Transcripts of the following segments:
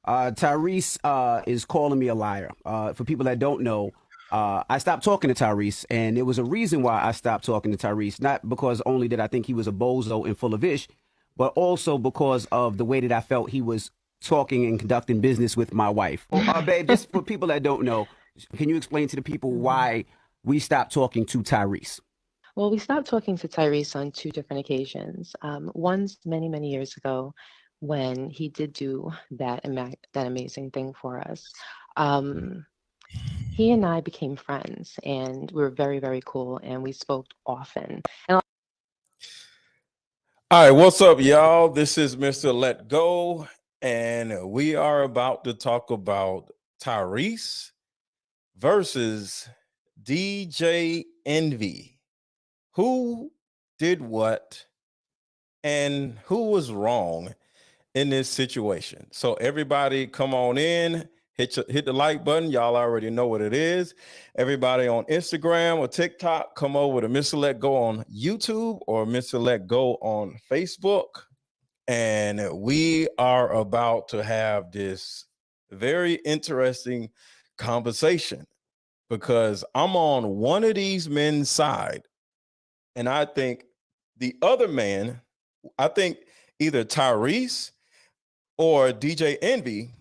Tyrese is calling me a liar. For people that don't know, I stopped talking to Tyrese, and there was a reason why I stopped talking to Tyrese. Not because only did I think he was a bozo and full of ish, but also because of the way that I felt he was talking and conducting business with my wife. Babe, just for people that don't know, can you explain to the people why we stopped talking to Tyrese? Well, we stopped talking to Tyrese on two different occasions. Once many, many years ago, when he did do that amazing thing for us. Um, he and I became friends, and we were very, very cool, and we spoke often. And All right, what's up, y'all? This is Mr. Let Go, and we are about to talk about Tyrese versus DJ Envy. Who did what and who was wrong in this situation? So everybody come on in, hit the like button. Y'all already know what it is. Everybody on Instagram or TikTok, come over to Mr. Let Go on YouTube or Mr. Let Go on Facebook. And we are about to have this very interesting conversation because I'm on one of these men's side. And I think the other man, I think either Tyrese or DJ Envy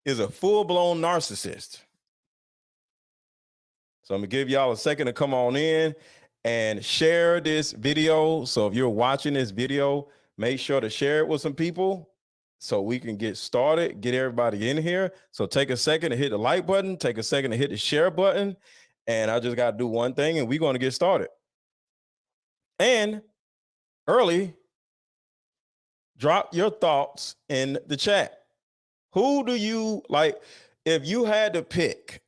is a full-blown narcissist. So I'm gonna give y'all a second to come on in and share this video. So if you're watching this video, make sure to share it with some people so we can get started, get everybody in here. So take a second to hit the like button, take a second to hit the share button, and I just gotta do one thing and we're gonna get started. And early, drop your thoughts in the chat. Who do you like? If you had to pick,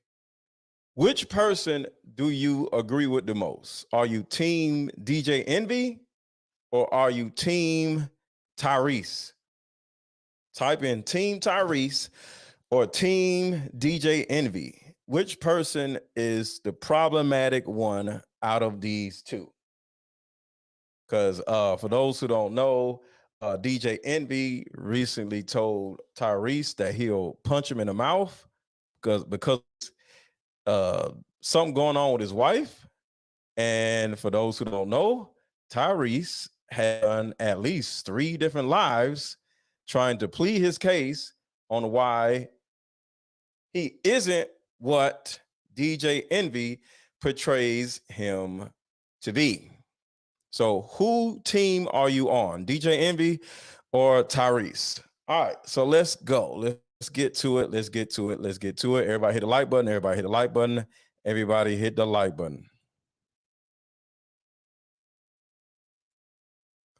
which person do you agree with the most? Are you team DJ Envy or are you team Tyrese? Type in team Tyrese or team DJ Envy. Which person is the problematic one out of these two? Because for those who don't know, DJ Envy recently told Tyrese that he'll punch him in the mouth because something going on with his wife. And for those who don't know, Tyrese had done at least 3 different lives trying to plead his case on why he isn't what DJ Envy portrays him to be. So who team are you on, DJ Envy or Tyrese? All right, so let's go. Let's get to it. Let's get to it. Let's get to it. Everybody hit the like button. Everybody hit the like button. Everybody hit the like button.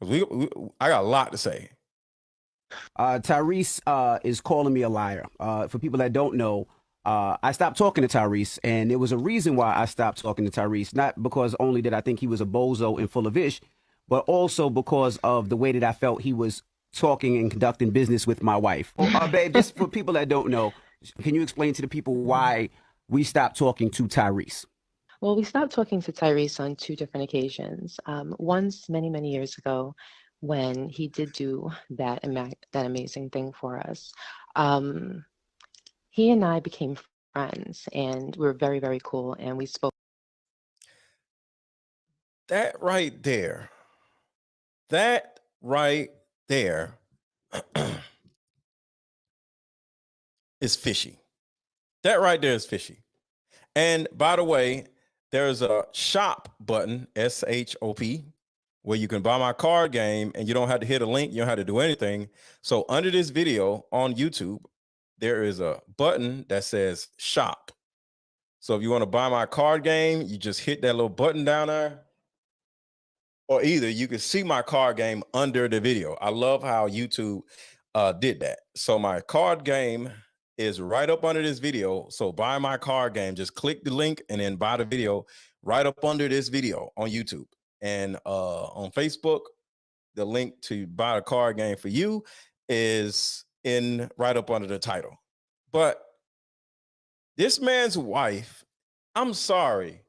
Because I got a lot to say. Tyrese is calling me a liar. For people that don't know, I stopped talking to Tyrese, and there was a reason why I stopped talking to Tyrese. Not because only did I think he was a bozo and full of ish, but also because of the way that I felt he was talking and conducting business with my wife. Babe, just for people that don't know, can you explain to the people why we stopped talking to Tyrese? well, we stopped talking to Tyrese on two different occasions. Once many, many years ago, when he did do that amazing thing for us. Um, he and I became friends, and we were very, very cool, and we spoke. That right there, that right there is fishy. That right there is fishy. And by the way, there's a shop button, SHOP, where you can buy my card game and you don't have to hit a link. You don't have to do anything. So under this video on YouTube, there is a button that says shop. So if you want to buy my card game, you just hit that little button down there. Or either you can see my card game under the video. I love how YouTube did that. So my card game is right up under this video. So buy my card game, just click the link and then buy the video right up under this video on YouTube. And on Facebook, the link to buy a card game for you is in right up under the title. But this man's wife, I'm sorry,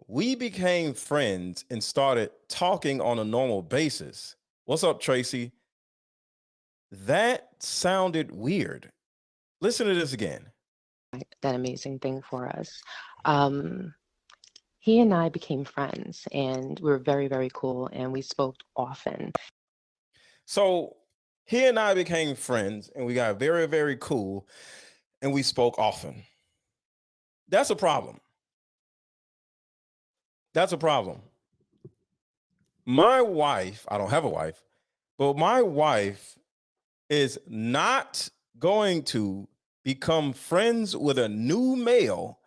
we became friends and started talking on a normal basis. What's up, Tracy? That sounded weird. Listen to this again. That amazing thing for us. He and I became friends, and we were very, very cool, and we spoke often. So he and I became friends, and we got very, very cool, and we spoke often. That's a problem. That's a problem. My wife, I don't have a wife, but my wife is not going to become friends with a new male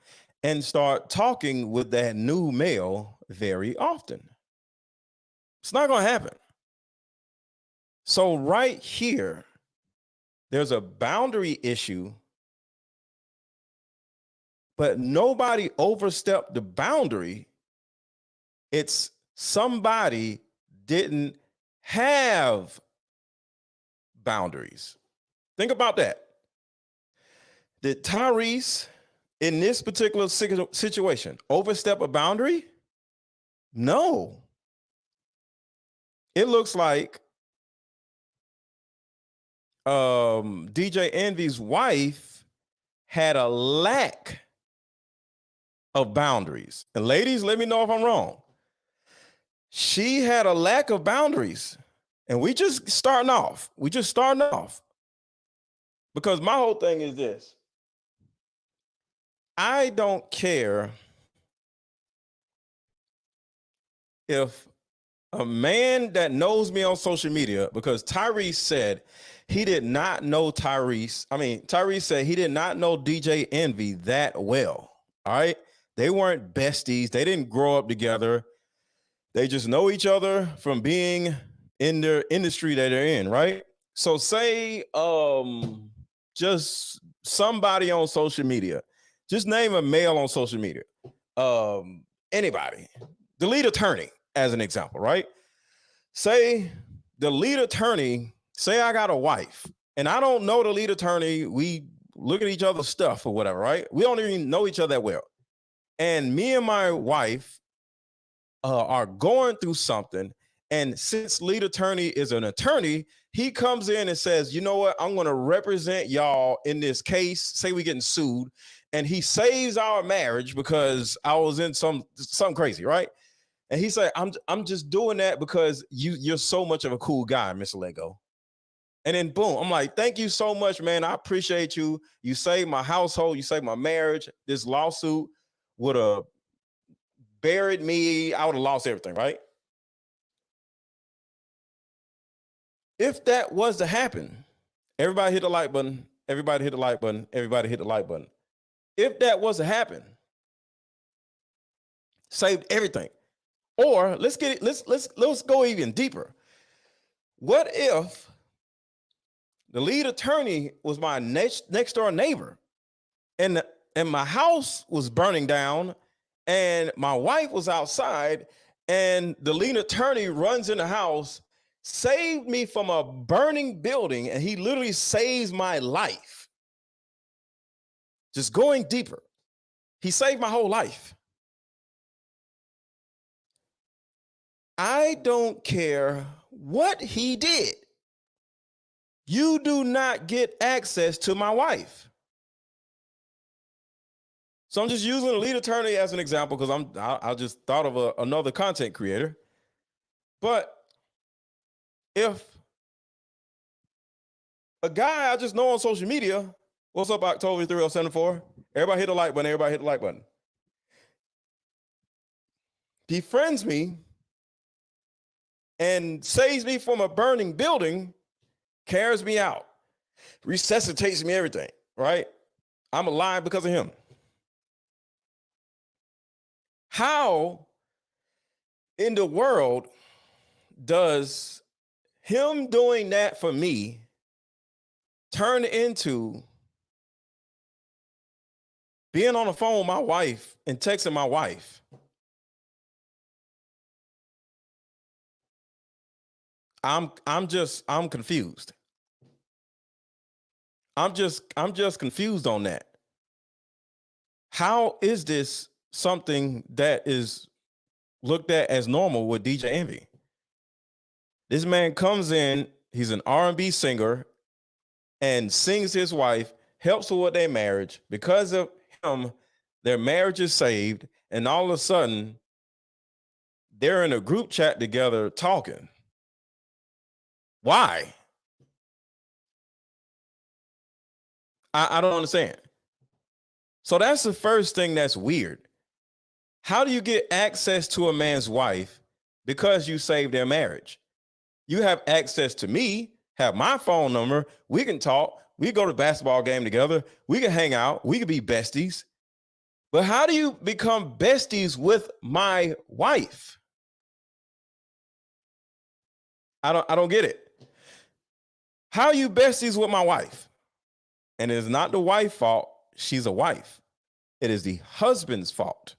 and start talking with that new male very often. It's not going to happen. So right here, there's a boundary issue, but nobody overstepped the boundary. It's somebody didn't have boundaries. Think about that. Did Tyrese, in this particular situation, overstep a boundary? No. It looks like DJ Envy's wife had a lack of boundaries. And ladies, let me know if I'm wrong. She had a lack of boundaries. And we just starting off. Because my whole thing is this. I don't care if a man that knows me on social media, because Tyrese said he did not know Tyrese said he did not know DJ Envy that well. All right. They weren't besties. They didn't grow up together. They just know each other from being in their industry that they're in. Right. So say, just somebody on social media, just name a male on social media. Anybody, the lead attorney, as an example, right? Say the lead attorney, say I got a wife and I don't know the lead attorney. We look at each other's stuff or whatever, right? We don't even know each other that well. And me and my wife are going through something. And since lead attorney is an attorney, he comes in and says, you know what? I'm going to represent y'all in this case. Say we're getting sued. And he saves our marriage because I was in something crazy, right? And he said, I'm just doing that because you're so much of a cool guy, Mr. Lego. And then boom, I'm like, thank you so much, man. I appreciate you. You saved my household. You saved my marriage. This lawsuit would have buried me. I would have lost everything, right? If that was to happen, everybody hit the like button. Everybody hit the like button. Everybody hit the like button. If that was to happen, saved everything. Or let's go even deeper. What if the lead attorney was my next door neighbor and my house was burning down and my wife was outside and the lead attorney runs in the house, saved me from a burning building, and he literally saves my life. Just going deeper. He saved my whole life. I don't care what he did. You do not get access to my wife. So I'm just using the lead attorney as an example because I just thought of another content creator. But if a guy I just know on social media, what's up, October 3074? Everybody hit the like button. Everybody hit the like button. Befriends me and saves me from a burning building, carries me out, resuscitates me, everything, right? I'm alive because of him. How in the world does him doing that for me turn into being on the phone with my wife and texting my wife? I'm confused. I'm just confused on that. How is this something that is looked at as normal with DJ Envy? This man comes in, he's an R&B singer, and sings his wife, helps her with their marriage. Because of him, their marriage is saved, and all of a sudden, they're in a group chat together talking. Why? I don't understand. So that's the first thing that's weird. How do you get access to a man's wife because you saved their marriage? You have access to me, have my phone number. We can talk. We go to the basketball game together. We can hang out. We can be besties. But how do you become besties with my wife? I don't get it. How are you besties with my wife? And it is not the wife's fault. She's a wife. It is the husband's fault.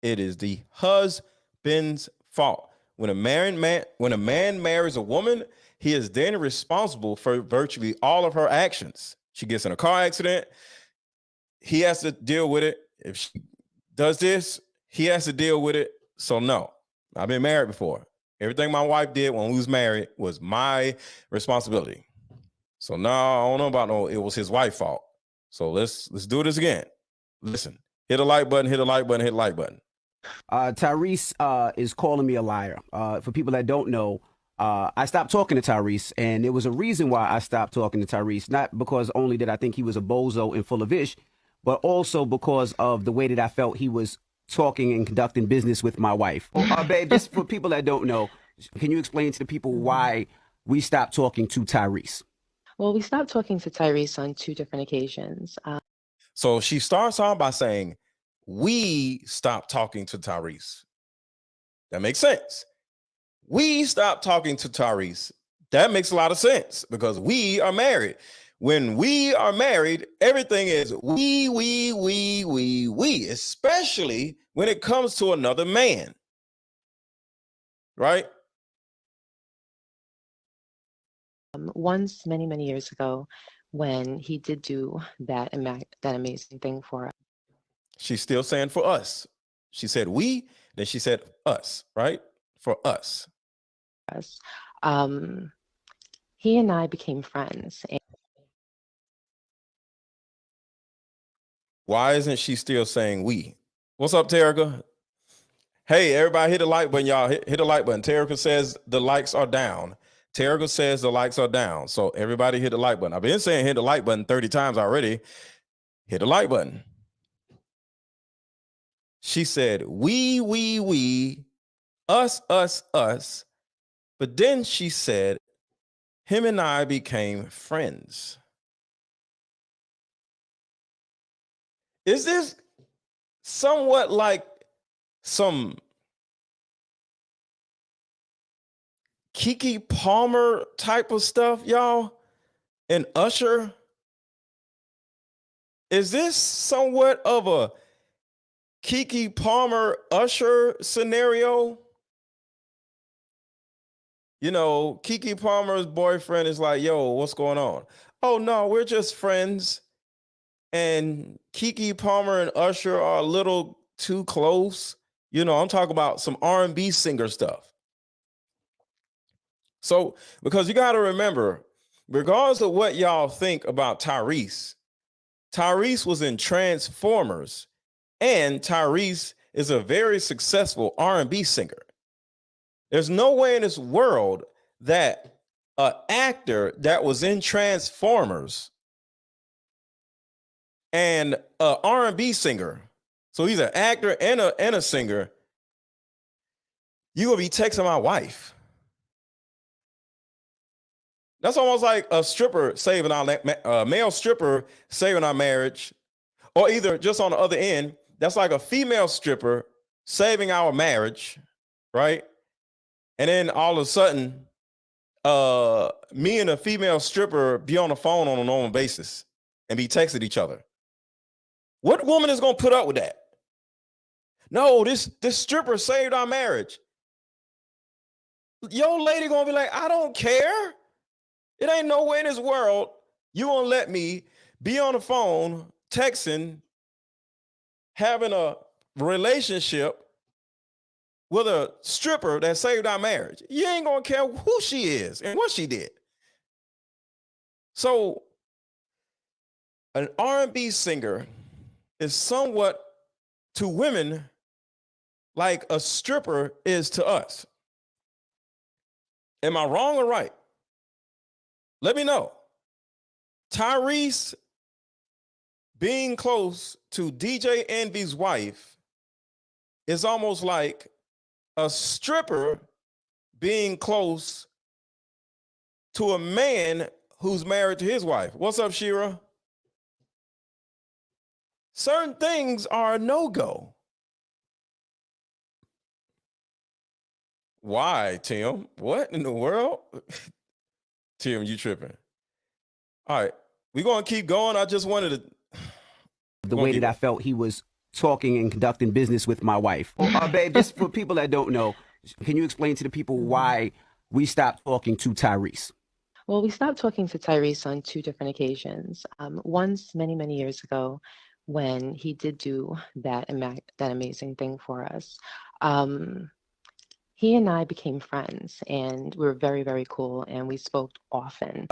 It is the husband's fault. When a man marries a woman, he is then responsible for virtually all of her actions. She gets in a car accident, he has to deal with it. If she does this, he has to deal with it. So no, I've been married before. Everything my wife did when we was married was my responsibility. So no, I don't know about no, it was his wife's fault. So let's do this again. Listen, hit a like button, hit a like button, hit a like button. Tyrese is calling me a liar. For people that don't know, I stopped talking to Tyrese, and there was a reason why I stopped talking to Tyrese. Not because only did I think he was a bozo and full of ish, but also because of the way that I felt he was talking and conducting business with my wife. Babe, just for people that don't know, can you explain to the people why we stopped talking to Tyrese? Well, we stopped talking to Tyrese on 2 different occasions. So she starts off by saying, we stopped talking to Tyrese. That makes sense. We stopped talking to Tyrese. That makes a lot of sense because we are married. When we are married, everything is we, especially when it comes to another man. Right? Once, many, many years ago, when he did do that amazing thing for us. She's still saying for us. She said we, then she said us, right? For us. He and I became friends. Why isn't she still saying we? What's up, Terica? Hey, everybody hit the like button, y'all. Hit the like button. Terica says the likes are down. Terica says the likes are down. So everybody hit the like button. I've been saying hit the like button 30 times already. Hit the like button. She said, we, us. But then she said, him and I became friends. Is this somewhat like some Keke Palmer type of stuff, y'all? And Usher? Is this somewhat of a Keke Palmer Usher scenario? You know, Keke Palmer's boyfriend is like, yo, what's going on? Oh, no, we're just friends. And Keke Palmer and Usher are a little too close. You know, I'm talking about some R&B singer stuff. So, because you got to remember, regardless of what y'all think about Tyrese was in Transformers, and Tyrese is a very successful R&B singer. There's no way in this world that an actor that was in Transformers and an R&B singer, so he's an actor and a singer, you gonna be texting my wife. That's almost like a stripper saving our male stripper saving our marriage, or either just on the other end, that's like a female stripper saving our marriage, right? And then all of a sudden, me and a female stripper be on the phone on a normal basis and be texting each other. What woman is going to put up with that? No, this stripper saved our marriage. Your lady going to be like, I don't care. It ain't no way in this world you going to let me be on the phone, texting, having a relationship with a stripper that saved our marriage. You ain't going to care who she is and what she did. So an R&B singer is somewhat to women like a stripper is to us. Am I wrong or right? Let me know. Tyrese being close to DJ Envy's wife is almost like a stripper being close to a man who's married to his wife. What's up, Shira? Certain things are a no-go. Why, Tim? What in the world? Tim, you tripping. All right, we're going to keep going. I just wanted to... The way that I felt he was talking and conducting business with my wife. Babe, just for people that don't know, can you explain to the people why we stopped talking to Tyrese? Well, we stopped talking to Tyrese on two different occasions. Once many, many years ago when he did do that amazing thing for us. He and I became friends, and we were very, very cool, and we spoke often.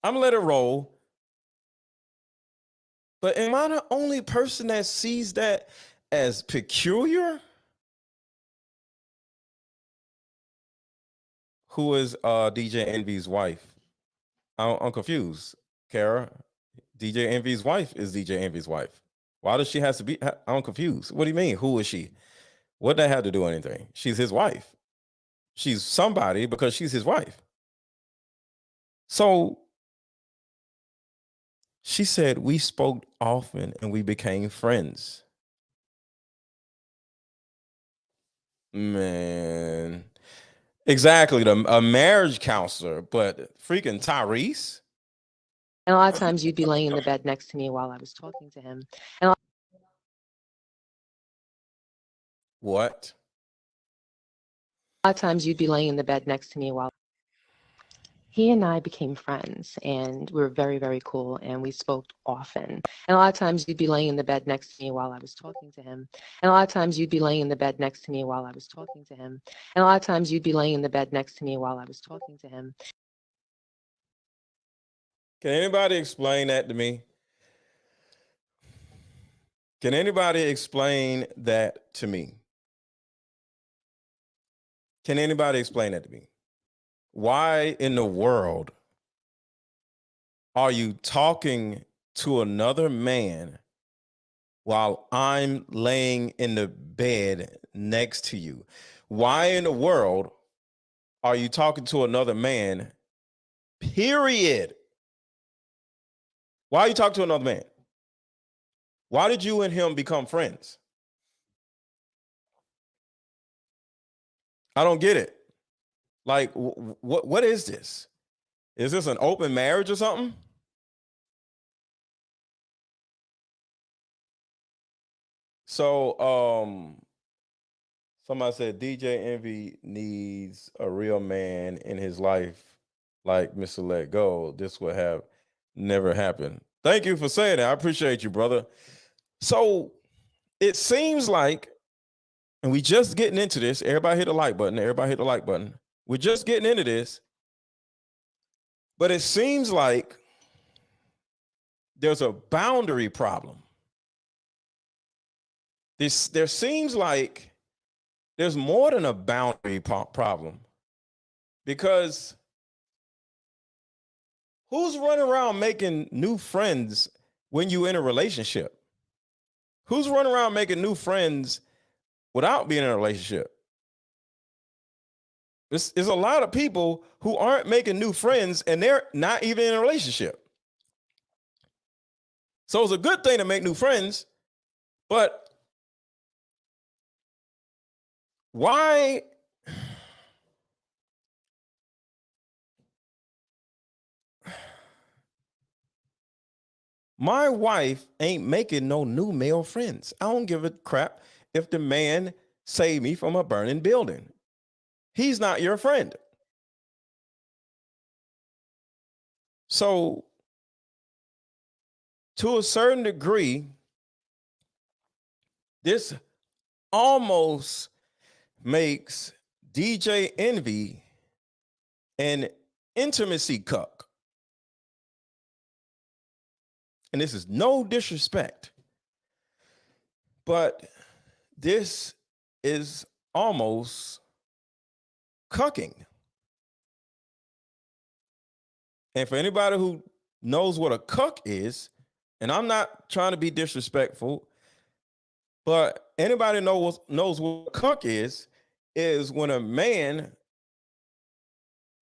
I'm gonna let it roll. But am I the only person that sees that as peculiar? Who is DJ Envy's wife? I'm confused. Kara, DJ Envy's wife is DJ Envy's wife. Why does she have to be? I'm confused. What do you mean? Who is she? What that have to do anything? She's his wife. She's somebody because she's his wife. So she said we spoke often and we became friends. Man, exactly. A marriage counselor, but freaking Tyrese. And a lot of times you'd be laying in the bed next to me while I was talking to him. And What? a lot of times you'd be laying in the bed next to me while he and I became friends, and we were very, very cool, and we spoke often. And a lot of times you'd be laying in the bed next to me while I was talking to him. And a lot of times you'd be laying in the bed next to me while I was talking to him. And a lot of times you'd be laying in the bed next to me while I was talking to him. Can anybody explain that to me? Can anybody explain that to me? Can anybody explain that to me? Why in the world are you talking to another man while I'm laying in the bed next to you? Why in the world are you talking to another man? Period. Why are you talking to another man? Why did you and him become friends? I don't get it. Like, what is this? Is this an open marriage or something? So, somebody said DJ Envy needs a real man in his life, like Mr. Let Go. This would have never happened. Thank you for saying that. I appreciate you, brother. So it seems like, and we just getting into this. Everybody hit the like button. Everybody hit the like button. We're just getting into this. But it seems like there's a boundary problem. There seems like there's more than a boundary problem, because who's running around making new friends when you're in a relationship? Who's running around making new friends without being in a relationship? There's a lot of people who aren't making new friends and they're not even in a relationship. So it's a good thing to make new friends, but why? My wife ain't making no new male friends. I don't give a crap if the man saved me from a burning building. He's not your friend. So, to a certain degree, this almost makes DJ Envy and intimacy cuck. And this is no disrespect, but this is almost cucking. And for anybody who knows what a cuck is, and I'm not trying to be disrespectful, but anybody knows what a cuck is when a man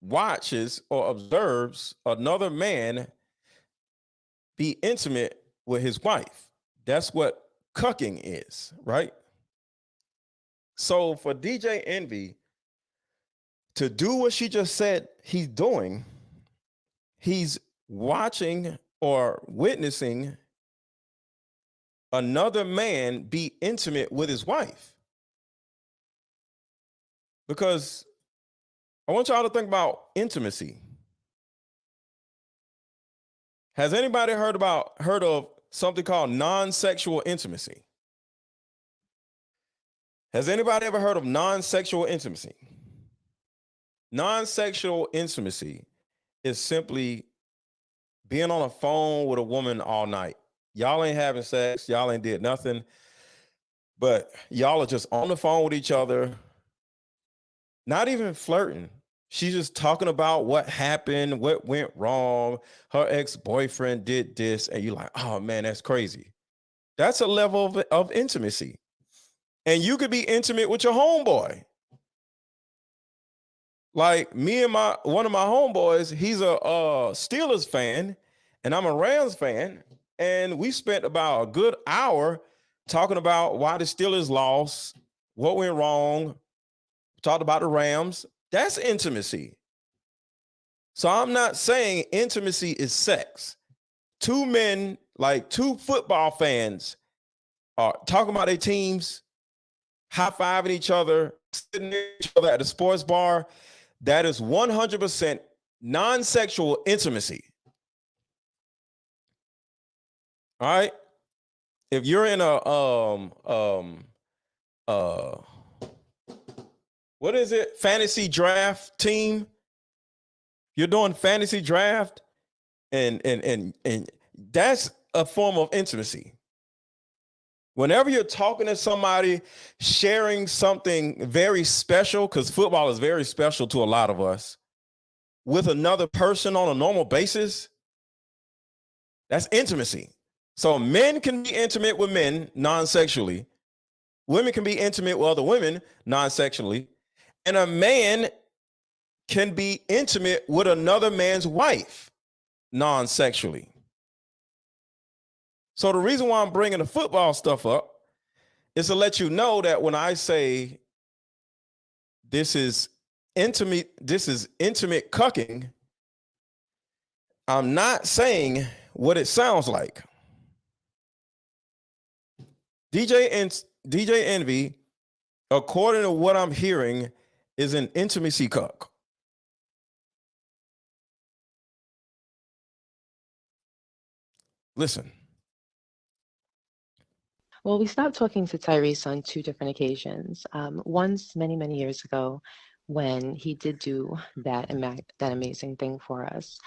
watches or observes another man be intimate with his wife. That's what cucking is, right? So for DJ Envy to do what she just said he's doing, he's watching or witnessing another man be intimate with his wife. Because I want y'all to think about intimacy. Has anybody heard of something called non-sexual intimacy? Has anybody ever heard of non-sexual intimacy? Non-sexual intimacy is simply being on a phone with a woman all night. Y'all ain't having sex, y'all ain't did nothing, but y'all are just on the phone with each other, not even flirting. She's just talking about what happened, what went wrong. Her ex-boyfriend did this, and you're like, oh man, that's crazy. That's a level of intimacy. And you could be intimate with your homeboy. Like me and one of my homeboys, he's a Steelers fan, and I'm a Rams fan. And we spent about a good hour talking about why the Steelers lost, what went wrong, talked about the Rams. That's intimacy. So I'm not saying intimacy is sex. Two men, like two football fans, are talking about their teams, high-fiving each other, sitting near each other at the sports bar. That is 100% non-sexual intimacy. All right. If you're in a what is it? Fantasy draft team. You're doing fantasy draft, and that's a form of intimacy. Whenever you're talking to somebody, sharing something very special, because football is very special to a lot of us, with another person on a normal basis, that's intimacy. So men can be intimate with men non-sexually. Women can be intimate with other women non-sexually. And a man can be intimate with another man's wife non-sexually. So the reason why I'm bringing the football stuff up is to let you know that when I say this is intimate cucking, I'm not saying what it sounds like. DJ Envy, according to what I'm hearing, is an intimacy cuck. Listen. Well, we stopped talking to Tyrese on two different occasions. Once many, many years ago when he did do that amazing thing for us.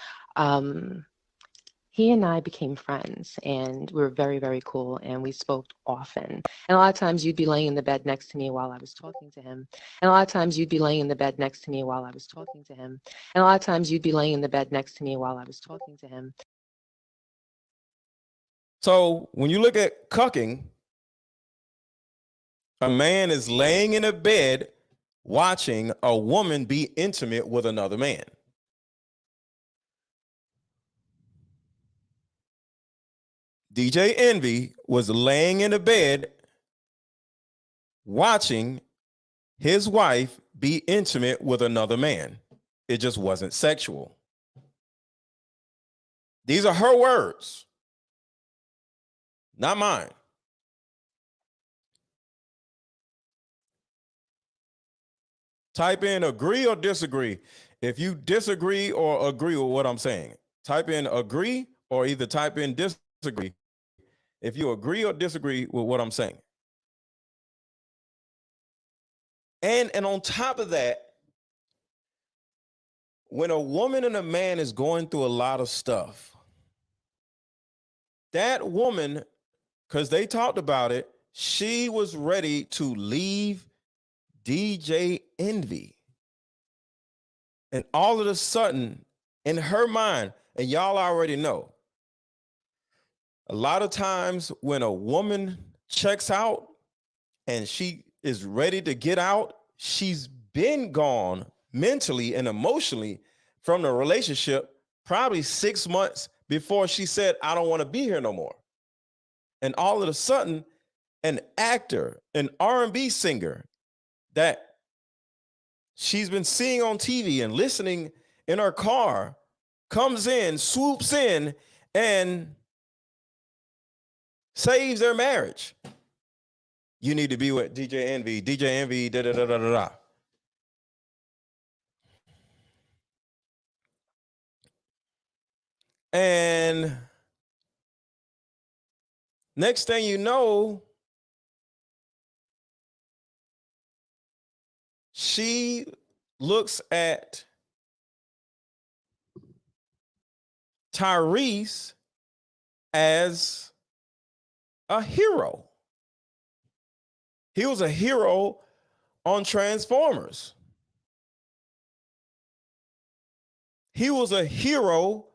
He and I became friends, and we were very, very cool, and we spoke often. And a lot of times you'd be laying in the bed next to me while I was talking to him. And a lot of times you'd be laying in the bed next to me while I was talking to him. And a lot of times you'd be laying in the bed next to me while I was talking to him. So when you look at cucking, a man is laying in a bed watching a woman be intimate with another man. DJ Envy was laying in a bed watching his wife be intimate with another man. It just wasn't sexual. These are her words, not mine. Type in agree or disagree. If you disagree or agree with what I'm saying, type in agree or either type in disagree if you agree or disagree with what I'm saying. And on top of that, when a woman and a man is going through a lot of stuff, that woman, because they talked about it, she was ready to leave DJ Envy. And all of a sudden, in her mind, and y'all already know, a lot of times when a woman checks out and she is ready to get out, she's been gone mentally and emotionally from the relationship probably 6 months before she said, I don't want to be here no more. And all of a sudden, an actor, an R&B singer that she's been seeing on TV and listening in her car comes in, swoops in, and saves their marriage. You need to be with DJ Envy, da da da da da da. And next thing you know, she looks at Tyrese as a hero. He was a hero on Transformers. He was a hero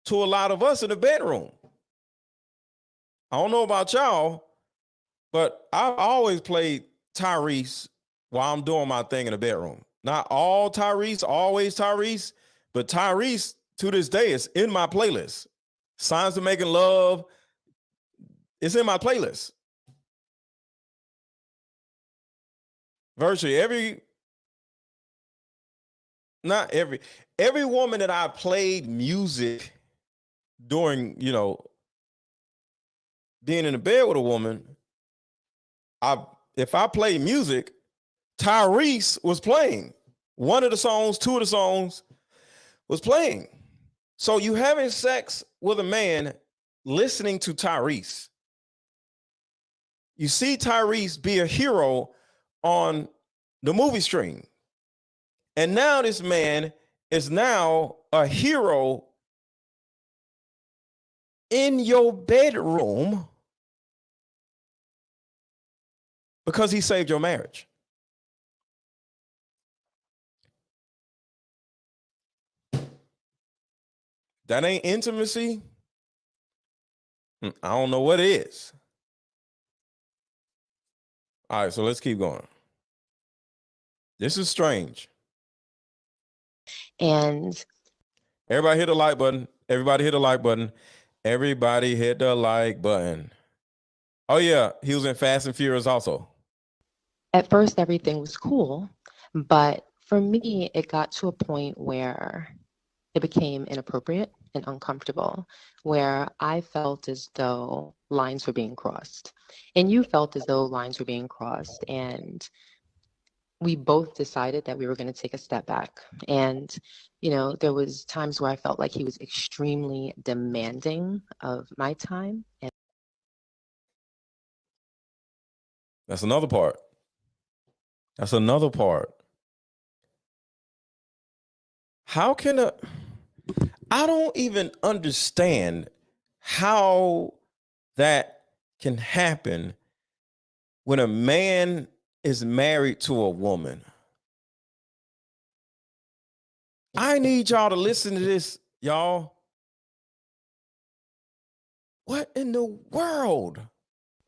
to a lot of us in the bedroom. I don't know about y'all, but I always played Tyrese while I'm doing my thing in the bedroom. Not all Tyrese, always Tyrese, but Tyrese to this day is in my playlist. Signs of Making Love is in my playlist. Virtually every woman that I played music during, being in the bed with a woman, if I played music, Tyrese was playing. One of the songs, two of the songs was playing. So you having sex with a man listening to Tyrese. You see Tyrese be a hero on the movie screen. And now this man is now a hero in your bedroom because he saved your marriage. That ain't intimacy. I don't know what it is. All right, so let's keep going. This is strange. And everybody hit the like button. Everybody hit the like button. Everybody hit the like button. Oh yeah, he was in Fast and Furious also. at first, everything was cool. But for me, it got to a point where it became inappropriate and uncomfortable, where I felt as though lines were being crossed. And you felt as though lines were being crossed. And we both decided that we were going to take a step back. And, there was times where I felt like he was extremely demanding of my time. And That's another part. That's another part. How can I don't even understand how that can happen when a man is married to a woman. I need y'all to listen to this, y'all. What in the world?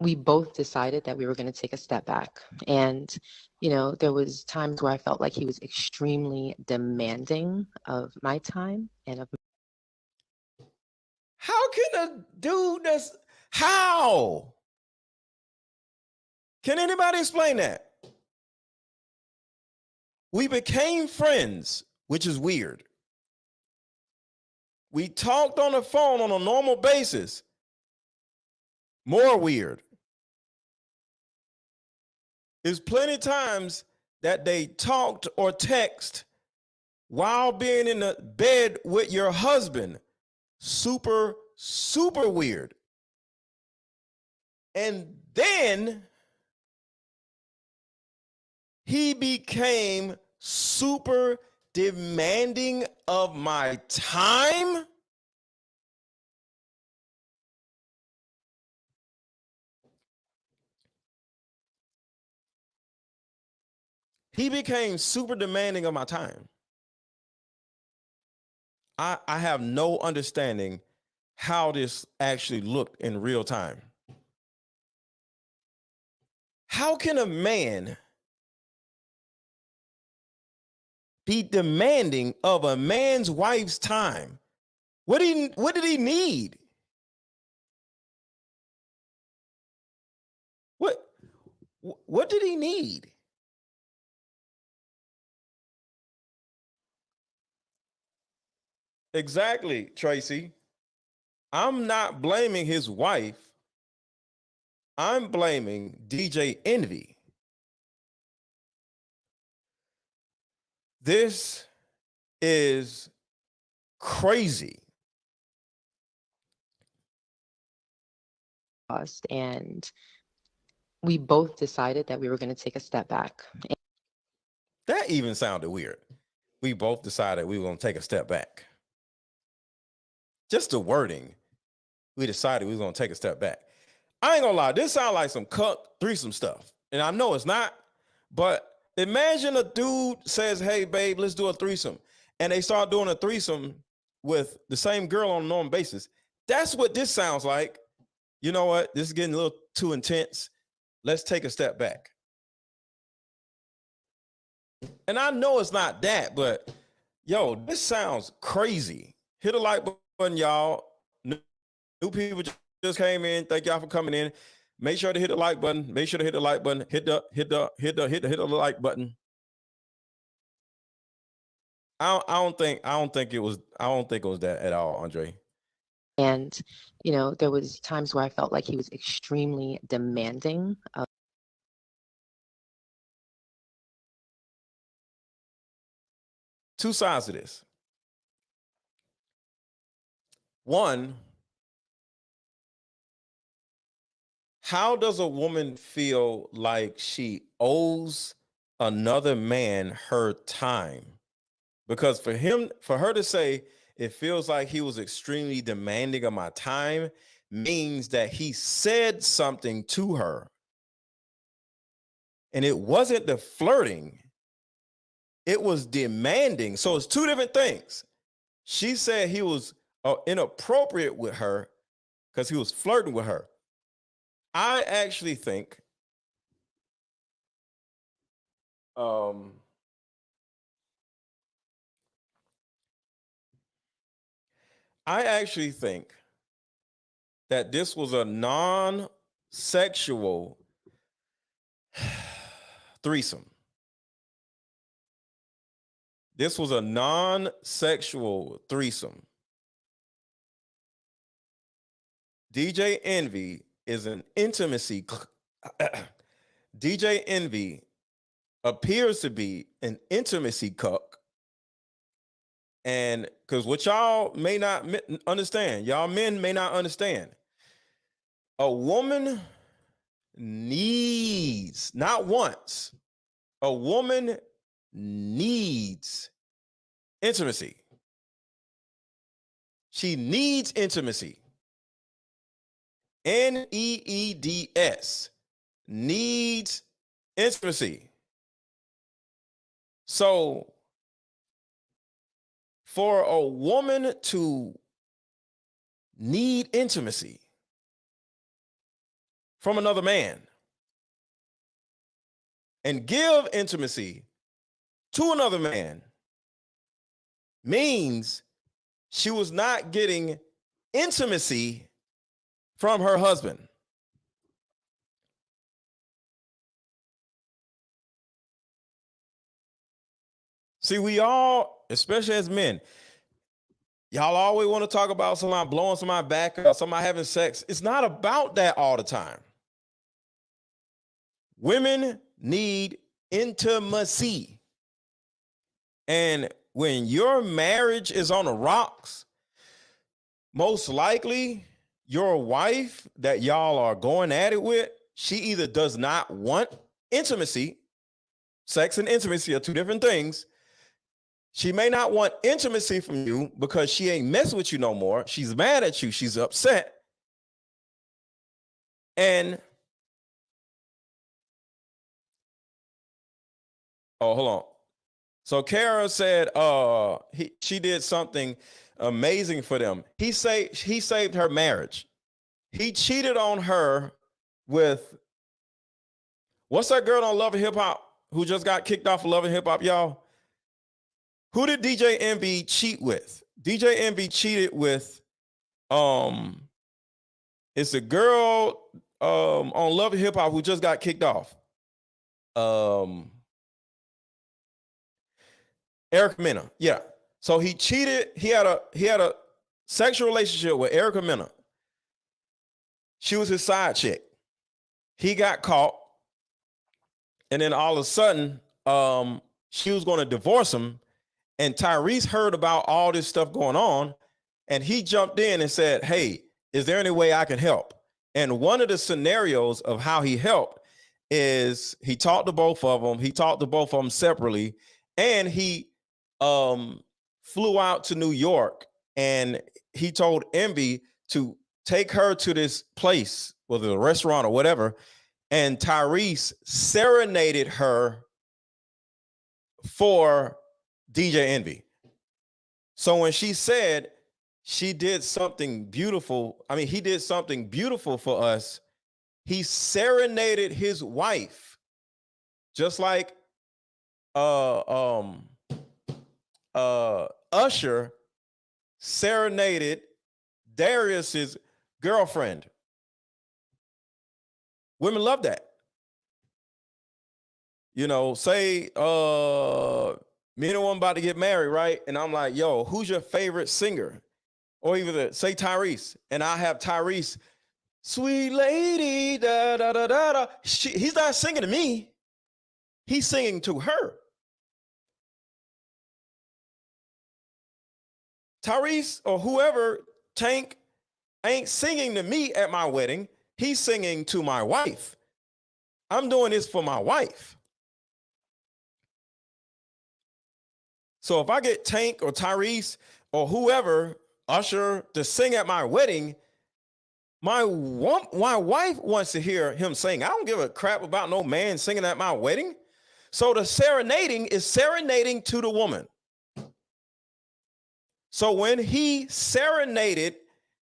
we both decided that we were going to take a step back. And, there was times where I felt like he was extremely demanding of my time and of. How can a dude how? Can anybody explain that? We became friends, which is weird. We talked on the phone on a normal basis. More weird. There's plenty of times that they talked or text while being in the bed with your husband. Super, super weird. And then he became super demanding of my time? He became super demanding of my time. I have no understanding how this actually looked in real time. How can a man be demanding of a man's wife's time? What did he need? What did he need? Exactly, Tracy. I'm not blaming his wife. I'm blaming DJ Envy. This is crazy. And we both decided that we were going to take a step back. That even sounded weird. We both decided we were going to take a step back. Just the wording, we decided we were going to take a step back. I ain't gonna lie, this sounds like some cuck threesome stuff. And I know it's not, but imagine a dude says, hey, babe, let's do a threesome. And they start doing a threesome with the same girl on a normal basis. That's what this sounds like. You know what? This is getting a little too intense. Let's take a step back. And I know it's not that, but yo, this sounds crazy. Hit a like button, y'all. New people just came in. Thank y'all for coming in. Make sure to hit the like button. Make sure to hit the like button. Hit the like button. I don't think it was that at all, Andre. And, you know, there was times where I felt like he was extremely demanding of two sides of this. One, how does a woman feel like she owes another man her time? Because for her to say it feels like he was extremely demanding of my time means that he said something to her. And it wasn't the flirting, it was demanding. So it's two different things. She said he was inappropriate with her because he was flirting with her. I actually think that this was a non-sexual threesome. This was a non-sexual threesome. DJ Envy is an intimacy. DJ Envy appears to be an intimacy cuck. And because what y'all may not understand, y'all men may not understand, a woman needs, not once, a woman needs intimacy. She needs intimacy. Needs, needs intimacy. So for a woman to need intimacy from another man and give intimacy to another man means she was not getting intimacy from her husband. See, we all, especially as men, y'all always want to talk about somebody blowing somebody back or somebody having sex. It's not about that all the time. Women need intimacy. And when your marriage is on the rocks, most likely your wife that y'all are going at it with, she either does not want intimacy. Sex and intimacy are two different things. She may not want intimacy from you because she ain't messing with you no more. She's mad at you. She's upset. And oh, hold on. So Kara said she did something amazing for them. He saved her marriage. He cheated on her with, what's that girl on Love and Hip Hop who just got kicked off of Love and Hip Hop, y'all? Who did DJ Envy cheat with? DJ Envy cheated with, it's a girl on Love and Hip Hop who just got kicked off. Erica Mena, yeah. So he cheated. He had a sexual relationship with Erica Mena. She was his side chick. He got caught, and then all of a sudden, she was going to divorce him. And Tyrese heard about all this stuff going on, and he jumped in and said, "Hey, is there any way I can help?" And one of the scenarios of how he helped is he talked to both of them. He talked to both of them separately, and he flew out to New York, and he told Envy to take her to this place, whether a restaurant or whatever, and Tyrese serenaded her for DJ Envy. So when she said she did something beautiful, I mean, he did something beautiful for us, he serenaded his wife, just like Usher serenaded Darius's girlfriend. Women love that. You know, say me and one about to get married, right? And I'm like, yo, who's your favorite singer? Or even say Tyrese, and I have Tyrese, sweet lady, da da da da da. He's not singing to me. He's singing to her. Tyrese or whoever, Tank, ain't singing to me at my wedding. He's singing to my wife. I'm doing this for my wife. So if I get Tank or Tyrese or whoever, Usher, to sing at my wedding, my wife wants to hear him sing. I don't give a crap about no man singing at my wedding. So the serenading is serenading to the woman. So when he serenaded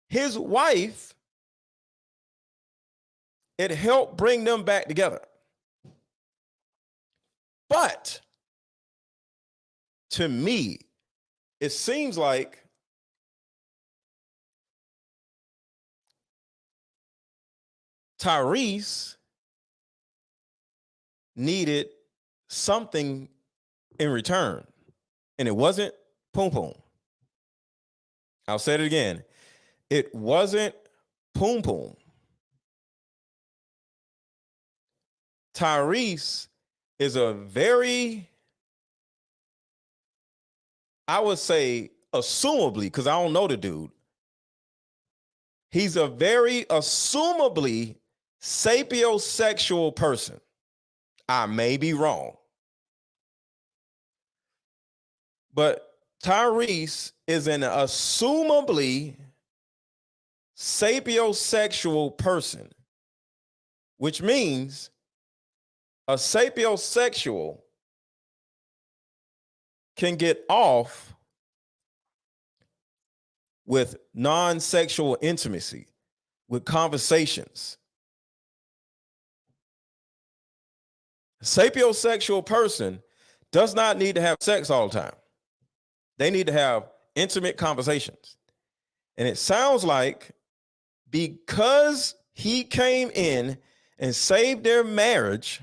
his wife, it helped bring them back together. But to me, it seems like Tyrese needed something in return, and it wasn't Poom Poom. I'll say it again. It wasn't Poom Poom. Tyrese is a very, I would say, assumably, because I don't know the dude, he's a very assumably sapiosexual person. I may be wrong. But Tyrese is an assumably sapiosexual person, which means a sapiosexual can get off with non-sexual intimacy, with conversations. A sapiosexual person does not need to have sex all the time. They need to have intimate conversations. And it sounds like because he came in and saved their marriage,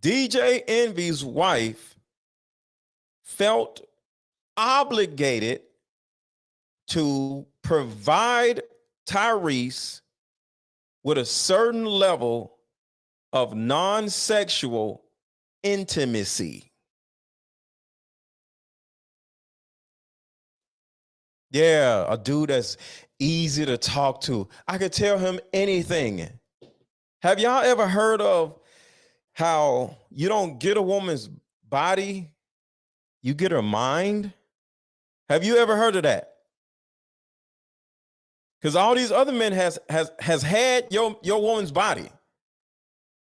DJ Envy's wife felt obligated to provide Tyrese with a certain level of non-sexual intimacy. Yeah, a dude that's easy to talk to. I could tell him anything. Have y'all ever heard of how you don't get a woman's body, you get her mind. Have you ever heard of that? Because all these other men has had your woman's body.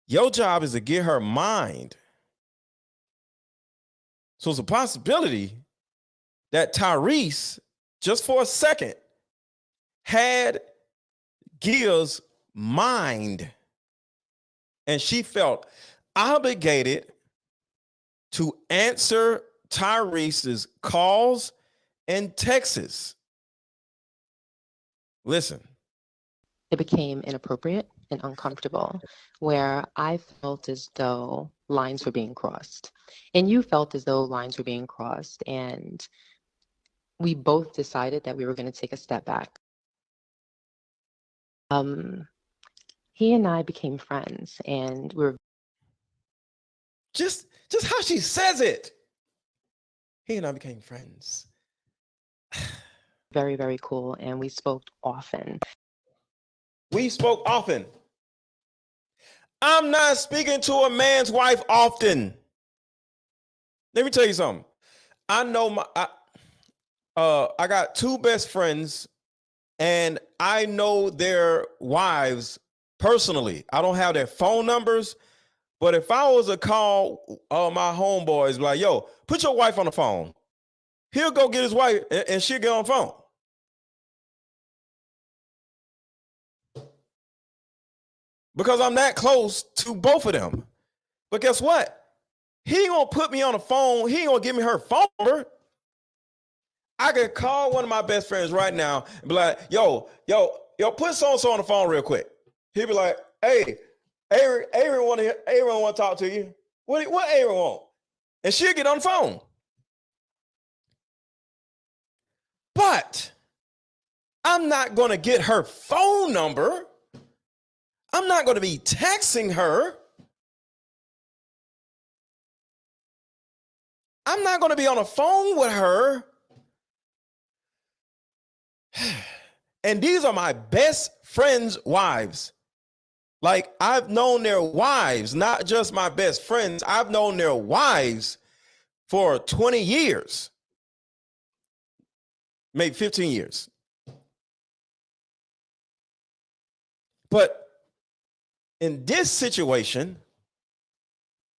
Your job is to get her mind. So it's a possibility that Tyrese, just for a second, had Gia's mind. And she felt obligated to answer Tyrese's calls and texts. Listen. It became inappropriate and uncomfortable, where I felt as though lines were being crossed. And you felt as though lines were being crossed. And we both decided that we were going to take a step back. He and I became friends, and we were just how she says it. He and I became friends. very, very cool, and we spoke often. We spoke often. I'm not speaking to a man's wife often. Let me tell you something. I know I got two best friends, and I know their wives personally. I don't have their phone numbers, but if I was to call my homeboys, like, yo, put your wife on the phone, he'll go get his wife and she'll get on the phone. Because I'm that close to both of them. But guess what? He ain't gonna put me on the phone. He ain't gonna give me her phone number. I could call one of my best friends right now and be like, yo, put so-and-so on the phone real quick. He'll be like, hey, Aaron want to talk to you. What Aaron want? And she'll get on the phone. But I'm not gonna get her phone number. I'm not going to be texting her. I'm not going to be on the phone with her. And these are my best friends' wives. Like, I've known their wives, not just my best friends. I've known their wives for 20 years, maybe 15 years. But in this situation,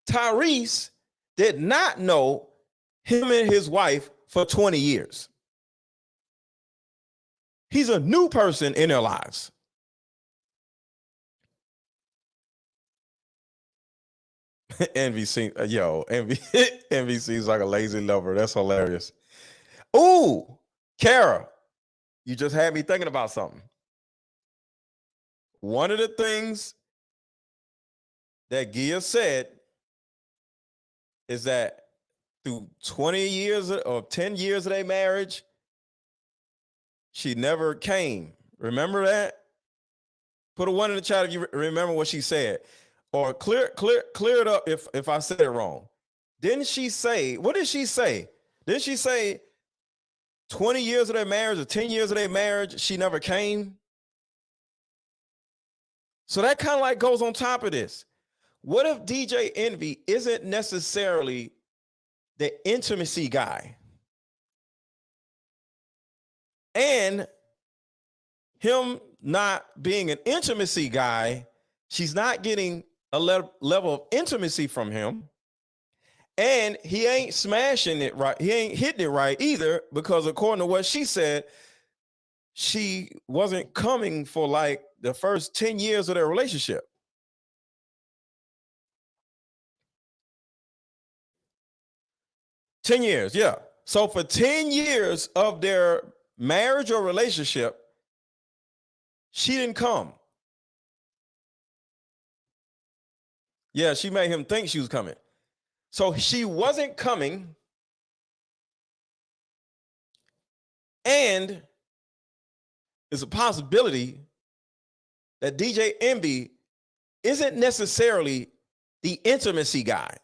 Tyrese did not know him and his wife for 20 years. He's a new person in their lives. Envy seems like a lazy lover. That's hilarious. Ooh, Kara, you just had me thinking about something. One of the things that Gia said is that through 20 years or 10 years of their marriage, she never came. Remember that? Put a 1 in the chat if you remember what she said. Or clear it up if I said it wrong. Didn't she say, what did she say? Didn't she say 20 years of their marriage or 10 years of their marriage, she never came? So that kind of like goes on top of this. What if DJ Envy isn't necessarily the intimacy guy? And him not being an intimacy guy, she's not getting a level of intimacy from him. And he ain't smashing it right. He ain't hitting it right either, because according to what she said, she wasn't coming for like the first 10 years of their relationship. $10 years, yeah. So for 10 years of their marriage or relationship, she didn't come. Yeah, she made him think she was coming. So she wasn't coming. And it's a possibility that DJ Envy isn't necessarily the intimacy guy.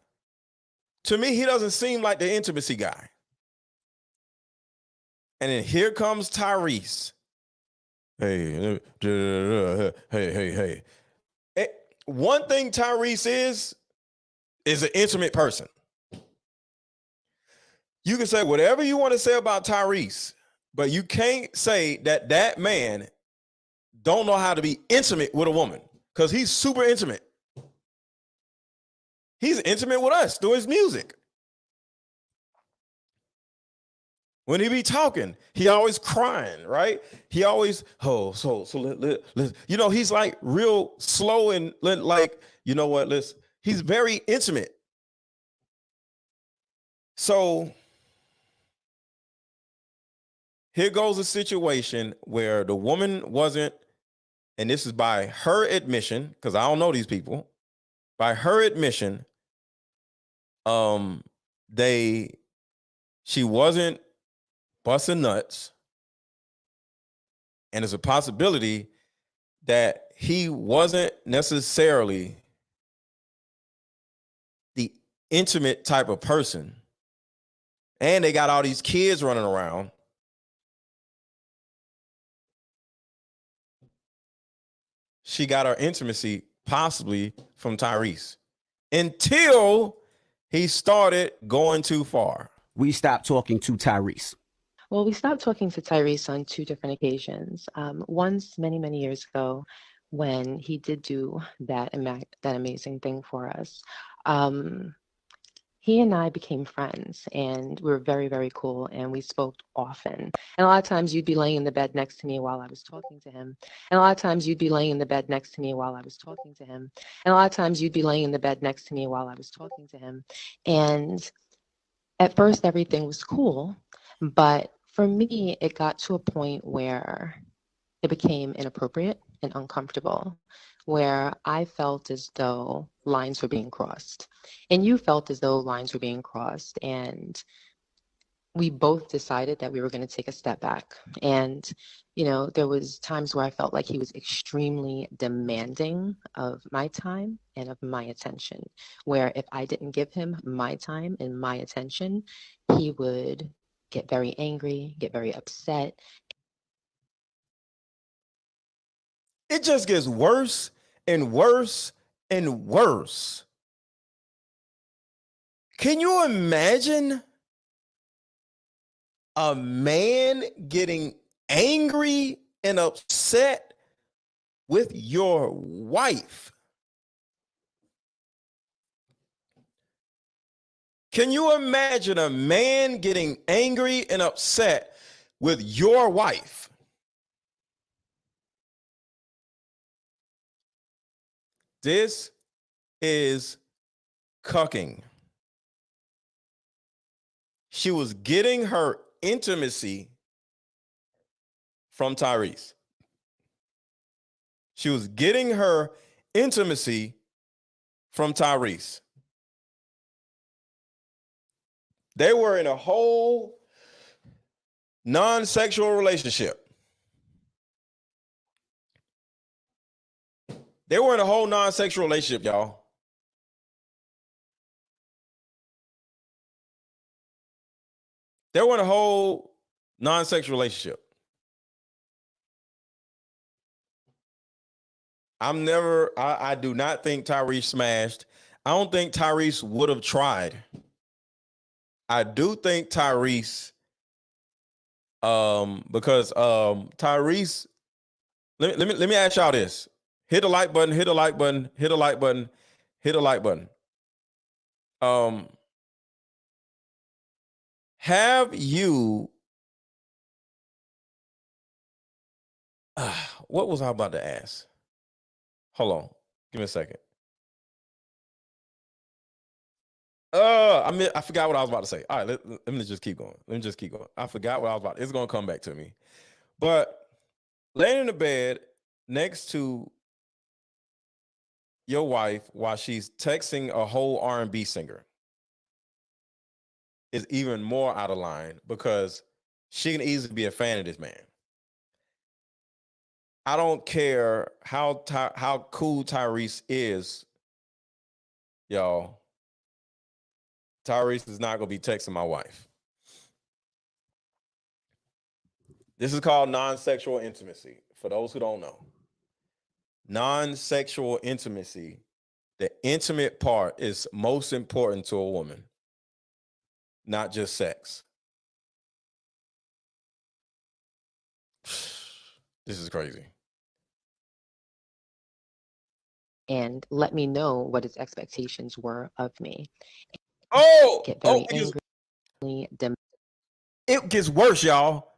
To me, he doesn't seem like the intimacy guy. And then here comes Tyrese. Hey. One thing Tyrese is an intimate person. You can say whatever you want to say about Tyrese, but you can't say that that man don't know how to be intimate with a woman, because he's super intimate. He's intimate with us through his music. When he be talking, he always crying, right? He always, you know, he's like real slow and like, you know what, he's very intimate. So here goes a situation where the woman wasn't, and this is by her admission, because I don't know these people, by her admission, she wasn't busting nuts. And there's a possibility that he wasn't necessarily the intimate type of person. And they got all these kids running around. She got her intimacy possibly from Tyrese until he started going too far. We stopped talking to Tyrese. Well, we stopped talking to Tyrese on two different occasions. Once many, many years ago when he did do that amazing thing for us. He and I became friends, and we were very, very cool, and we spoke often. And a lot of times you'd be laying in the bed next to me while I was talking to him. And a lot of times you'd be laying in the bed next to me while I was talking to him. And a lot of times you'd be laying in the bed next to me while I was talking to him. And at first everything was cool, but for me, it got to a point where it became inappropriate and uncomfortable, where I felt as though lines were being crossed, and you felt as though lines were being crossed, and we both decided that we were going to take a step back. And, you know, there was times where I felt like he was extremely demanding of my time and of my attention, where if I didn't give him my time and my attention, he would get very angry, get very upset. It just gets worse and worse and worse. Can you imagine a man getting angry and upset with your wife? Can you imagine a man getting angry and upset with your wife? This is cucking. She was getting her intimacy from Tyrese. She was getting her intimacy from Tyrese. They were in a whole non-sexual relationship. They were in a whole non-sexual relationship, y'all. They were in a whole non-sexual relationship. I do not think Tyrese smashed. I don't think Tyrese would have tried. I do think Tyrese, because Tyrese, let me ask y'all this. Hit the like button, hit the like button, hit the like button, hit the like button. Have you, what was I about to ask? Hold on, give me a second. I forgot what I was about to say. All right, let me just keep going. I forgot what I was about. It's gonna come back to me. But laying in the bed next to your wife while she's texting a whole R&B singer is even more out of line, because she can easily be a fan of this man. I don't care how cool Tyrese is, y'all. Tyrese is not going to be texting my wife. This is called non-sexual intimacy, for those who don't know. Non-sexual intimacy, the intimate part is most important to a woman. not just sex. This is crazy. And let me know what his expectations were of me. Get Oh, very angry. it gets worse, y'all.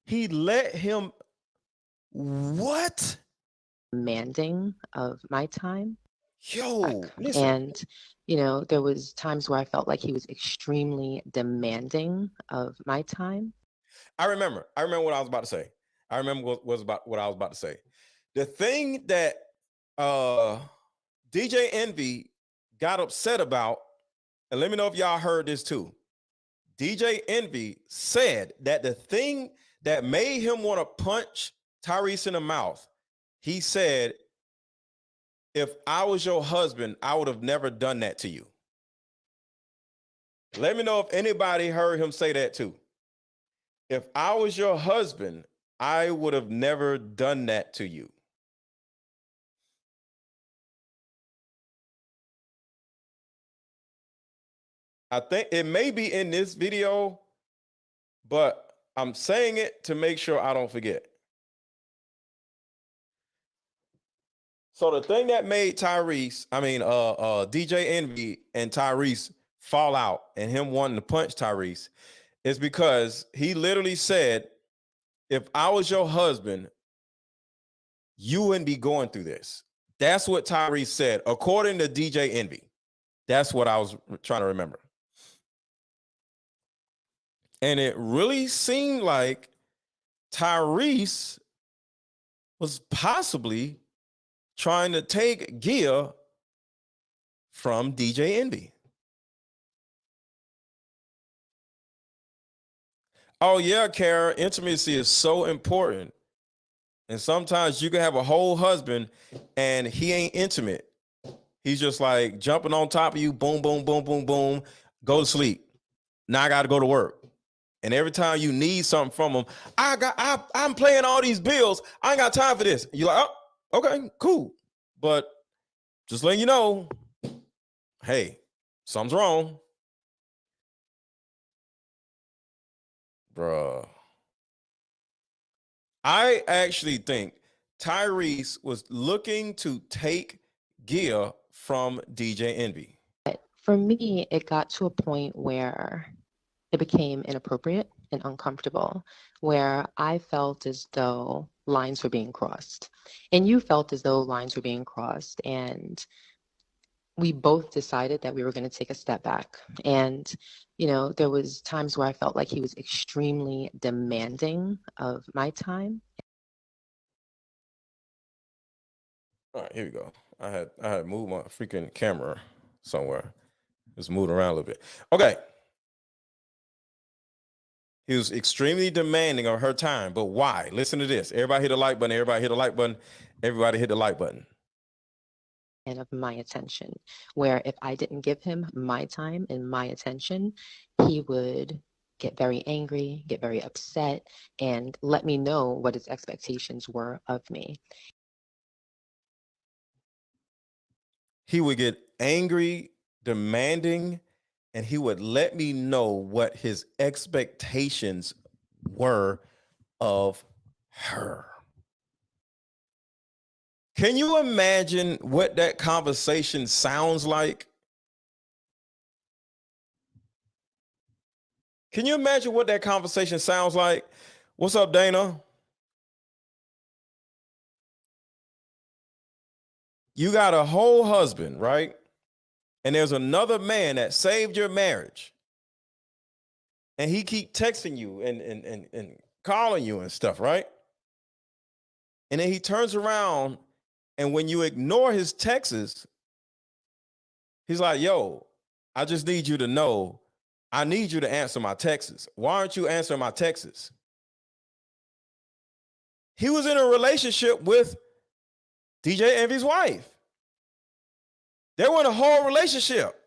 He let him what? Demanding of my time. Yo, listen. And, you know, there was times where I felt like he was extremely demanding of my time. I remember what I was about to say. I remember what I was about to say. The thing that DJ Envy got upset about, and let me know if y'all heard this too. DJ Envy said that the thing that made him want to punch Tyrese in the mouth, he said, if I was your husband, I would have never done that to you. Let me know if anybody heard him say that too. If I was your husband, I would have never done that to you. I think it may be in this video, but I'm saying it to make sure I don't forget. So the thing that made DJ Envy and Tyrese fall out and him wanting to punch Tyrese is because he literally said, if I was your husband, you wouldn't be going through this. That's what Tyrese said, according to DJ Envy. That's what I was trying to remember. And it really seemed like Tyrese was possibly trying to take gear from DJ Envy. Oh yeah, Kara, intimacy is so important. And sometimes you can have a whole husband and he ain't intimate. He's just like jumping on top of you, boom, boom, boom, boom, boom, go to sleep. Now I got to go to work. And every time you need something from him, I'm paying all these bills. I ain't got time for this. You're like, oh, okay, cool. But just letting you know, hey, something's wrong. Bruh. I actually think Tyrese was looking to take gear from DJ Envy. For me, it got to a point where it became inappropriate and uncomfortable, where I felt as though lines were being crossed. And you felt as though lines were being crossed. And we both decided that we were going to take a step back. And, you know, there was times where I felt like he was extremely demanding of my time. All right, here we go. I had moved my freaking camera somewhere. Just moved around a little bit. Okay. He was extremely demanding of her time, but why? Listen to this. Everybody hit the like button. Everybody hit the like button. Everybody hit the like button. And of my attention, where if I didn't give him my time and my attention, he would get very angry, get very upset, and let me know what his expectations were of me. He would get angry, demanding, and he would let me know what his expectations were of her. Can you imagine what that conversation sounds like? Can you imagine what that conversation sounds like? What's up, Dana? You got a whole husband, right? And there's another man that saved your marriage. And he keep texting you and calling you and stuff, right? And then he turns around, and when you ignore his texts, he's like, yo, I just need you to know, I need you to answer my texts. Why aren't you answering my texts? He was in a relationship with DJ Envy's wife. They were in a whole relationship.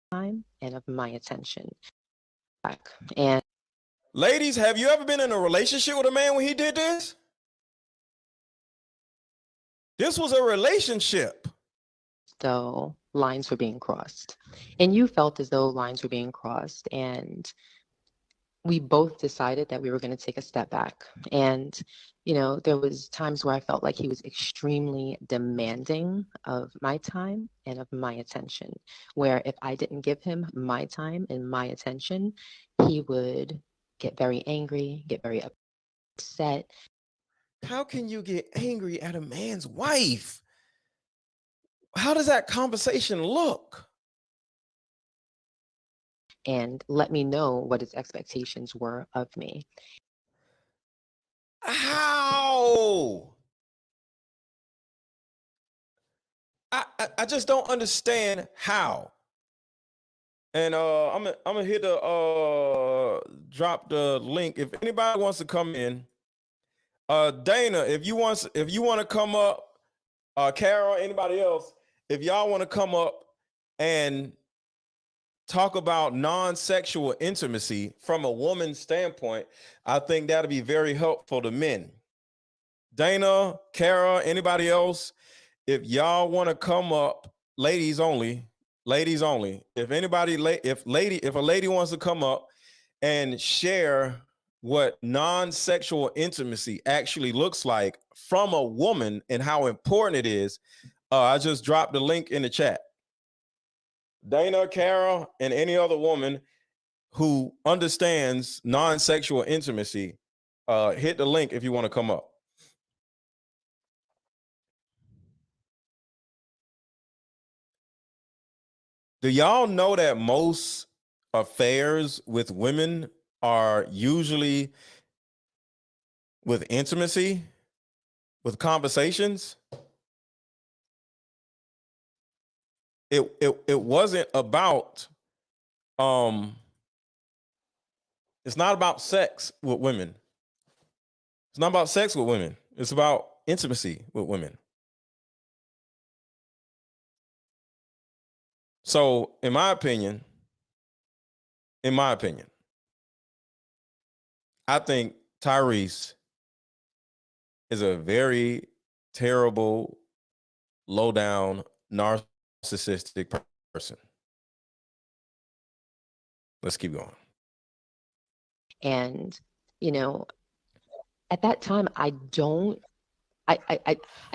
Time and of my attention. And ladies, have you ever been in a relationship with a man when he did this? This was a relationship. So lines were being crossed. And you felt as though lines were being crossed. And we both decided that we were going to take a step back. And, you know, there was times where I felt like he was extremely demanding of my time and of my attention, where if I didn't give him my time and my attention, he would get very angry, get very upset. How can you get angry at a man's wife? How does that conversation look? And let me know what his expectations were of me. How? I just don't understand how. And I'm gonna hit the drop the link if anybody wants to come in. Dana, if you want to come up, Carol, anybody else, if y'all want to come up and talk about non-sexual intimacy from a woman's standpoint, I think that'll be very helpful to men. Dana, Kara, anybody else, if y'all want to come up, ladies only. If a lady wants to come up and share what non-sexual intimacy actually looks like from a woman and how important it is, I just dropped the link in the chat. Dana, Kara, and any other woman who understands non-sexual intimacy, hit the link if you want to come up. Do y'all know that most affairs with women are usually with intimacy, with conversations? It wasn't about it's not about sex with women. It's not about sex with women. It's about intimacy with women. So, in my opinion, I think Tyrese is a very terrible, low-down, narcissistic person. Let's keep going. And, you know, at that time, I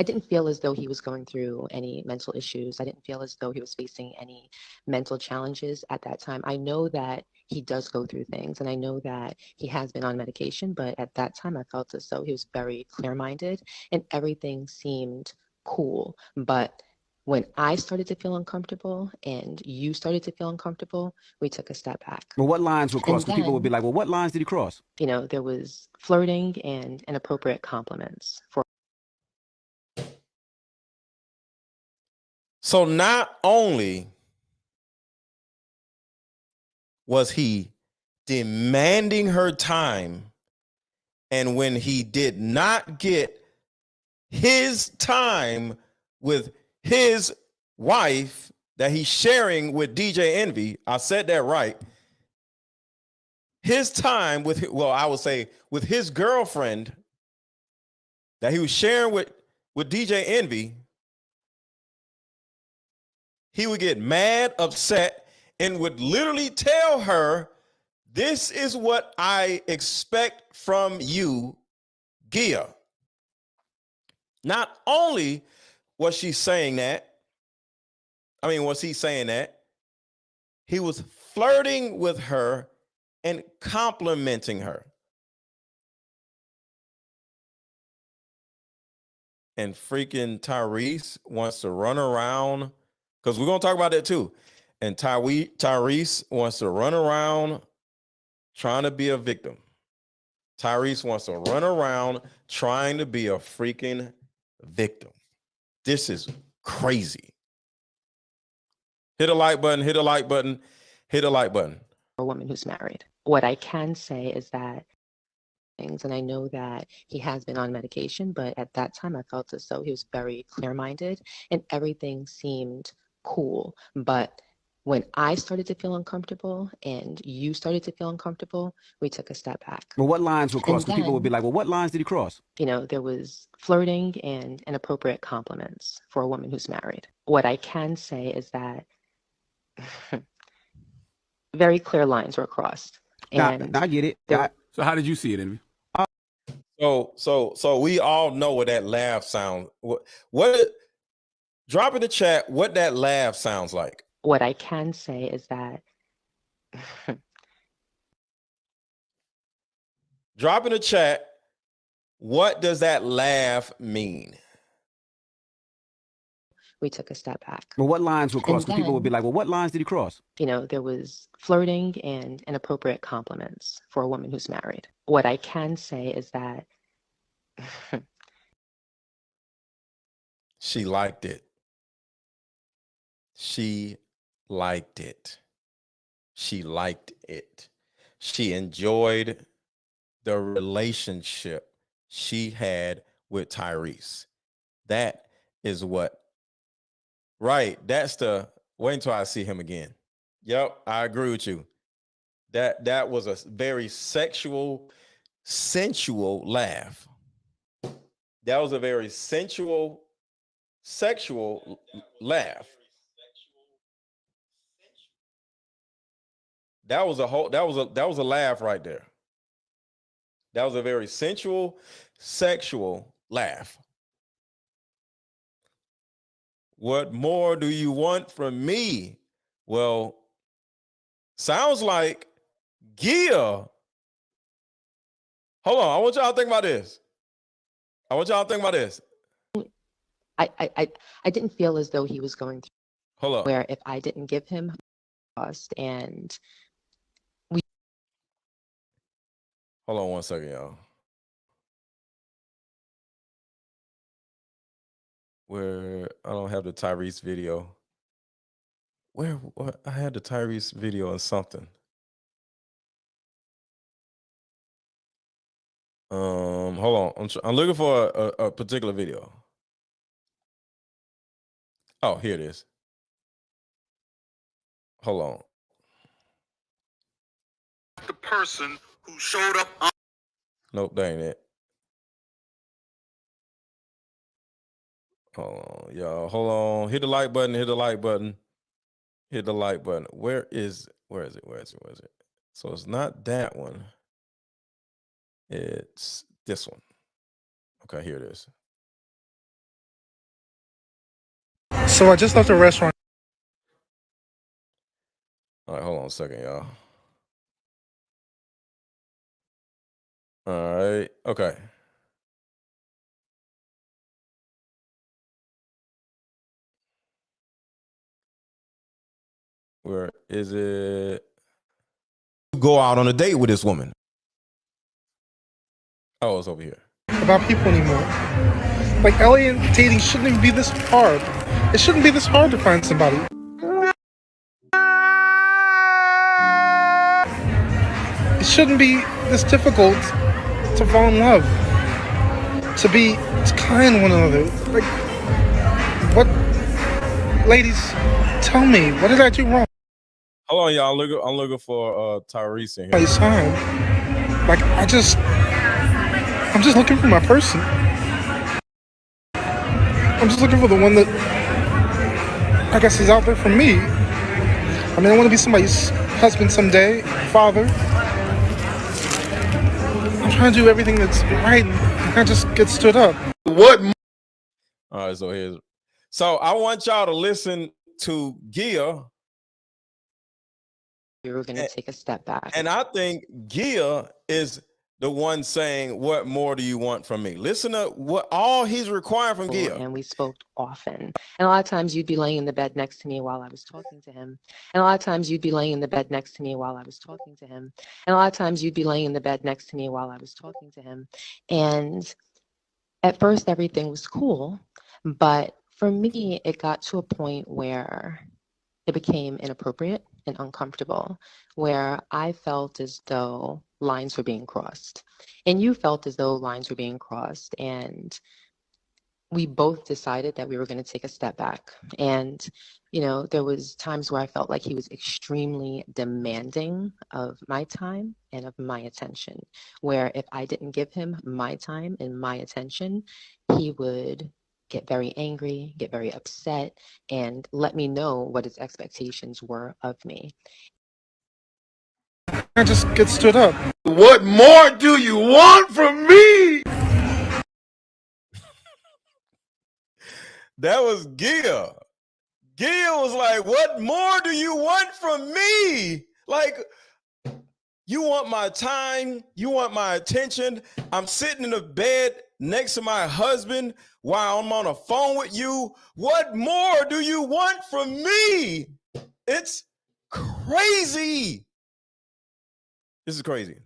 didn't feel as though he was going through any mental issues. I didn't feel as though he was facing any mental challenges at that time. I know that he does go through things, and I know that he has been on medication, but at that time I felt as though he was very clear-minded and everything seemed cool. But when I started to feel uncomfortable and you started to feel uncomfortable, we took a step back. Well, what lines were crossed? Because people would be like, well, what lines did he cross? You know, there was flirting and inappropriate compliments. So not only was he demanding her time, and when he did not get his time with his wife that he's sharing with DJ Envy, I said that right. His time with, well, I would say with his girlfriend that he was sharing with DJ Envy, he would get mad, upset, and would literally tell her, this is what I expect from you, Gia. Not only was she saying that, was he saying that, he was flirting with her and complimenting her. And freaking Tyrese wants to run around, because we're going to talk about that too. And Tyrese wants to run around trying to be a victim. Tyrese wants to run around trying to be a freaking victim. This is crazy. Hit a like button, hit a like button, hit a like button. A woman who's married. What I can say is that things, and I know that he has been on medication, but at that time I felt as though he was very clear-minded and everything seemed cool. But when I started to feel uncomfortable and you started to feel uncomfortable, we took a step back. Well, what lines were crossed? And Because people would be then, like, well, what lines did he cross? you know, there was flirting and inappropriate compliments for a woman who's married. What I can say is that very clear lines were crossed. Now, And I get it. So how did you see it, Envy? So we all know what that laugh sounds. What drop in the chat what that laugh sounds like. what I can say is that Drop in the chat. What does that laugh mean? we took a step back. Well, what lines were crossed? And Because people would be then, like, well, what lines did he cross? you know, there was flirting and inappropriate compliments for a woman who's married. What I can say is that She liked it. She liked it. She liked it. She enjoyed the relationship she had with Tyrese. That is what, right? That's the, wait until I see him again. Yep, I agree with you. That was a very sensual laugh. That was a very sexual laugh. That was a laugh right there. That was a very sensual, sexual laugh. What more do you want from me? Well, sounds like Gia. Hold on, I want y'all to think about this. I didn't feel as though he was going through Hold on. where if I didn't give him trust and we Hold on one second, y'all. Where I don't have the Tyrese video. What I had the Tyrese video or something. Hold on. I'm looking for a particular video. Oh, here it is. Hold on. The person who showed up on Nope, that ain't it. Hold on, y'all. Hold on. Hit the like button. Hit the like button. Hit the like button. Where is it? So it's not that one. It's this one. Okay, here it is. So I just left a restaurant. All right, hold on a second, y'all. All right, okay. Where is it? Go out on a date with this woman. Oh, it's over here. About people anymore. Like, alien dating shouldn't even be this hard. It shouldn't be this hard to find somebody. It shouldn't be this difficult to fall in love. To be kind to one another. Like, what? Ladies, tell me, what did I do wrong? Hold on, y'all. I'm looking for Tyrese in here. It's time. Like, I'm just looking for my person. I'm just looking for the one that, I guess, is out there for me. I mean, I want to be somebody's husband someday, father. I'm trying to do everything that's right, and I just get stood up. what All right, so I want y'all to listen to Gia. we were going to take a step back. And I think Gia is the one saying, what more do you want from me? Listen to what all he's requiring from Gia. And we spoke often. And a lot of times you'd be laying in the bed next to me while I was talking to him. And a lot of times you'd be laying in the bed next to me while I was talking to him. And a lot of times you'd be laying in the bed next to me while I was talking to him. And at first everything was cool, but for me, it got to a point where it became inappropriate and uncomfortable, where I felt as though lines were being crossed. And you felt as though lines were being crossed. And we both decided that we were going to take a step back. And, you know, there was times where I felt like he was extremely demanding of my time and of my attention, where if I didn't give him my time and my attention, he would get very angry, get very upset, and let me know what his expectations were of me. I just get stood up. What more do you want from me? That was Gia. Gia was like, what more do you want from me? Like, you want my time, you want my attention. I'm sitting in the bed next to my husband while I'm on a phone with you. What more do you want from me? It's crazy. This is crazy.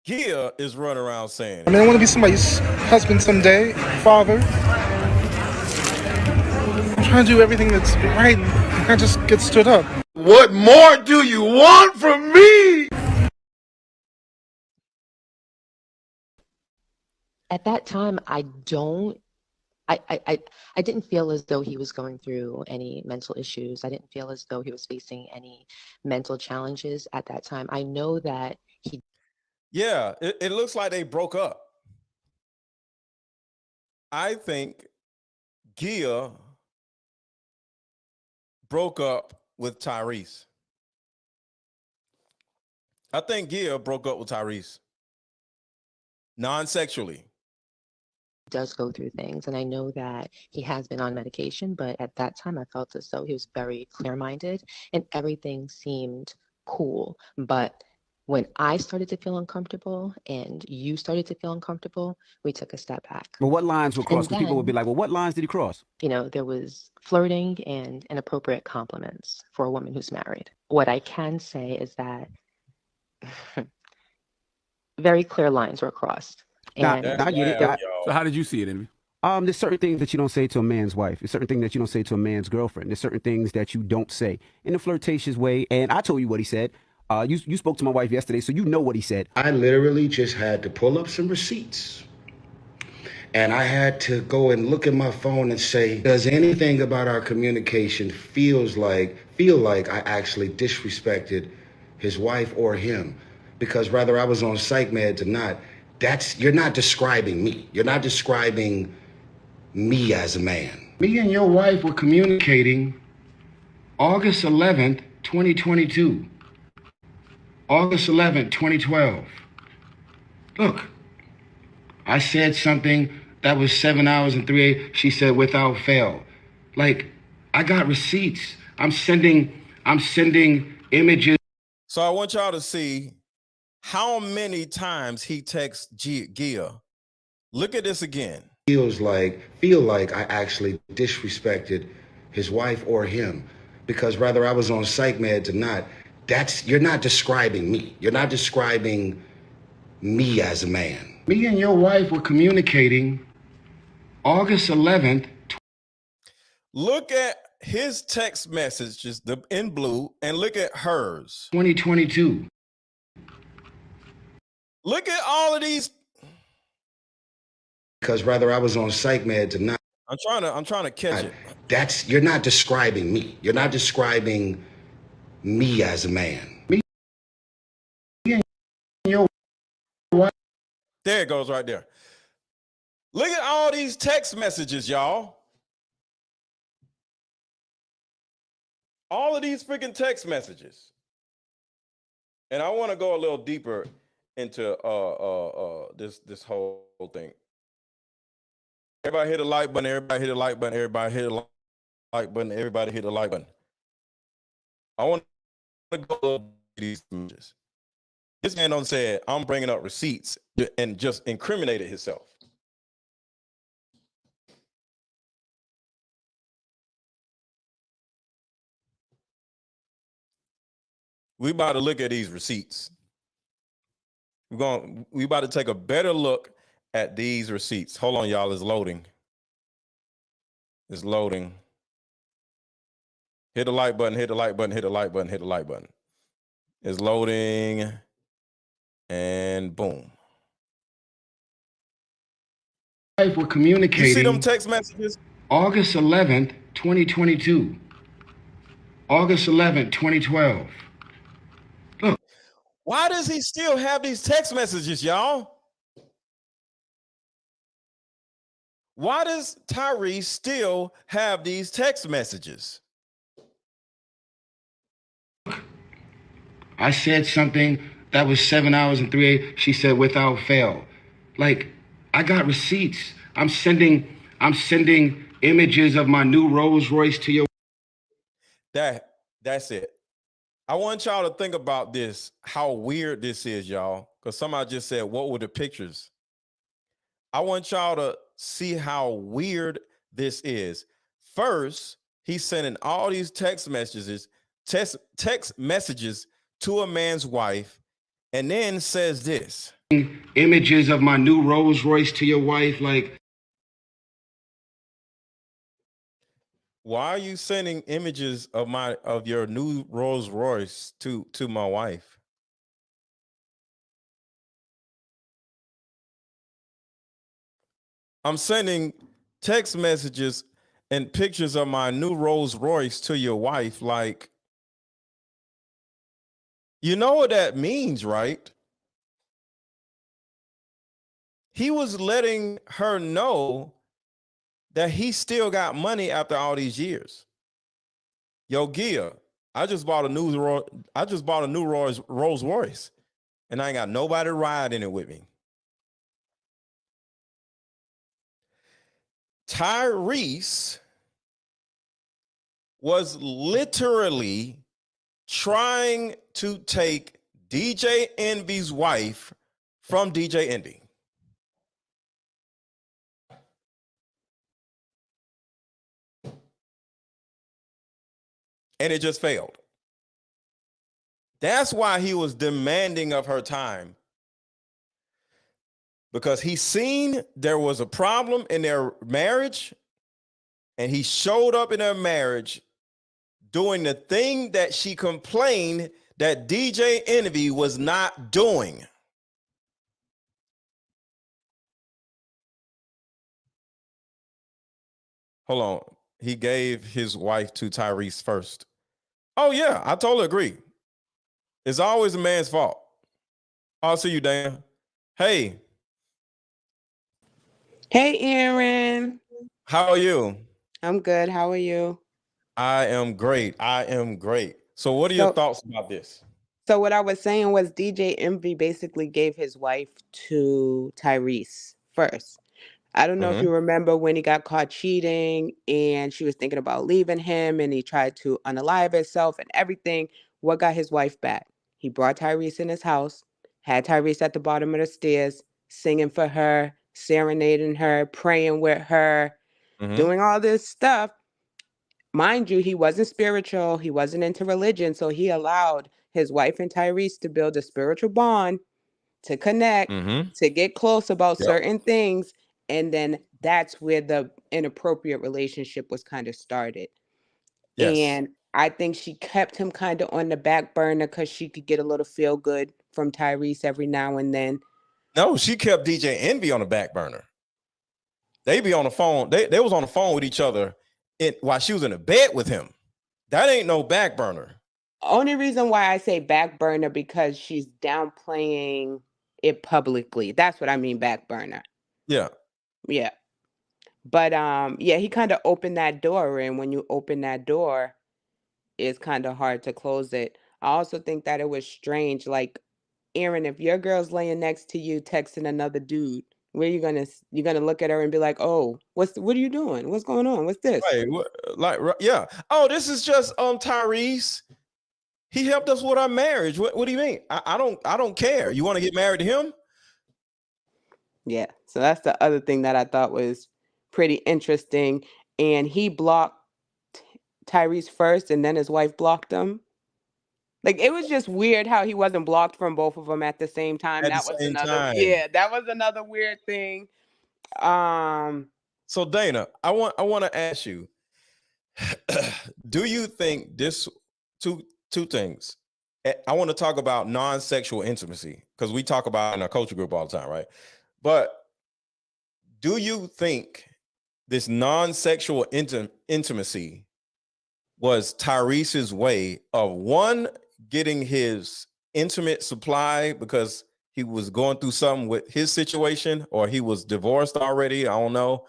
Gia is running around saying, I mean, I want to be somebody's husband someday, father. I'm trying to do everything that's right, and I just get stood up. What more do you want from me? At that time, I didn't feel as though he was going through any mental issues. I didn't feel as though he was facing any mental challenges at that time. I know that he yeah, it looks like they broke up. I think Gia broke up with Tyrese. I think Gia broke up with Tyrese. Non-sexually. does go through things, and I know that he has been on medication, but at that time I felt as though he was very clear-minded and everything seemed cool. But when I started to feel uncomfortable and you started to feel uncomfortable, we took a step back. Well, what lines were crossed? And Because people would be then, like, well, what lines did he cross? you know, there was flirting and inappropriate compliments for a woman who's married. What I can say is that very clear lines were crossed. Nah, And I get it. Wow, I- y'all. So how did you see it, Envy? There's certain things that you don't say to a man's wife. There's certain things that you don't say to a man's girlfriend. There's certain things that you don't say in a flirtatious way. And I told you what he said. You spoke to my wife yesterday, so you know what he said. I literally just had to pull up some receipts. And I had to go and look at my phone and say, does anything about our communication feel like I actually disrespected his wife or him? Because whether I was on psych meds or not, you're not describing me. You're not describing me as a man. Me and your wife were communicating August 11th, 2022. August 11th, 2012. Look, I said something that was 7 hours and 3 she said without fail. Like, I got receipts. I'm sending images. So I want y'all to see how many times he texts Gia. Look at this again. Feel like I actually disrespected his wife or him. Because whether I was on psych meds or not, you're not describing me. You're not describing me as a man. Me and your wife were communicating August 11th. Look at his text messages in blue and look at hers. 2022. Look at all of these. Because whether I was on psych meds or not, I'm trying to catch it. You're not describing me. You're not describing me as a man. Me and your wife. There it goes right there. Look at all these text messages, y'all. All of these freaking text messages. And I want to go a little deeper into this whole thing. Everybody hit the like button, everybody hit the like button, everybody hit the like button, everybody hit the like button. I want to go over these images. This man done said, I'm bringing up receipts and just incriminated himself. We about to look at these receipts. We about to take a better look at these receipts. Hold on, y'all, it's loading. It's loading. Hit the like button, hit the like button, hit the like button, hit the like button. It's loading. And boom. wife were communicating. You see them text messages? August 11th, 2022. August 11th, 2012. Look. Why does he still have these text messages, y'all? Why does Tyrese still have these text messages? I said something that was 7 hours and 3 8. She said without fail. Like, I got receipts. I'm sending images of my new Rolls Royce to your. That's it. I want y'all to think about this, how weird this is, y'all. Because somebody just said, what were the pictures? I want y'all to see how weird this is. First, he's sending all these text messages to a man's wife, and then says this. Images of my new Rolls Royce to your wife, like. Why are you sending images of your new Rolls Royce to my wife? I'm sending text messages and pictures of my new Rolls Royce to your wife. Like, you know what that means, right? He was letting her know that he still got money after all these years. Yo, Gia, I just bought a new Rolls Royce, and I ain't got nobody riding it with me. Tyrese was literally trying to take DJ Envy's wife from DJ Envy. And it just failed. That's why he was demanding of her time. Because he seen there was a problem in their marriage, and he showed up in their marriage doing the thing that she complained that DJ Envy was not doing. Hold on. He gave his wife to Tyrese first. Oh, yeah, I totally agree. It's always a man's fault. I'll see you, Dan. Hey. Hey, Aaron. How are you? I'm good. How are you? I am great. So what are your thoughts about this? So what I was saying was DJ Envy basically gave his wife to Tyrese first. I don't know if you remember when he got caught cheating and she was thinking about leaving him and he tried to unalive himself and everything. What got his wife back? He brought Tyrese in his house, had Tyrese at the bottom of the stairs, singing for her, serenading her, praying with her, doing all this stuff. Mind you, he wasn't spiritual. He wasn't into religion. So he allowed his wife and Tyrese to build a spiritual bond, to connect, to get close about certain things. And then that's where the inappropriate relationship was kind of started. Yes. And I think she kept him kind of on the back burner because she could get a little feel good from Tyrese every now and then. No, she kept DJ Envy on the back burner. They be on the phone. They was on the phone with each other while she was in the bed with him. That ain't no back burner. Only reason why I say back burner because she's downplaying it publicly. That's what I mean, back burner. Yeah. Yeah. But yeah, he kind of opened that door, and when you open that door, it's kind of hard to close it. I also think that it was strange. Like, Aaron, if your girl's laying next to you texting another dude, where you gonna look at her and be like, "Oh, what are you doing? What's going on? What's this?" Right. Yeah. Oh, this is just Tyrese. He helped us with our marriage. What do you mean? I don't care. You want to get married to him? Yeah. So that's the other thing that I thought was pretty interesting. And he blocked Tyrese first, and then his wife blocked him. Like, it was just weird how he wasn't blocked from both of them at the same time. At the That was same another time. Yeah, that was another weird thing. So Dana, I want to ask you, do you think this two things? I want to talk about non-sexual intimacy because we talk about it in our culture group all the time, right? But do you think this non-sexual intimacy was Tyrese's way of, one, getting his intimate supply because he was going through something with his situation, or he was divorced already, I don't know,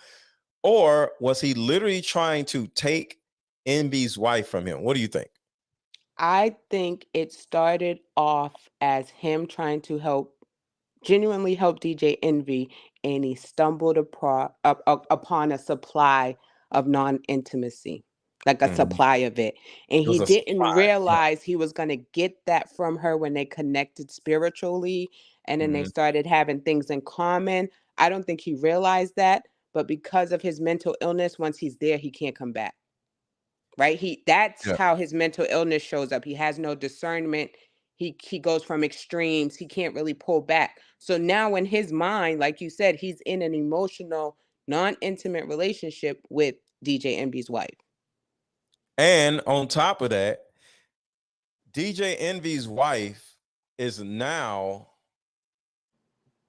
or was he literally trying to take Envy's wife from him? What do you think? I think it started off as him trying to genuinely help DJ Envy, and he stumbled upon a supply of non-intimacy, like a Mhm. supply of it. And It was he a didn't supply. realize he was going to get that from her when they connected spiritually, and then they Mhm. started having things in common. I don't think he realized that, but because of his mental illness, once he's there, he can't come back. Right? That's Yeah. how his mental illness shows up. He has no discernment. He goes from extremes. He can't really pull back. So now in his mind, like you said, he's in an emotional, non-intimate relationship with DJ Envy's wife. And on top of that, DJ Envy's wife is now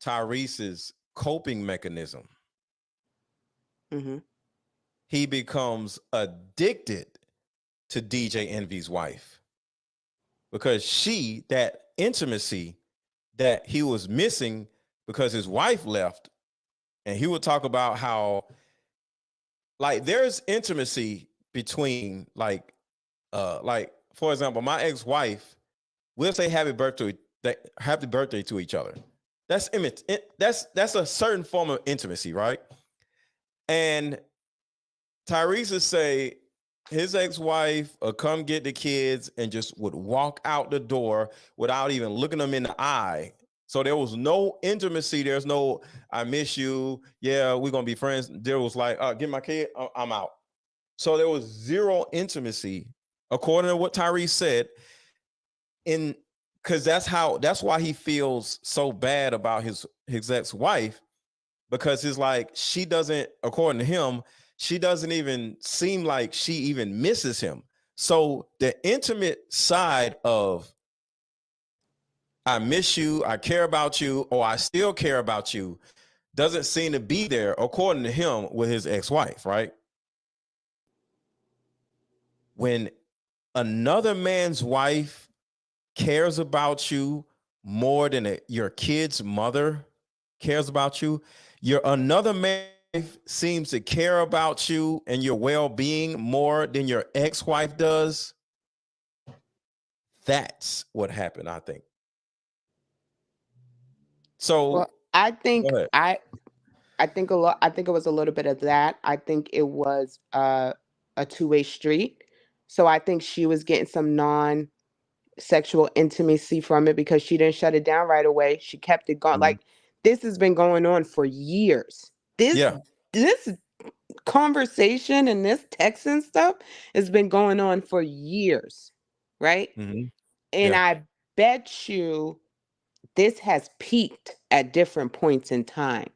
Tyrese's coping mechanism. Hmm. He becomes addicted to DJ Envy's wife because that intimacy that he was missing because his wife left. And he would talk about how, like, there's intimacy between, like, for example, my ex-wife, we'll say happy birthday to each other. That's that's a certain form of intimacy, right? And Tyrese would say his ex-wife would come get the kids and just would walk out the door without even looking them in the eye. So there was no intimacy. There's no, I miss you. Yeah, we're going to be friends. There was like, get my kid, I'm out. So there was zero intimacy, according to what Tyrese said, because that's why he feels so bad about his ex-wife, because it's like, she doesn't, according to him, she doesn't even seem like she even misses him. So the intimate side of, I miss you, I care about you, or I still care about you, doesn't seem to be there, according to him, with his ex-wife, right? When another man's wife cares about you more than your kid's mother cares about you, another man seems to care about you and your well-being more than your ex-wife does. That's what happened, I think. So Well, I think go ahead. I think it was a little bit of that. I think it was a two-way street. So I think she was getting some non-sexual intimacy from it because she didn't shut it down right away. She kept it going. Mhm. Like, this has been going on for years. Yeah. This conversation and this text and stuff has been going on for years, right? Mhm. And Yeah. I bet you this has peaked at different points in time.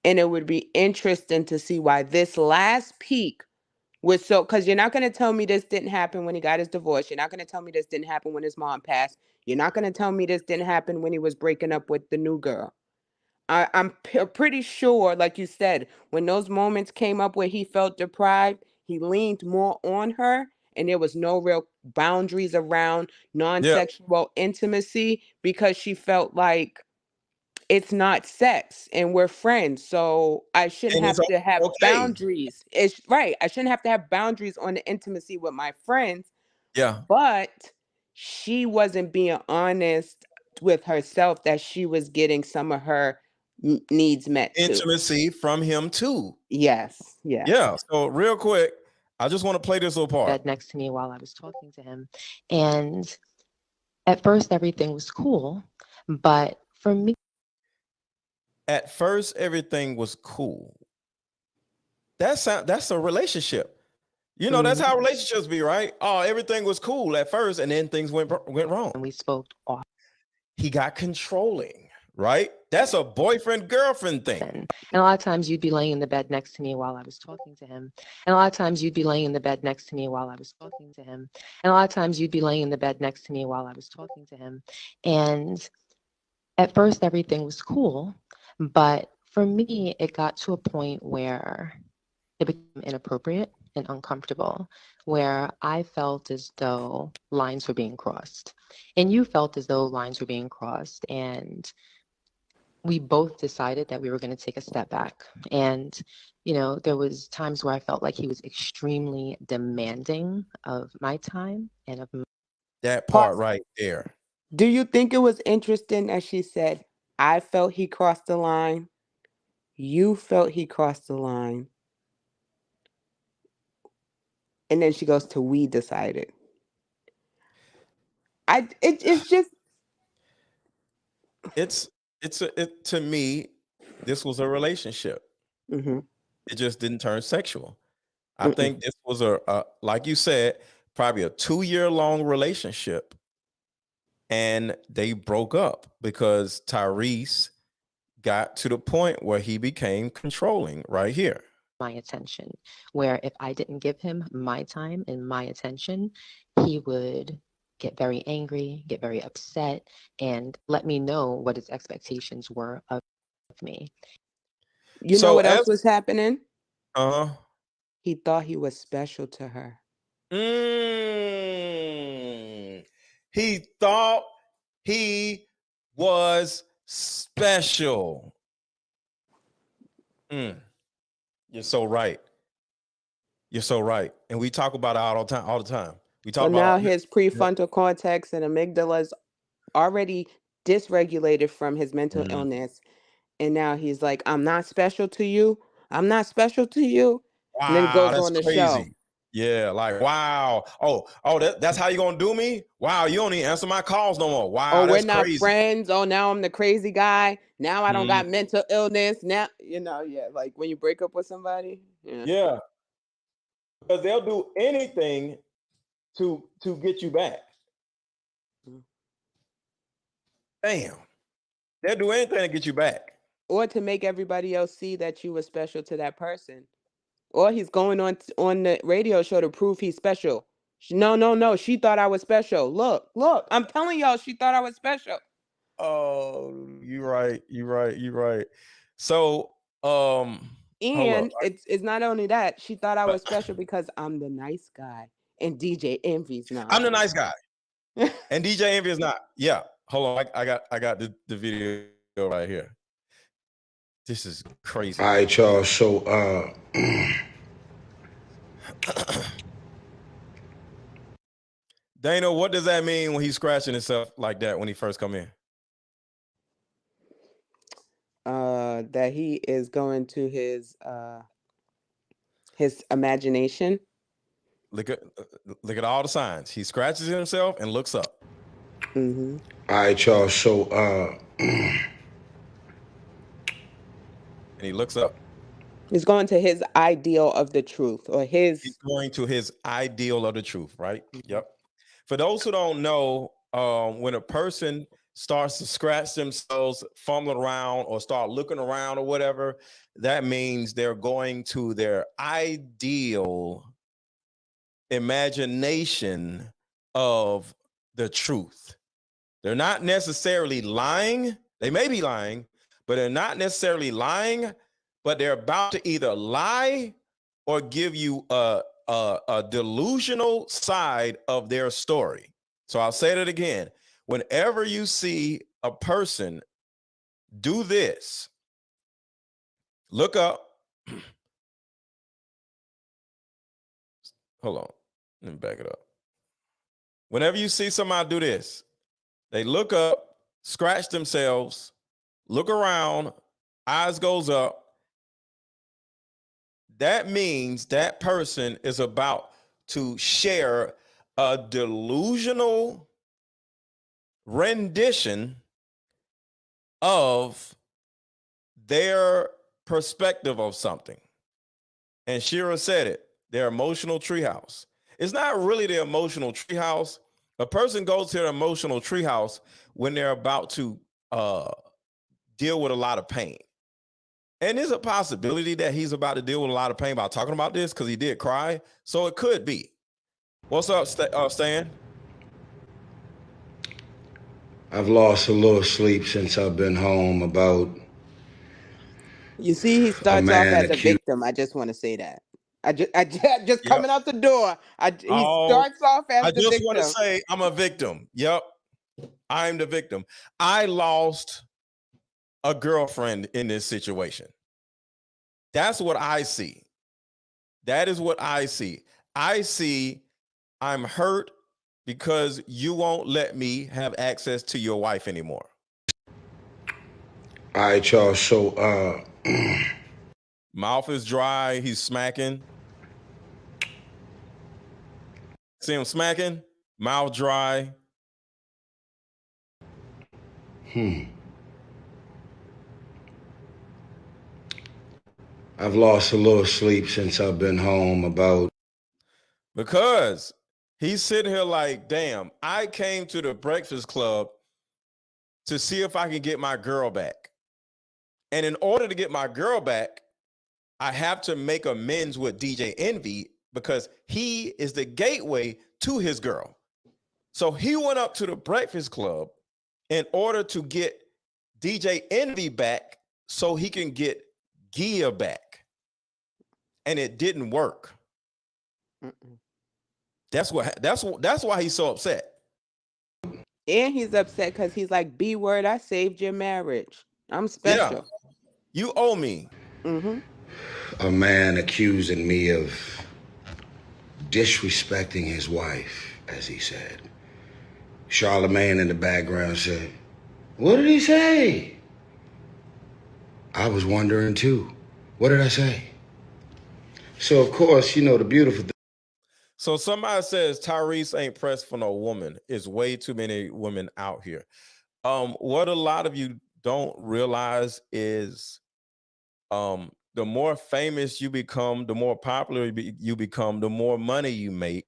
And it would be interesting to see why this last peak was so, because you're not going to tell me this didn't happen when he got his divorce. You're not going to tell me this didn't happen when his mom passed. You're not going to tell me this didn't happen when he was breaking up with the new girl. I'm pretty sure, like you said, when those moments came up where he felt deprived, he leaned more on her, and there was no real boundaries around Yeah. non-sexual intimacy because she felt like it's not sex and we're friends, so I shouldn't And it's have to have okay. boundaries. It's right. I shouldn't have to have boundaries on the intimacy with my friends, Yeah. but she wasn't being honest with herself that she was getting some of her needs met too. Intimacy from him too. Yes, yes. Yeah. So real quick, I just want to play this little part. Bed next to me while I was talking to him. And at first, everything was cool. But for me, At first, everything was cool. That's a relationship. You know, that's Mhm. how relationships be, right? Oh, everything was cool at first, and then things went wrong. we spoke often. He got controlling, right? That's a boyfriend-girlfriend thing. And a lot of times you'd be laying in the bed next to me while I was talking to him. And a lot of times you'd be laying in the bed next to me while I was talking to him. And a lot of times you'd be laying in the bed next to me while I was talking to him. And at first, everything was cool. But For me, it got to a point where it became inappropriate and uncomfortable, where I felt as though lines were being crossed. And you felt as though lines were being crossed. And we both decided that we were going to take a step back. And, you know, there was times where I felt like he was extremely demanding of my time and of That part right there. Do you think it was interesting that she said, I felt he crossed the line, you felt he crossed the line, and then she goes to we decided. It's just to me, this was a relationship. mhm. It just didn't turn sexual. I Mm-mm. think this was a like you said, probably a 2-year-long relationship, and they broke up because Tyrese got to the point where he became controlling right here. my attention, where if I didn't give him my time and my attention, he would get very angry, get very upset, and let me know what his expectations were of me. You know So what else as was happening? uh He thought he was special to her. he thought he was special. You're so right. You're so right. And we talk about it all the time. We talk So now about his prefrontal cortex and amygdala is already dysregulated from his mental illness. And now he's like, I'm not special to you. I'm not special to you. And then wow, goes that's on the show. crazy. Yeah, like wow. That's how you gonna do me? Wow, you don't even answer my calls no more. Wow, Oh, we're that's not crazy. friends. Oh, now I'm the crazy guy. Now I don't got mental illness. Now, like when you break up with somebody. Yeah. Because they'll do anything to get you back. Damn. They'll do anything to get you back. Or to make everybody else see that you were special to that person. Or he's going on the radio show to prove he's special. No. She thought I was special. Look. I'm telling y'all, she thought I was special. Oh, you're right. So, and it's not only that, she thought I was special because I'm the nice guy and DJ Envy's not. I'm the nice guy. And DJ Envy is not. Yeah. Hold on. I got the video right here. This is crazy. All right, y'all. So Dana, what does that mean when he's scratching himself like that when he first come in? That he is going to his imagination. Look at all the signs. He scratches himself and looks up. Mm-hmm. All right, y'all. So and he looks up. He's going to his ideal of the truth, or his. He's going to his ideal of the truth, right? Mm-hmm. Yep. For those who don't know, when a person starts to scratch themselves, fumbling around, or start looking around or whatever, that means they're going to their ideal imagination of the truth. They're not necessarily lying. They may be lying, but they're not necessarily lying, but they're about to either lie or give you a delusional side of their story. So I'll say that again. Whenever you see a person do this, look up. Hold on. Let me back it up. Whenever you see somebody do this, they look up, scratch themselves, look around, eyes goes up. That means that person is about to share a delusional rendition of their perspective of something. And Shira said it, their emotional treehouse. It's not really the emotional treehouse. A person goes to their emotional treehouse when they're about to deal with a lot of pain. And there's a possibility that he's about to deal with a lot of pain by talking about this because he did cry. So it could be. What's up, Stan? I've lost a little sleep since I've been home about You see, he A starts off man as a accused. victim. I just want to say that. I just Yep. coming out the door. He Oh, starts off as I the just want to victim. say I'm a victim. Yep. I'm the victim. I lost a girlfriend in this situation. That's what I see. That is what I see. I see I'm hurt because you won't let me have access to your wife anymore. All right, y'all. So, Mouth is dry. He's smacking. See him smacking? Mouth dry. I've lost a little sleep since I've been home about. Because he's sitting here like, damn, I came to the Breakfast Club to see if I can get my girl back. And in order to get my girl back, I have to make amends with DJ Envy because he is the gateway to his girl. So he went up to the Breakfast Club in order to get DJ Envy back so he can get Gia back. And it didn't work. Mm-mm. That's why he's so upset. And he's upset because he's like, B word, I saved your marriage. I'm special. Yeah. You owe me. Mm-hmm. A man accusing me of disrespecting his wife, as he said. Charlemagne in the background said, "What did he say?" I was wondering too. What did I say? So, of course, you know, the beautiful thing. So somebody says Tyrese ain't pressed for no woman. It's way too many women out here. What a lot of you don't realize is the more famous you become, the more popular you become, the more money you make,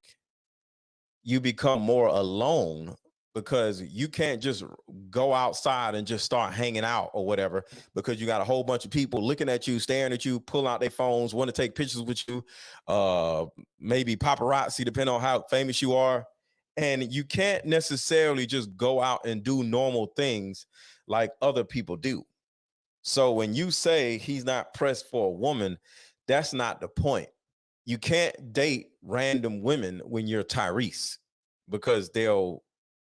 you become more alone because you can't just go outside and just start hanging out or whatever because you got a whole bunch of people looking at you, staring at you, pull out their phones, want to take pictures with you, maybe paparazzi, depending on how famous you are. And you can't necessarily just go out and do normal things like other people do. So when you say he's not pressed for a woman, that's not the point. You can't date random women when you're Tyrese because they'll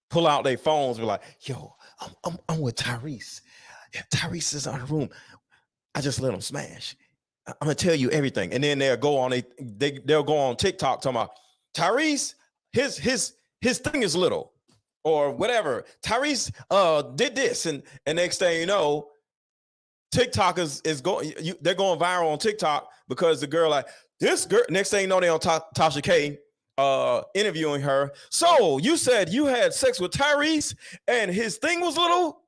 pull out their phones and be like, yo, I'm with Tyrese. If Tyrese is in the room, I just let him smash. I'm gonna tell you everything. And then they'll go on they'll go on TikTok talking about Tyrese, his thing is little or whatever. Tyrese did this, and next thing you know, TikTok is going, they're going viral on TikTok because the girl like this girl. Next thing you know, they on Tasha K interviewing her. So you said you had sex with Tyrese and his thing was little?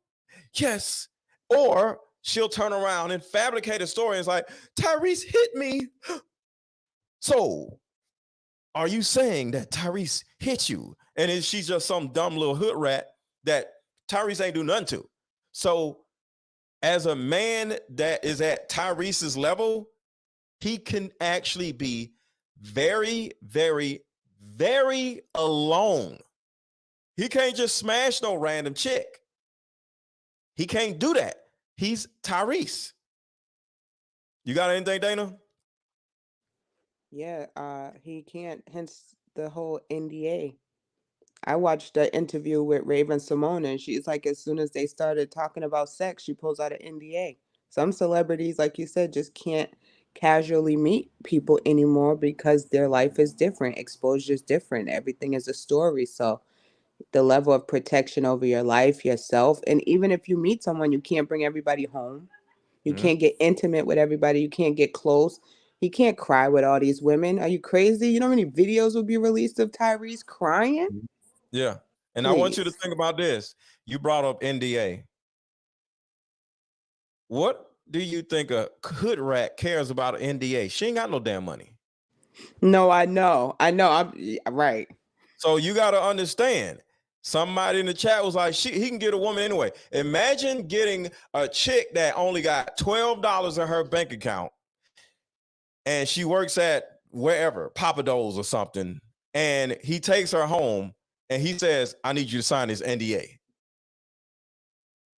Yes. Or she'll turn around and fabricate a story and it's like, Tyrese hit me. So are you saying that Tyrese hit you? And she's just some dumb little hood rat that Tyrese ain't do nothing to. So as a man that is at Tyrese's level, he can actually be very, very, very alone. He can't just smash no random chick. He can't do that. He's Tyrese. You got anything, Dana? Yeah, he can't, hence the whole NDA. I watched the interview with Raven Simone, and she's like, as soon as they started talking about sex, she pulls out an NDA. Some celebrities, like you said, just can't casually meet people anymore because their life is different. Exposure is different. Everything is a story. So the level of protection over your life, yourself, and even if you meet someone, you can't bring everybody home. You can't get intimate with everybody. You can't get close. He can't cry with all these women. Are you crazy? You know how many videos will be released of Tyrese crying? Yeah. And I want you to Please. think about this. You brought up NDA. What do you think a hood rat cares about an NDA? She ain't got no damn money. No, I know. I'm right. So you got to understand. Somebody in the chat was like, he can get a woman anyway. Imagine getting a chick that only got $12 in her bank account and she works at wherever, Papa Do's or something, and he takes her home and he says, I need you to sign this NDA.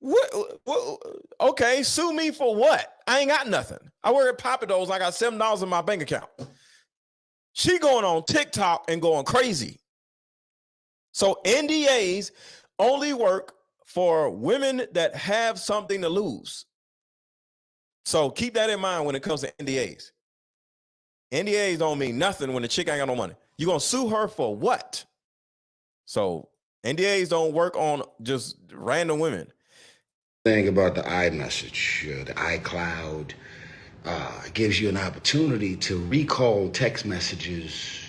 What? Okay, sue me for what? I ain't got nothing. I work at Papa Do's. I got $7 in my bank account. She going on TikTok and going crazy. So NDAs only work for women that have something to lose. So keep that in mind when it comes to NDAs. NDAs don't mean nothing when the chick ain't got no money. You gonna sue her for what? So NDAs don't work on just random women. Thing about the iMessage, the iCloud, gives you an opportunity to recall text messages.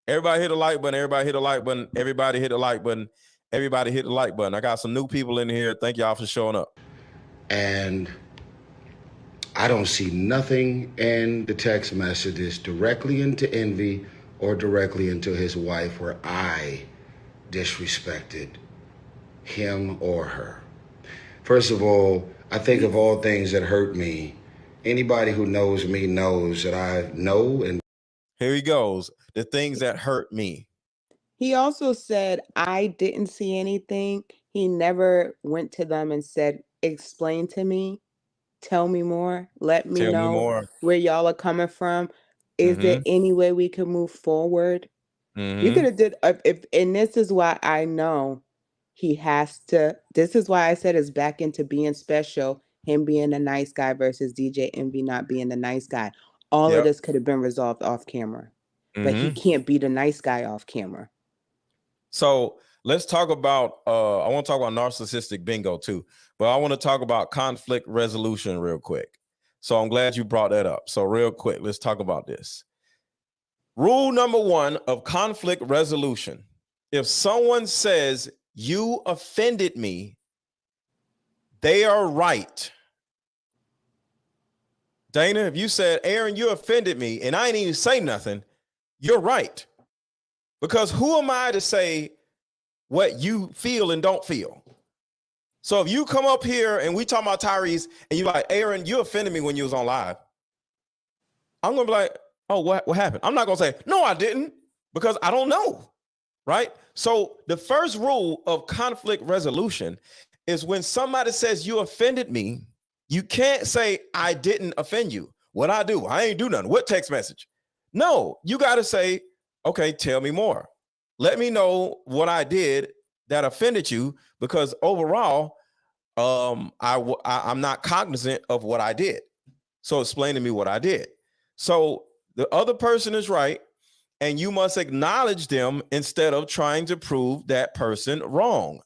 Everybody hit the like button. Everybody hit the like button. Everybody hit the like button. Everybody hit the like button. I got some new people in here. Thank y'all for showing up. And I don't see nothing in the text messages directly into Envy or directly into his wife where I disrespected him or her. First of all, I think of all things that hurt me. Anybody who knows me knows that I know. And here he goes. The things that hurt me. He also said, I didn't see anything. He never went to them and said, explain to me, tell me more, let me know where y'all are coming from. Is there any way we can move forward? You could have did, and this is why I know he has to, this is why I said it's back into being special, him being a nice guy versus DJ Envy not being the nice guy. All of this could have been resolved off camera, but he can't be the nice guy off camera. So let's talk about, I want to talk about narcissistic bingo too, but I want to talk about conflict resolution real quick. So I'm glad you brought that up. So real quick, let's talk about this. Rule number 1 of conflict resolution. If someone says you offended me, they are right. Dana, if you said, Aaron, you offended me and I ain't even say nothing, you're right. Because who am I to say what you feel and don't feel? So if you come up here and we talk about Tyrese and you're like, Aaron, you offended me when you was on live, I'm going to be like, oh, what happened? I'm not going to say, no, I didn't, because I don't know, right? So the first rule of conflict resolution is when somebody says you offended me, you can't say, I didn't offend you. What I do? I ain't do nothing. What text message? No, you got to say, okay, tell me more. Let me know what I did that offended you, because overall, I'm not cognizant of what I did. So explain to me what I did. So the other person is right, and you must acknowledge them instead of trying to prove that person wrong.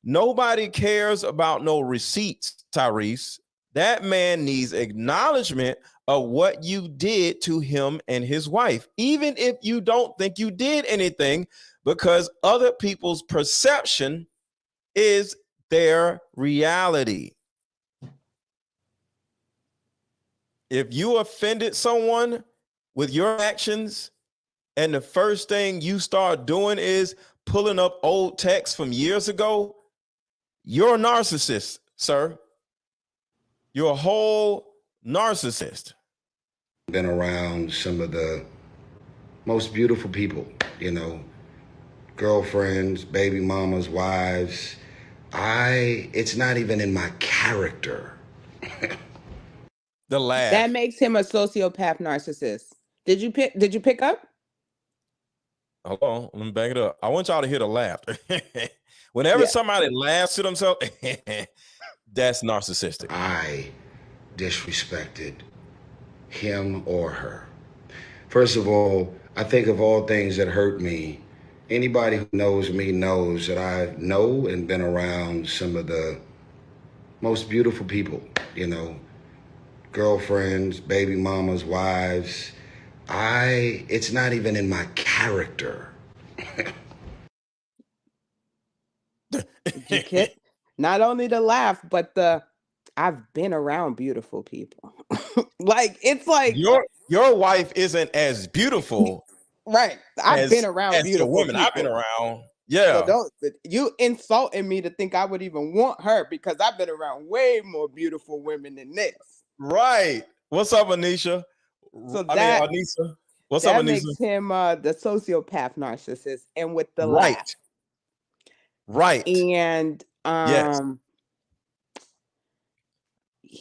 Nobody cares about no receipts, Tyrese. That man needs acknowledgement of what you did to him and his wife, even if you don't think you did anything, because other people's perception is their reality. If you offended someone with your actions, and the first thing you start doing is pulling up old texts from years ago, you're a narcissist, sir. You're a whole narcissist. Been around some of the most beautiful people, you know, girlfriends, baby mamas, wives. It's not even in my character. The laugh. That makes him a sociopath narcissist. Did you pick up? Hold on, let me back it up. I want y'all to hear the laugh. Whenever somebody laughs to themselves, that's narcissistic. I disrespected him or her. First of all, I think of all things that hurt me. Anybody who knows me knows that I know and been around some of the most beautiful people, you know, girlfriends, baby mamas, wives. It's not even in my character. Not only the laugh, but I've been around beautiful people. Like, it's like your wife isn't as beautiful. Right. I've been around beautiful women people. I've been around. Yeah. So you insulting me to think I would even want her, because I've been around way more beautiful women than this. Right. What's up, Anisha? So Anisha. What's up, Anisha? That makes him the sociopath narcissist, and with the laugh. Right. And yes.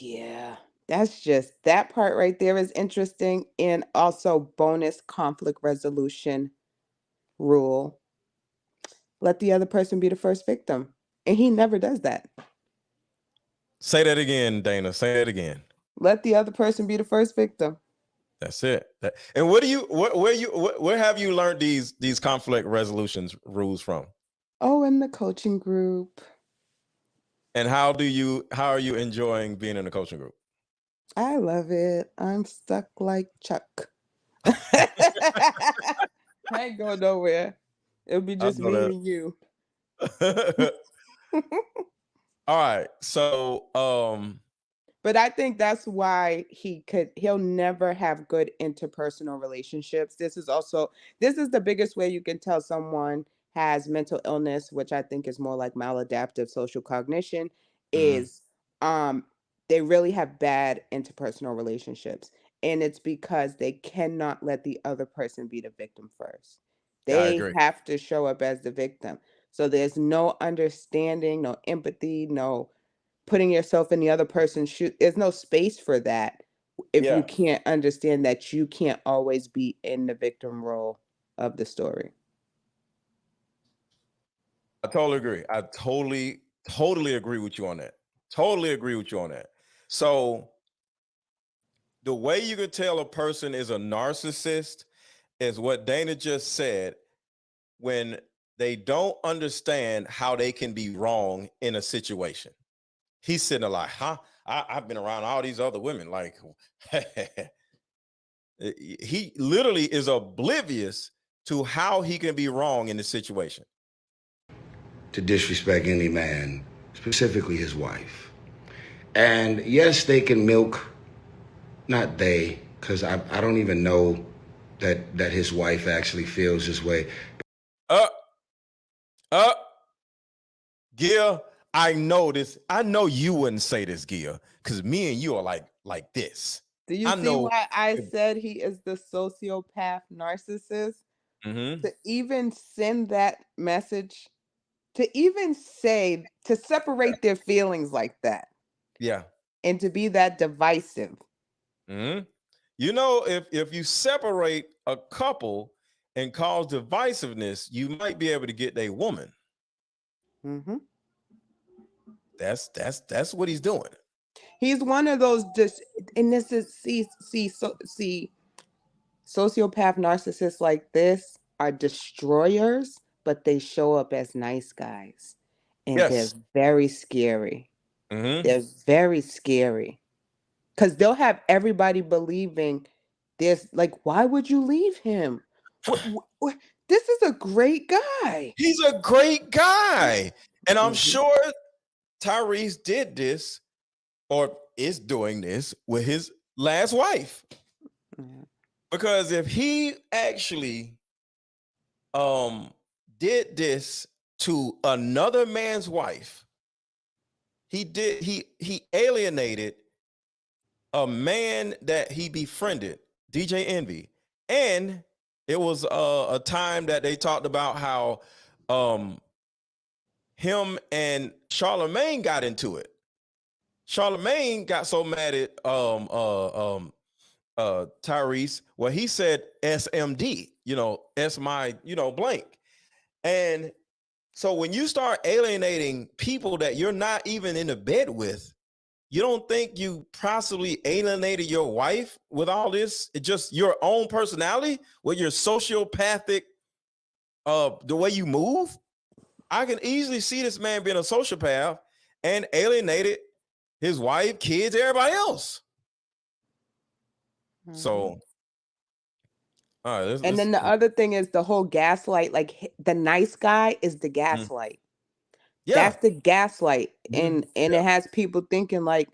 Yeah, that part right there is interesting. And also, bonus conflict resolution rule: let the other person be the first victim. And he never does that. Say that again, Dana. Say that again. Let the other person be the first victim. That's it. And where have you learned these conflict resolutions rules from? Oh, in the coaching group. And how are you enjoying being in the coaching group? I love it. I'm stuck like Chuck. I ain't going nowhere. It'll be just know me that. and you. All right. So But I think that's why he'll never have good interpersonal relationships. This is the biggest way you can tell someone has mental illness, which I think is more like maladaptive social cognition, is they really have bad interpersonal relationships. And it's because they cannot let the other person be the victim first. I They agree. have to show up as the victim. So there's no understanding, no empathy, no putting yourself in the other person's shoe. There's no space for that if you Yeah, can't understand that you can't always be in the victim role of the story. I totally agree. I totally agree with you on that. Totally agree with you on that. So the way you can tell a person is a narcissist is what Dana just said, when they don't understand how they can be wrong in a situation. He's sitting there like, huh? I've been around all these other women. Like, he literally is oblivious to how he can be wrong in the situation. To disrespect any man, specifically his wife. And yes, they can milk, not they, because I don't even know that his wife actually feels this way. Gia, I know this. I know you wouldn't say this, Gia, because me and you are like this. Do you I see know. why I said he is the sociopath narcissist? To even send that message, to even say, to separate their feelings like that, Yeah. and to be that divisive. You know, if you separate a couple and cause divisiveness, you might be able to get a woman. That's what he's doing. He's one of those and this is sociopath narcissists like this are destroyers, but they show up as nice guys, and they're Yes. very scary. Mm-hmm. They're very scary because they'll have everybody believing there's like, why would you leave him? This is a great guy. He's a great guy. And I'm sure Tyrese did this or is doing this with his last wife. Because if he actually did this to another man's wife, he alienated a man that he befriended, DJ Envy. And it was a time that they talked about how him and Charlemagne got into it. Charlemagne got so mad at Tyrese, well, he said SMD, S my, blank. And so when you start alienating people that you're not even in the bed with, you don't think you possibly alienated your wife with all this? It's just your own personality with your sociopathic, the way you move. I can easily see this man being a sociopath and alienated his wife, kids, everybody else. So, all right. And then the other thing is the whole gaslight. Like the nice guy is the gaslight. Yeah, that's the gaslight, and it has people thinking like,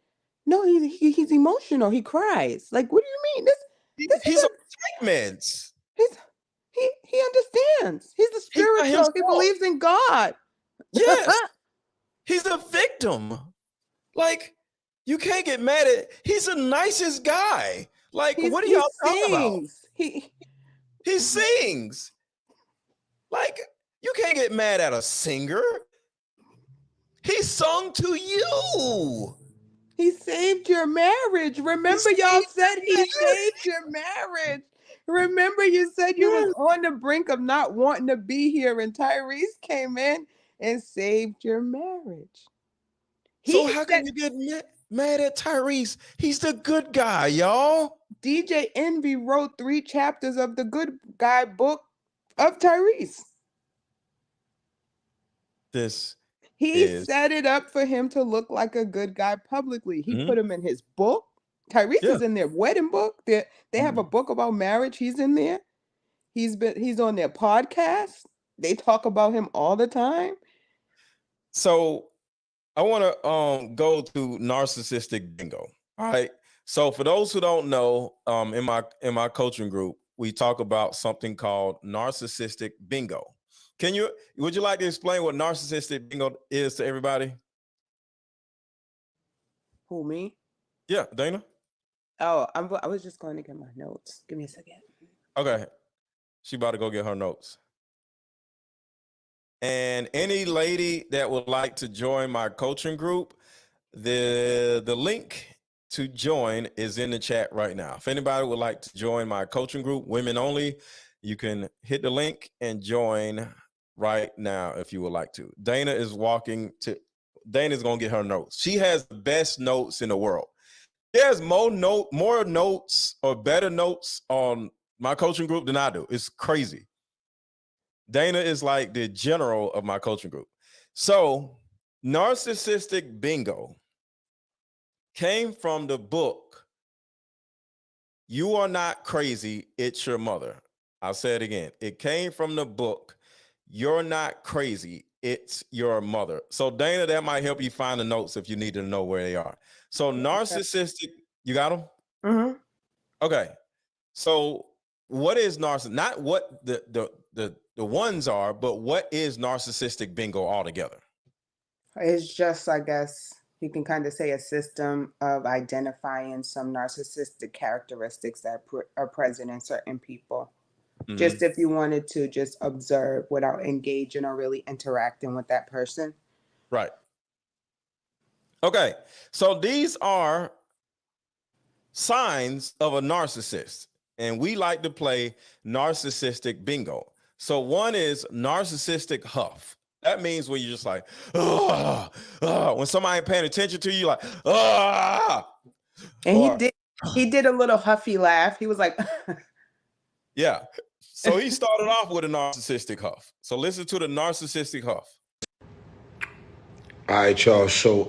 no, he's emotional. He cries. Like, what do you mean? he's on meds. He understands. He's a spiritual. He believes in God. Yes, he's a victim. Like, you can't get mad at. He's the nicest guy. Like, what are y'all talking about? He sings. Like, you can't get mad at a singer. He sung to you. He saved your marriage. Remember, y'all said he saved your marriage. Remember, you said you was on the brink of not wanting to be here, and Tyrese came in and saved your marriage. So how can you get mad at Tyrese? He's the good guy, y'all. DJ Envy wrote 3 chapters of the good guy book of Tyrese. He set it up for him to look like a good guy publicly. He put him in his book. Tyrese is in their wedding book. They have a book about marriage. He's in there. He's on their podcast. They talk about him all the time. So I want to go to narcissistic bingo. All right. So for those who don't know, in my coaching group, we talk about something called narcissistic bingo. Would you like to explain what narcissistic bingo is to everybody? Who, me? Yeah, Dana. Oh, I was just going to get my notes. Give me a second. Okay. She about to go get her notes. And any lady that would like to join my coaching group, the link to join is in the chat right now. If anybody would like to join my coaching group, women only, you can hit the link and join right now if you would like to. Dana's going to get her notes. She has the best notes in the world. There's more notes or better notes on my coaching group than I do. It's crazy. Dana is like the general of my coaching group. So narcissistic bingo came from the book, You Are Not Crazy, It's Your Mother. I'll say it again. It came from the book, You're Not Crazy, It's Your Mother. So Dana, that might help you find the notes if you need to know where they are. So narcissistic, you got them? Mm-hmm. Okay. So what is narcissistic? Not what the ones are, but what is narcissistic bingo altogether? It's just, I guess, you can kind of say a system of identifying some narcissistic characteristics that are present in certain people. Mm-hmm. Just if you wanted to just observe without engaging or really interacting with that person. Right. Okay. So these are signs of a narcissist, and we like to play narcissistic bingo. So one is narcissistic huff. That means when you're just like, when somebody ain't paying attention to you, like, And he did a little huffy laugh. He was like, yeah. So he started off with a narcissistic huff. So listen to the narcissistic huff. All right, y'all. So,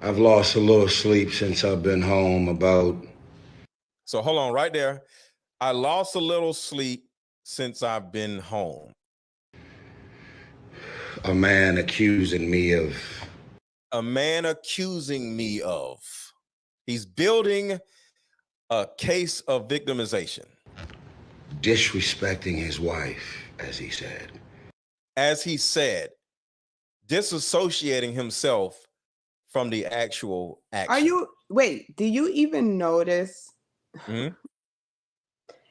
I've lost a little sleep since I've been home about. So hold on right there. I lost a little sleep since I've been home. A man accusing me of. A man accusing me of. He's building a case of victimization. Disrespecting his wife, as he said. As he said, disassociating himself from the actual action. Do you even notice? Mm-hmm.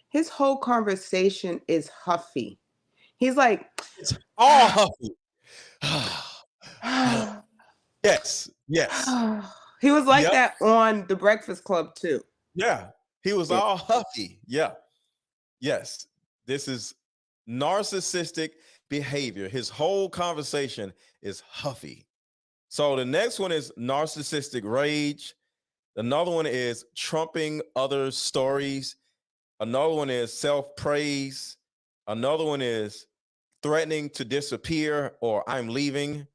His whole conversation is huffy. He's like, it's all huffy. Yes. He was like that on The Breakfast Club too. Yeah. He was all huffy. Yeah. Yes. This is narcissistic behavior. His whole conversation is huffy. So the next one is narcissistic rage. Another one is trumping other stories. Another one is self-praise. Another one is threatening to disappear or I'm leaving.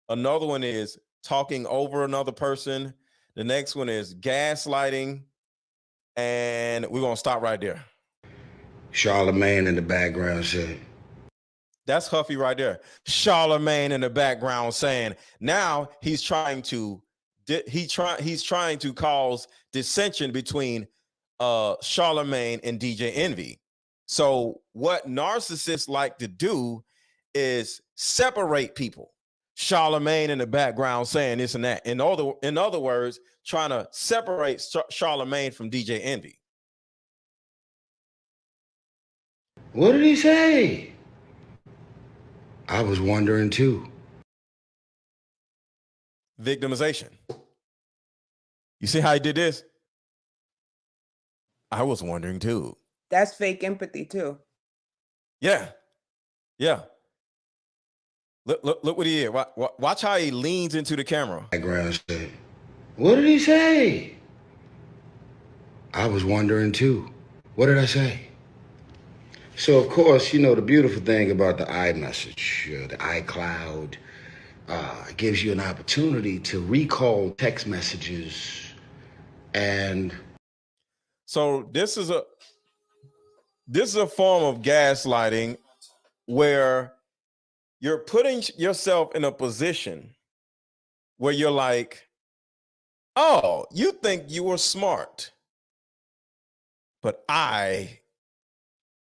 Another one is talking over another person. The next one is gaslighting. And we're going to stop right there. Charlemagne in the background said. That's huffy right there. Charlemagne in the background saying, now he's trying to cause dissension between Charlemagne and DJ Envy. So what narcissists like to do is separate people. Charlemagne in the background saying this and that. In other words, trying to separate Charlemagne from DJ Envy. What did he say? I was wondering too. Victimization. You see how he did this? I was wondering too. That's fake empathy too. Yeah. Yeah. Look what he did. Watch how he leans into the camera. Background said, what did he say? I was wondering too. What did I say? So, of course, you know, the beautiful thing about the iMessage, the iCloud, it gives you an opportunity to recall text messages. And so this is a form of gaslighting where you're putting yourself in a position where you're like, oh, you think you were smart, but I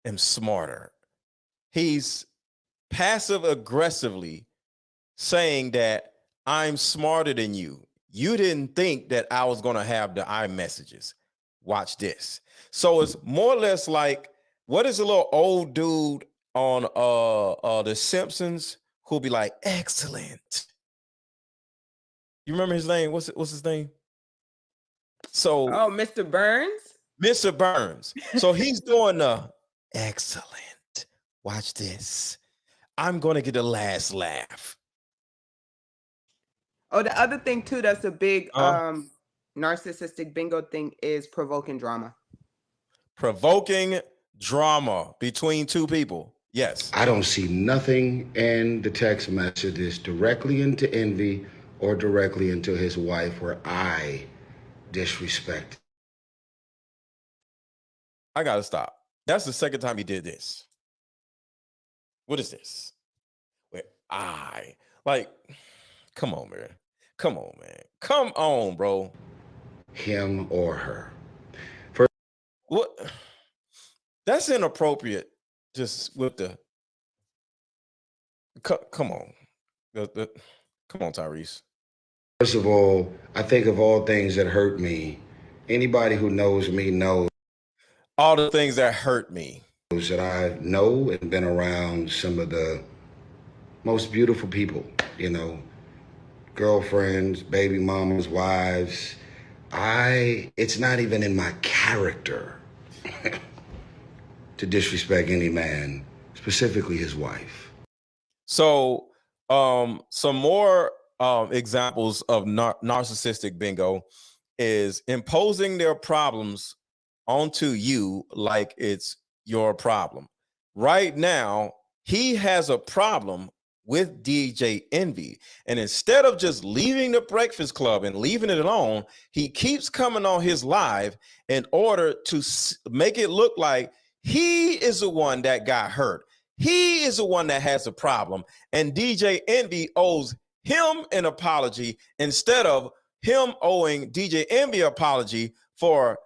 am smarter. He's passive aggressively saying that I'm smarter than you. You didn't think that I was going to have the iMessages. Watch this. So it's more or less like, what is a little old dude on The Simpsons who'll be like, excellent. You remember his name? What's his name? So Mr. Burns? Mr. Burns. So he's doing the excellent. Watch this. I'm going to get the last laugh. Oh, the other thing too, that's a big narcissistic bingo thing is provoking drama. Provoking drama between two people. Yes. I don't see nothing in the text messages directly into Envy or directly into his wife where I disrespect. I got to stop. That's the second time he did this. What is this? Where come on, man. Come on, man. Come on, bro. Him or her. What? That's inappropriate. Just with the come on. Come on, Tyrese. First of all, I think of all things that hurt me. Anybody who knows me knows all the things that hurt me. That I know and been around some of the most beautiful people, you know, girlfriends, baby mamas, wives. It's not even in my character to disrespect any man, specifically his wife. So, some more examples of narcissistic bingo is imposing their problems onto you like it's your problem. Right now, he has a problem with DJ Envy. And instead of just leaving the Breakfast Club and leaving it alone, he keeps coming on his live in order to make it look like he is the one that got hurt. He is the one that has a problem. And DJ Envy owes him an apology instead of him owing DJ Envy an apology for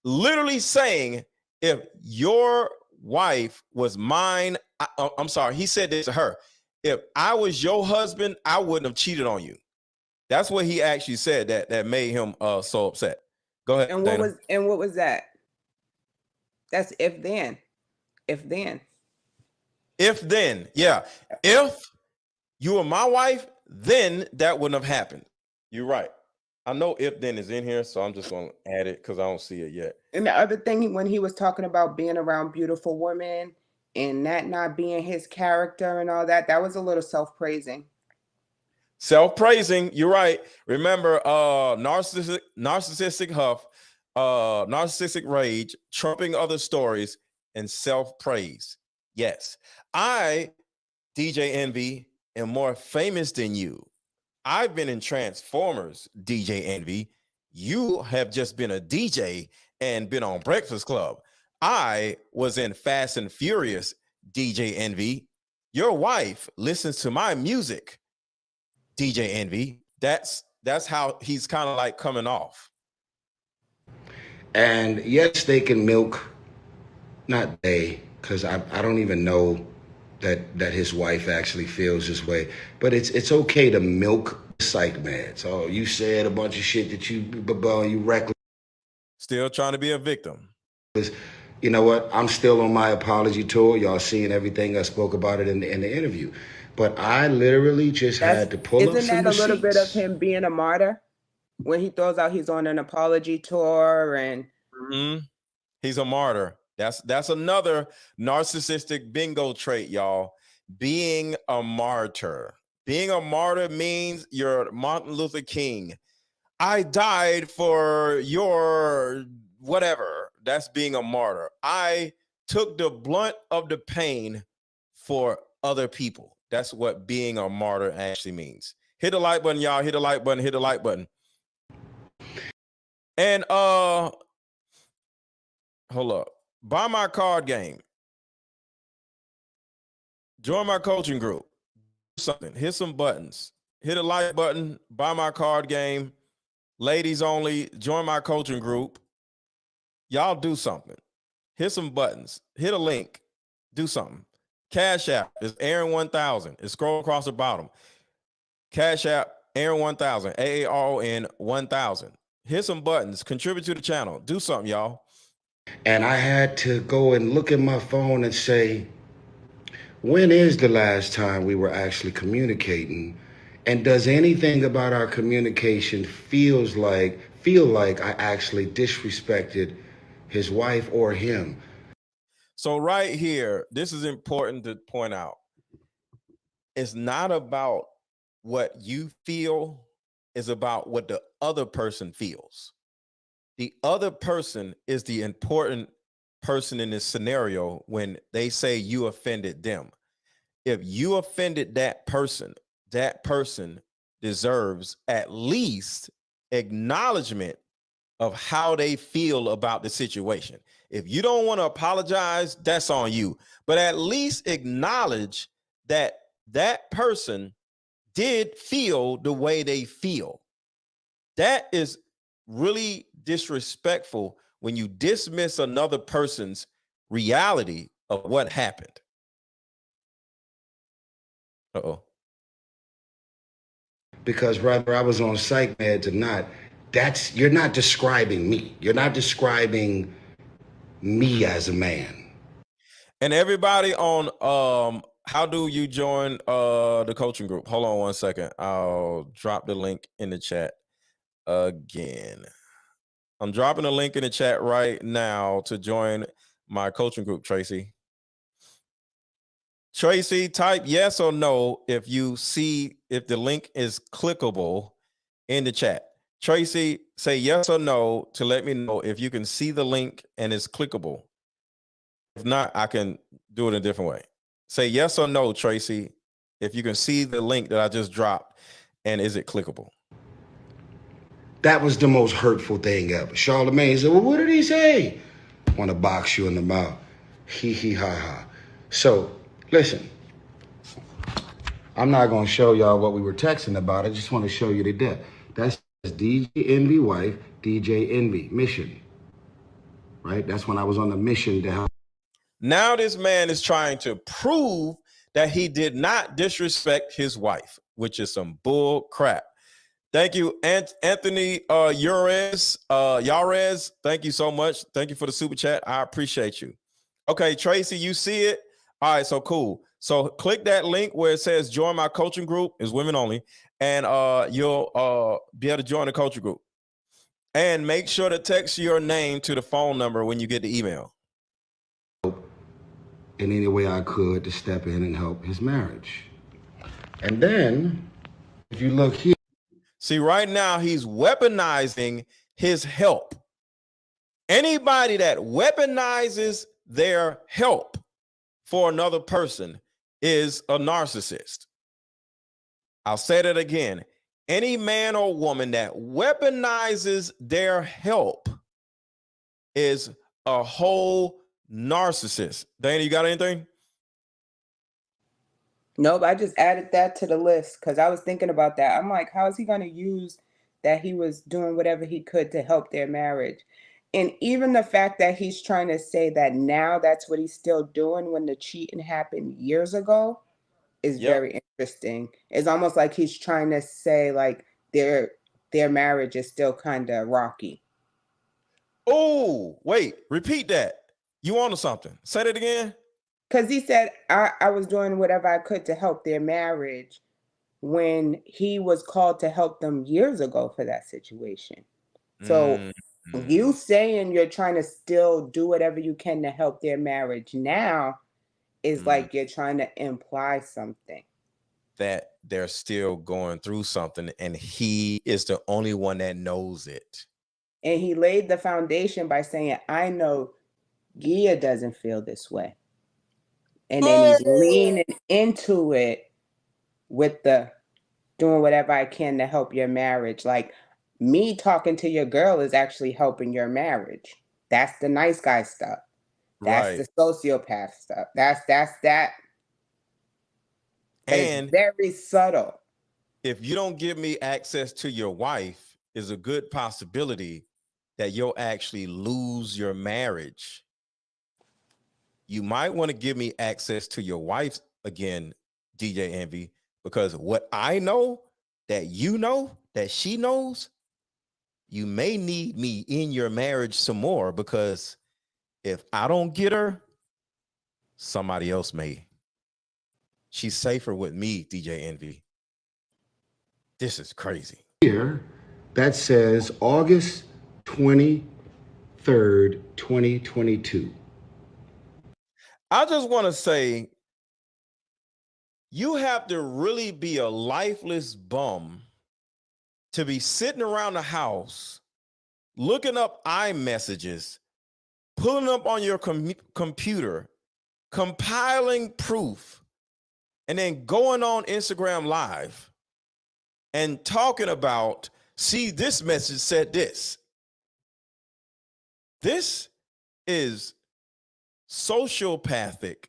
literally saying, if your wife was mine, I'm sorry, he said this to her. If I was your husband, I wouldn't have cheated on you. That's what he actually said that made him so upset. Go ahead. And what was that? That's if then. If then. If then, yeah. If you were my wife, then that wouldn't have happened. You're right. I know if then is in here, so I'm just going to add it because I don't see it yet. And the other thing, when he was talking about being around beautiful women and that not being his character and all that, that was a little self-praising. Self-praising, you're right. Remember, narcissistic huff, narcissistic rage, trumping other stories, and self-praise. Yes, I, DJ Envy, am more famous than you. I've been in Transformers, DJ Envy. You have just been a DJ and been on Breakfast Club. I was in Fast and Furious, DJ Envy. Your wife listens to my music, DJ Envy. That's how he's kind of like coming off. And yes, they can milk, not they, because I don't even know that his wife actually feels this way. But it's okay to milk psych meds. Oh, you said a bunch of shit that you reckless. Still trying to be a victim. You know what? I'm still on my apology tour. Y'all seeing everything. I spoke about it in the interview. But I literally just had to pull up Isn't some that a little bit of receipts. him being a martyr? When he throws out he's on an apology tour and he's a martyr. That's another narcissistic bingo trait, y'all. Being a martyr. Being a martyr means you're Martin Luther King. I died for your whatever. That's being a martyr. I took the blunt of the pain for other people. That's what being a martyr actually means. Hit the like button, y'all. Hit the like button. Hit the like button. And hold up. Buy my card game. Join my coaching group. Do something. Hit some buttons. Hit a like button. Buy my card game. Ladies only. Join my coaching group. Y'all do something. Hit some buttons. Hit a link. Do something. Cash App is Aaron 1000. It's scroll across the bottom. Cash App Aaron 1000. AARON 1000. Hit some buttons. Contribute to the channel. Do something, y'all. And I had to go and look at my phone and say, when is the last time we were actually communicating? And does anything about our communication feel like I actually disrespected his wife or him? So right here, this is important to point out. It's not about what you feel, it's about what the other person feels. The other person is the important person in this scenario when they say you offended them. If you offended that person deserves at least acknowledgement of how they feel about the situation. If you don't want to apologize, that's on you. But at least acknowledge that that person did feel the way they feel. That is really disrespectful when you dismiss another person's reality of what happened. Uh-oh. Because whether I was on psych meds or not, you're not describing me. You're not describing me as a man. And everybody on how do you join the coaching group? Hold on one second. I'll drop the link in the chat again. I'm dropping a link in the chat right now to join my coaching group, Tracy. Tracy, type yes or no if you see if the link is clickable in the chat. Tracy, say yes or no to let me know if you can see the link and it's clickable. If not, I can do it a different way. Say yes or no, Tracy, if you can see the link that I just dropped and is it clickable? That was the most hurtful thing ever. Charlamagne said, well, what did he say? Want to box you in the mouth. Hee hee ha ha. So, listen. I'm not going to show y'all what we were texting about. I just want to show you the debt. That's DJ Envy wife, DJ Envy, mission. Right? That's when I was on the mission to help. Now this man is trying to prove that he did not disrespect his wife, which is some bull crap. Thank you, Anthony Yarez. Thank you so much. Thank you for the super chat. I appreciate you. Okay, Tracy, you see it? All right, so cool. So click that link where it says join my coaching group. It's women only. And you'll be able to join the coaching group. And make sure to text your name to the phone number when you get the email. In any way I could to step in and help his marriage. And then, if you look here. See, right now, he's weaponizing his help. Anybody that weaponizes their help for another person is a narcissist. I'll say that again. Any man or woman that weaponizes their help is a whole narcissist. Dana, you got anything? Nope, I just added that to the list because I was thinking about that. I'm like, how is he going to use that he was doing whatever he could to help their marriage? And even the fact that he's trying to say that now that's what he's still doing when the cheating happened years ago is very interesting. It's almost like he's trying to say like their marriage is still kind of rocky. Oh, wait, repeat that. You wanted something. Say that again. Because he said, I was doing whatever I could to help their marriage when he was called to help them years ago for that situation. So you saying you're trying to still do whatever you can to help their marriage now is like you're trying to imply something. That they're still going through something and he is the only one that knows it. And he laid the foundation by saying, I know Gia doesn't feel this way. And then he's leaning into it with the doing whatever I can to help your marriage. Like me talking to your girl is actually helping your marriage. That's the nice guy stuff. That's the sociopath stuff. That's that. But and it's very subtle. If you don't give me access to your wife, is a good possibility that you'll actually lose your marriage. You might want to give me access to your wife again, DJ Envy, because what I know that you know that she knows, you may need me in your marriage some more, because if I don't get her, somebody else may. She's safer with me, DJ Envy. This is crazy. Here, that says August 23rd, 2022. I just want to say, you have to really be a lifeless bum to be sitting around the house, looking up iMessages, pulling up on your computer, compiling proof, and then going on Instagram Live and talking about, see, this message said this. This is sociopathic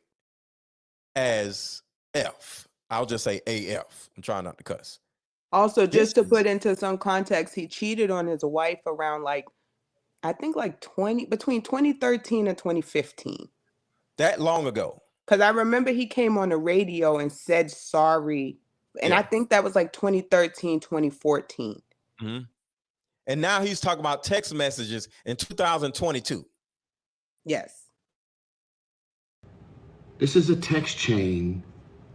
as F. I'll just say AF. I'm trying not to cuss. Also, just to put into some context, he cheated on his wife around I think between 2013 and 2015. That long ago. Because I remember he came on the radio and said sorry. And I think that was 2013, 2014. Mm-hmm. And now he's talking about text messages in 2022. Yes. This is a text chain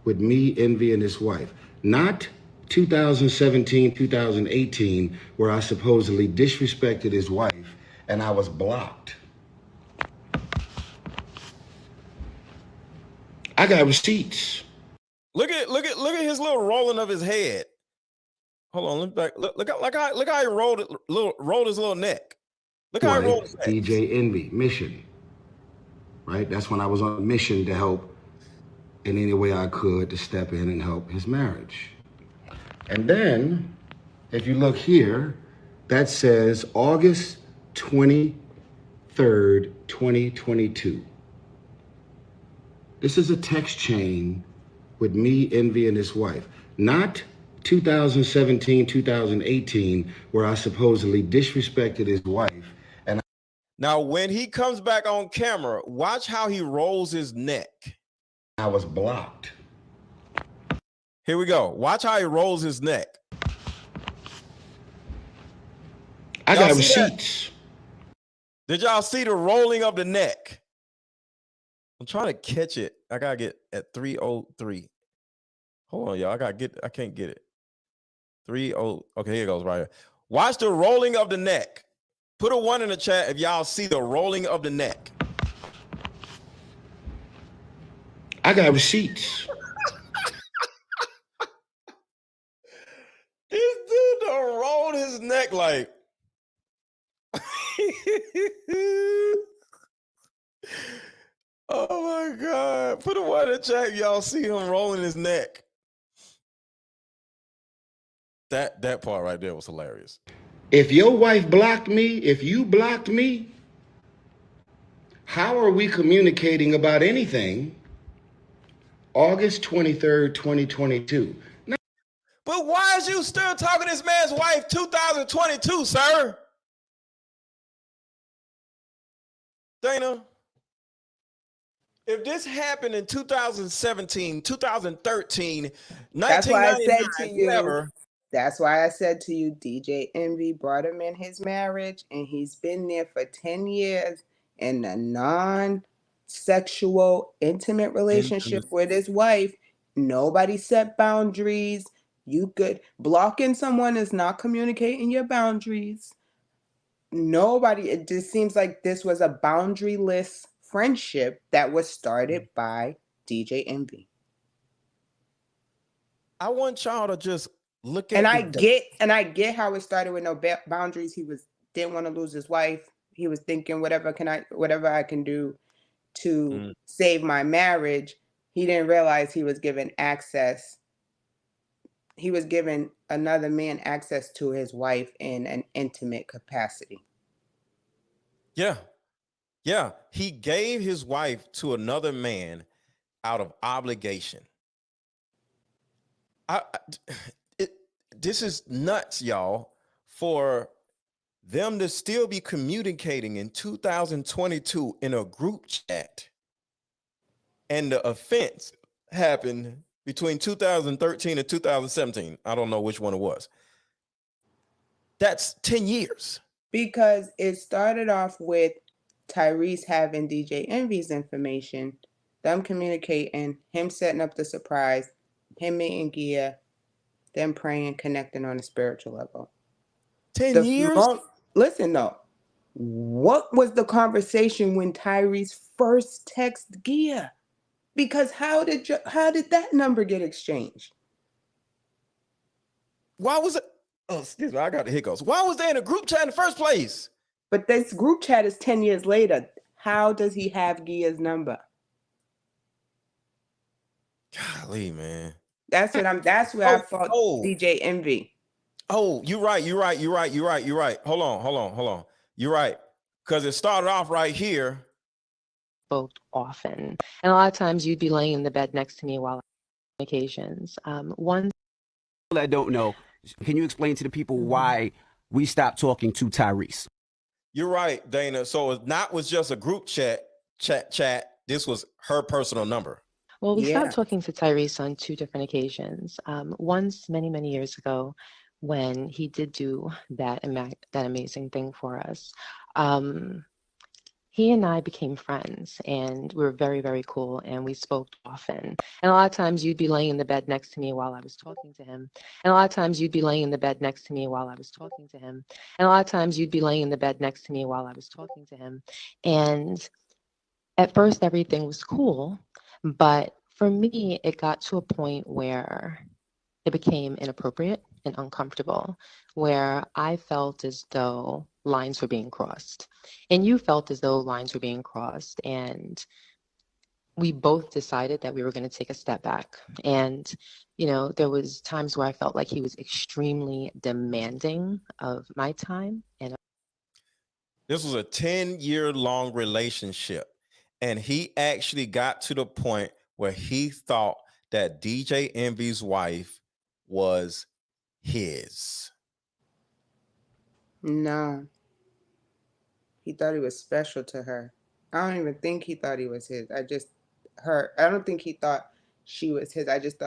with me, Envy, and his wife. Not 2017, 2018, where I supposedly disrespected his wife and I was blocked. I got receipts. Look at his little rolling of his head. Hold on, look how he rolled his little neck. Look how he rolled his neck. DJ Envy, mission. Right? That's when I was on a mission to help in any way I could to step in and help his marriage. And then, if you look here, that says August 23rd, 2022. This is a text chain with me, Envy, and his wife. Not 2017, 2018, where I supposedly disrespected his wife. And now, when he comes back on camera, watch how he rolls his neck. I was blocked. Here we go. Watch how he rolls his neck. I got receipts. Did y'all see the rolling of the neck? I'm trying to catch it. I gotta get at 303. Hold on, y'all. I can't get it. 30. Okay, here it goes right here. Watch the rolling of the neck. Put a 1 in the chat if y'all see the rolling of the neck. I got receipts. This dude done rolled his neck like. Oh my God. Put a 1 in the chat if y'all see him rolling his neck. That part right there was hilarious. If your wife blocked me, if you blocked me, how are we communicating about anything August 23rd, 2022? But why is you still talking to this man's wife 2022, sir? Dana, if this happened in 2017, 2013, 1999, whatever. That's why I said to you, DJ Envy brought him in his marriage, and he's been there for 10 years, in a non-sexual, intimate relationship with his wife. Nobody set boundaries. You could blocking someone is not communicating your boundaries. Nobody, it just seems like this was a boundaryless friendship that was started by DJ Envy. I want y'all to just look at And I get how it started with no boundaries. He didn't want to lose his wife. He was thinking whatever I can do to save my marriage. He didn't realize he was given access. He was giving another man access to his wife in an intimate capacity. Yeah. Yeah. He gave his wife to another man out of obligation. This is nuts, y'all, for them to still be communicating in 2022 in a group chat. And the offense happened between 2013 and 2017. I don't know which one it was. That's 10 years. Because it started off with Tyrese having DJ Envy's information, them communicating, him setting up the surprise, him meeting Gia, them praying, connecting on a spiritual level. 10 years? Listen, though. What was the conversation when Tyrese first texted Gia? Because how did that number get exchanged? Why was it? Oh, excuse me, I got the hiccups. Why was they in a group chat in the first place? But this group chat is 10 years later. How does he have Gia's number? Golly, man. That's where I thought DJ Envy. Oh, you're right. Hold on. You're right. Because it started off right here. Spoke often. And a lot of times you'd be laying in the bed next to me while on occasions. One that don't know, can you explain to the people why we stopped talking to Tyrese? You're right, Dana. So it was just a group chat. This was her personal number. Well, we stopped talking to Tyrese on two different occasions. Once many, many years ago, when he did do that amazing thing for us. He and I became friends, and we were very, very cool, and we spoke often. And a lot of times you'd be laying in the bed next to me while I was talking to him. And at first, everything was cool. But for me, it got to a point where it became inappropriate and uncomfortable, where I felt as though lines were being crossed. And you felt as though lines were being crossed. And we both decided that we were going to take a step back. And, there was times where I felt like he was extremely demanding of my time. And this was a 10-year-long relationship. And he actually got to the point where he thought that DJ Envy's wife was his. No. He thought he was special to her. I don't even think he thought he was his. I don't think he thought she was his. I just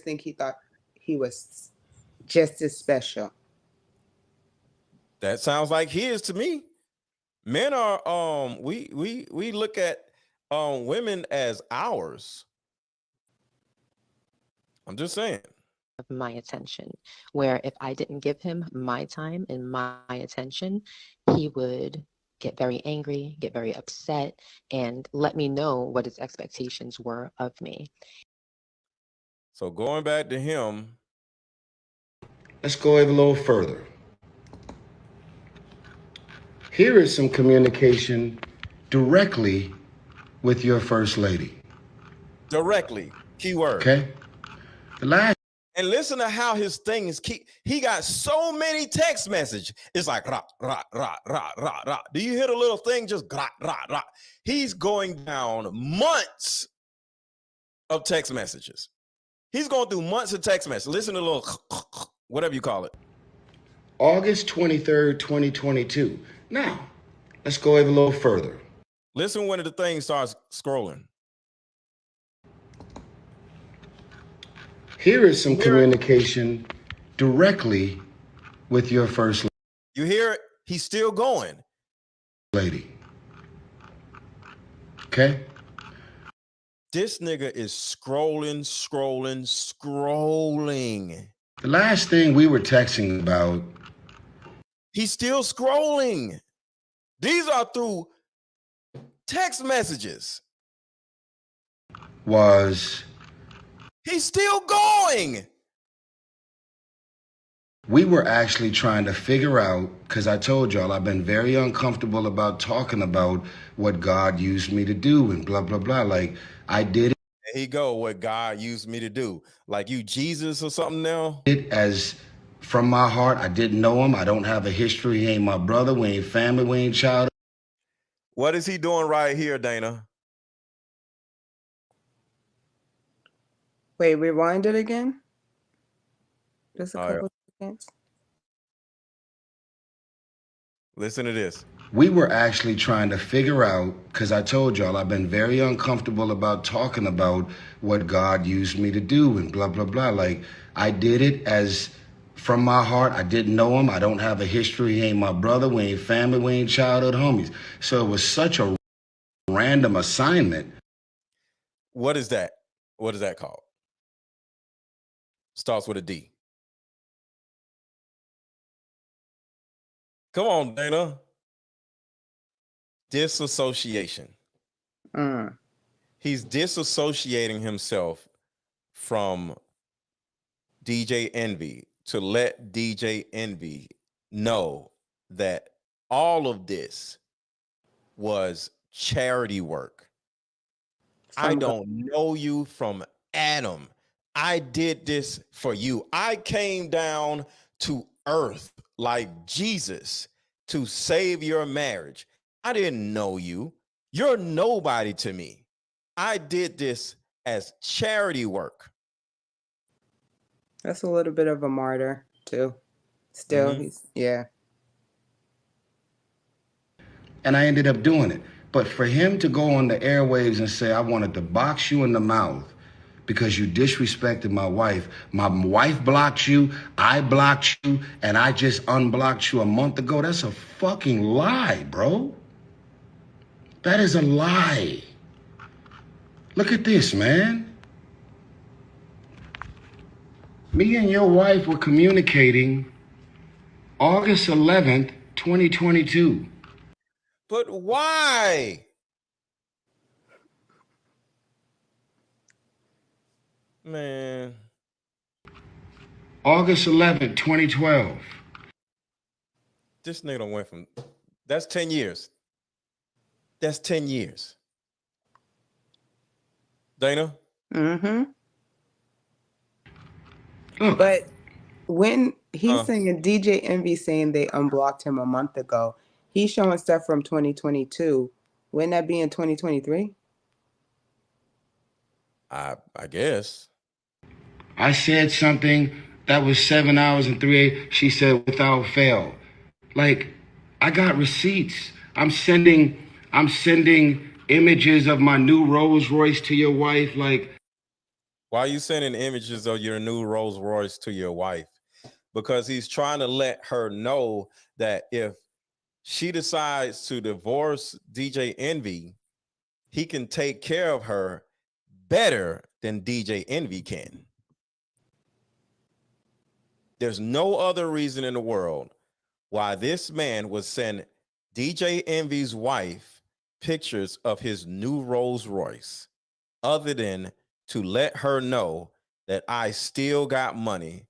think he thought he was just as special. That sounds like his to me. Men are we look at women as ours. I'm just saying. Of my attention, where if I didn't give him my time and my attention, he would get very angry, get very upset, and let me know what his expectations were of me. So going back to him. Let's go a little further. Here is some communication directly with your first lady. Directly, keyword. Okay. And listen to how his things he got so many text messages. It's like rah, rah, rah, rah, rah, rah. Do you hear the little thing just rah, rah, rah? He's going down months of text messages. He's going through months of text messages. Listen to a little whatever you call it. August 23rd, 2022. Now, let's go a little further. Listen when the thing starts scrolling. Here is some communication directly with your first lady. You hear it? He's still going. Lady. Okay? This nigga is scrolling. The last thing we were texting about. He's still scrolling. These are through text messages. Was. He's still going. We were actually trying to figure out, because I told y'all I've been very uncomfortable about talking about what God used me to do and blah, blah, blah. Like, I did There he go, what God used me to do. Like you Jesus or something now? it as from my heart. I didn't know him. I don't have a history. He ain't my brother. We ain't family. We ain't child. What is he doing right here, Dana? Wait, rewind it again. Just a All right. couple seconds. Listen to this. We were actually trying to figure out, because I told y'all I've been very uncomfortable about talking about what God used me to do and blah, blah, blah. Like, I did it as from my heart. I didn't know him. I don't have a history. He ain't my brother. We ain't family. We ain't childhood homies. So it was such a random assignment. What is that? What is that called? Starts with a D. Come on, Dana. Disassociation. He's disassociating himself from DJ Envy to let DJ Envy know that all of this was charity work. I don't know you from Adam. I did this for you. I came down to earth like Jesus to save your marriage. I didn't know you. You're nobody to me. I did this as charity work. That's a little bit of a martyr too. Still, yeah. And I ended up doing it. But for him to go on the airwaves and say, I wanted to box you in the mouth because you disrespected my wife blocked you, I blocked you, and I just unblocked you a month ago. That's a fucking lie, bro. That is a lie. Look at this, man. Me and your wife were communicating August 11th, 2022. But why? Man. August 11th, 2012. This nigga done went from, that's 10 years. That's 10 years. Dana? But when he's saying DJ Envy saying they unblocked him a month ago, he's showing stuff from 2022. Wouldn't that be in 2023? I guess. I said something that was 7 hours and 3 she said without fail. Like, I got receipts. I'm sending images of my new Rolls Royce to your wife. Like, why are you sending images of your new Rolls Royce to your wife? Because he's trying to let her know that if she decides to divorce DJ Envy, he can take care of her better than DJ Envy can. There's no other reason in the world why this man would send DJ Envy's wife pictures of his new Rolls Royce other than to let her know that I still got money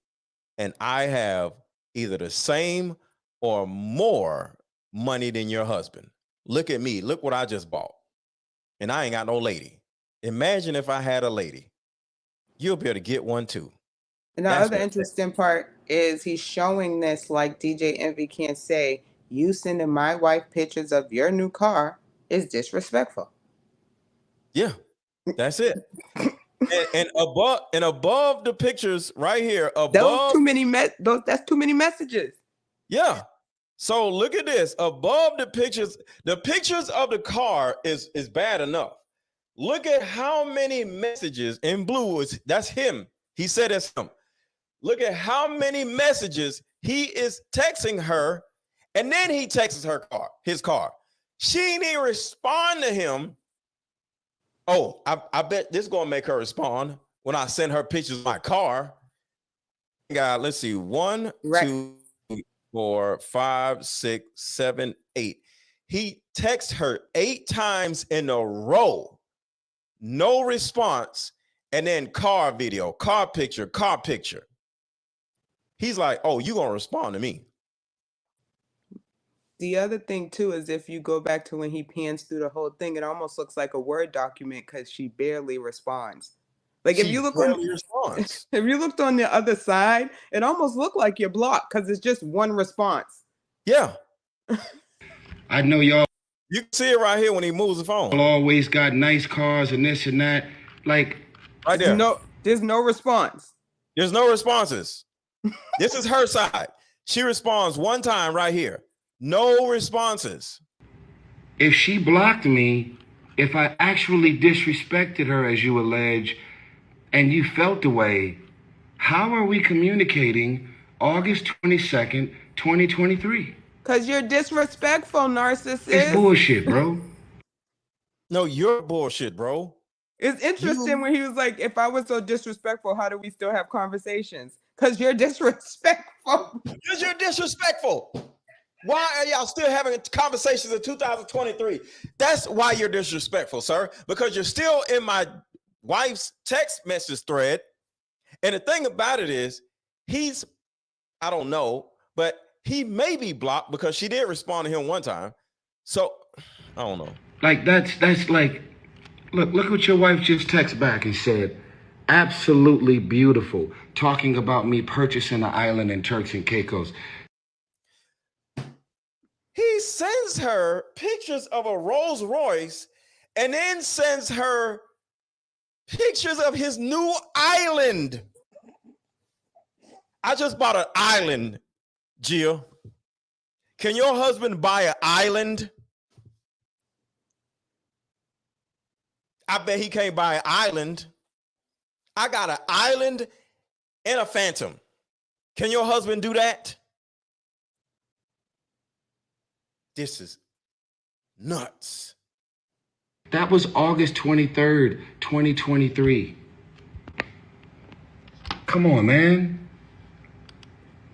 and I have either the same or more money than your husband. Look at me. Look what I just bought. And I ain't got no lady. Imagine if I had a lady. You'll be able to get one too. And the other interesting part is he's showing this like DJ Envy can't say, you sending my wife pictures of your new car is disrespectful. Yeah, that's it. and above the pictures right here, above that's too many messages. Yeah. So look at this. Above the pictures of the car is bad enough. Look at how many messages in blue that's him. He said it's him. Look at how many messages he is texting her, and then he texts his car. She didn't even respond to him Oh, I bet this is gonna make her respond when I send her pictures of my car. God, let's see. 1, Right. 2, 4, 5, 6, 7, 8. He texts her 8 times in a row. No response. And then car video, car picture, car picture. He's like, oh, you gonna respond to me. The other thing too is if you go back to when he pans through the whole thing, it almost looks like a Word document because she barely responds. Like if She you look barely on, responds. if you looked on the other side, it almost looked like you're blocked because it's just one response. Yeah. I know y'all You can see it right here when he moves the phone. always got nice cars and this and that. Like, Right there. There's no response. There's no responses. This is her side. She responds one time right here. No responses. if she blocked me, if I actually disrespected her, as you allege, and you felt the way, how are we communicating August 22nd, 2023? Because you're disrespectful, narcissist. It's bullshit, bro. No, you're bullshit, bro. It's interesting when he was like, if I was so disrespectful, how do we still have conversations? Because you're disrespectful. Because you're disrespectful. Why are y'all still having conversations in 2023? That's why you're disrespectful, sir. Because you're still in my wife's text message thread. And the thing about it is, I don't know, but he may be blocked because she did respond to him one time. So, I don't know. Like, that's like, look what your wife just texted back and said. Absolutely beautiful. Talking about me purchasing an island in Turks and Caicos. He sends her pictures of a Rolls Royce and then sends her pictures of his new island. I just bought an island, Gia. Can your husband buy an island? I bet he can't buy an island. I got an island and a Phantom. Can your husband do that? This is nuts. That was August 23rd, 2023. Come on, man.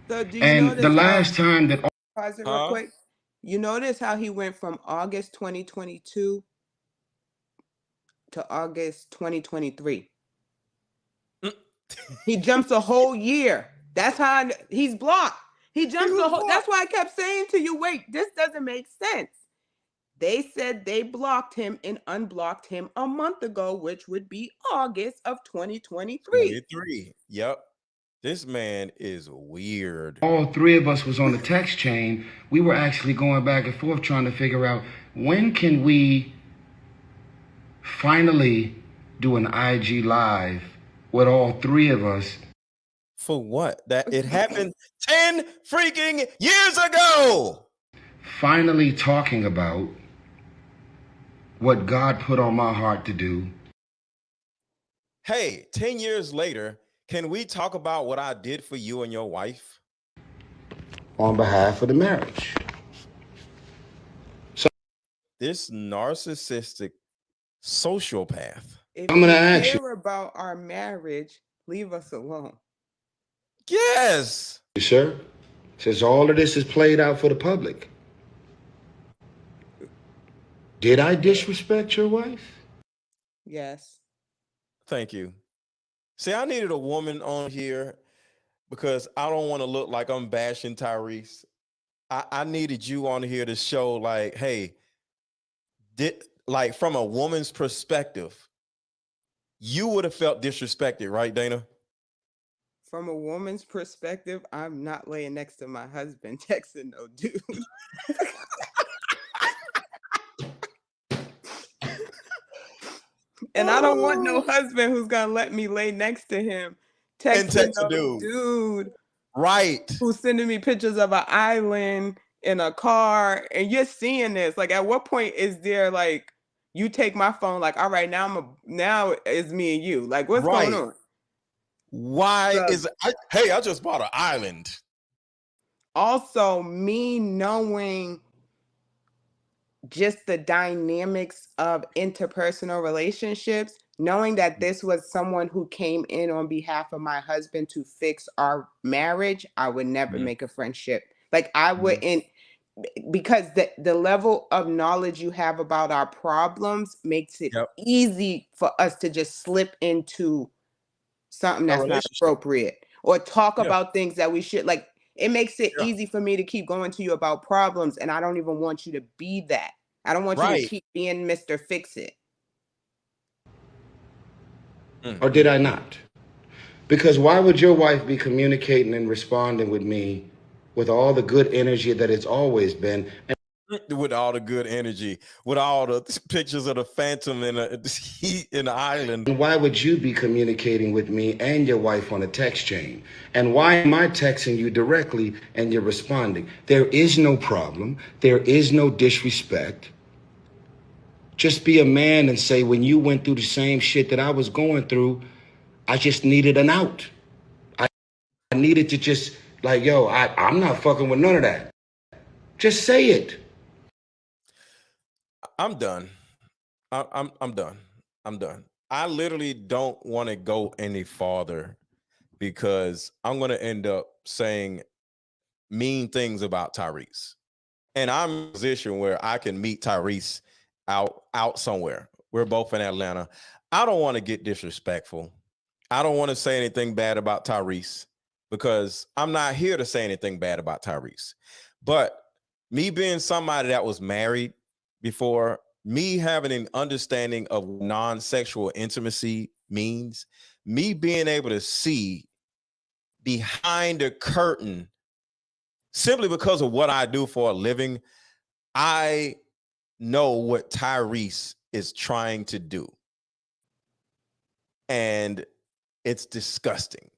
So do you And notice the last time that pause it real quick? You notice how he went from August 2022 to August 2023. He jumps a whole year. That's how he's blocked. He jumps a whole. That's why I kept saying to you, wait, this doesn't make sense. They said they blocked him and unblocked him a month ago, which would be August of 2023. Yep. This man is weird. all 3 of us was on the text chain, we were actually going back and forth trying to figure out when can we finally do an IG live with all 3 of us. For what? That it happened 10 freaking years ago. Finally talking about what God put on my heart to do. Hey, 10 years later, can we talk about what I did for you and your wife? On behalf of the marriage. This narcissistic sociopath. If I'm gonna you ask you. care about our marriage, leave us alone. Yes. Sir, since all of this is played out for the public, did I disrespect your wife? Yes. Thank you. See, I needed a woman on here because I don't want to look like I'm bashing Tyrese. I needed you on here to show like, hey, like from a woman's perspective, you would have felt disrespected, right, Dana? From a woman's perspective, I'm not laying next to my husband texting no dude. And I don't want no husband who's gonna let me lay next to him texting no dude. Right. Who's sending me pictures of an island in a car. And you're seeing this. Like, at what point is there like you take my phone, like, all right, now it's me and you. Like, what's going on? Why I just bought an island. Also, me knowing just the dynamics of interpersonal relationships, knowing that this was someone who came in on behalf of my husband to fix our marriage, I would never make a friendship. Like I wouldn't, because the level of knowledge you have about our problems makes it easy for us to just slip into something that's not appropriate or talk about things that we should. Like it makes it easy for me to keep going to you about problems, and I don't even want you to be that. I don't want you to keep being Mr. Fix It. Or did I not? Because why would your wife be communicating and responding with me with all the good energy that it's always been? With all the good energy, with all the pictures of the phantom in the island. And why would you be communicating with me and your wife on a text chain? And why am I texting you directly and you're responding? There is no problem. There is no disrespect. Just be a man and say, when you went through the same shit that I was going through, I just needed an out. I needed to just like, yo, I'm not fucking with none of that. Just say it. I'm done. I'm done. I'm done. I literally don't want to go any farther because I'm going to end up saying mean things about Tyrese. And I'm in a position where I can meet Tyrese out somewhere. We're both in Atlanta. I don't want to get disrespectful. I don't want to say anything bad about Tyrese because I'm not here to say anything bad about Tyrese. But me being somebody that was married before, me having an understanding of non-sexual intimacy means, me being able to see behind the curtain simply because of what I do for a living, I know what Tyrese is trying to do. And it's disgusting.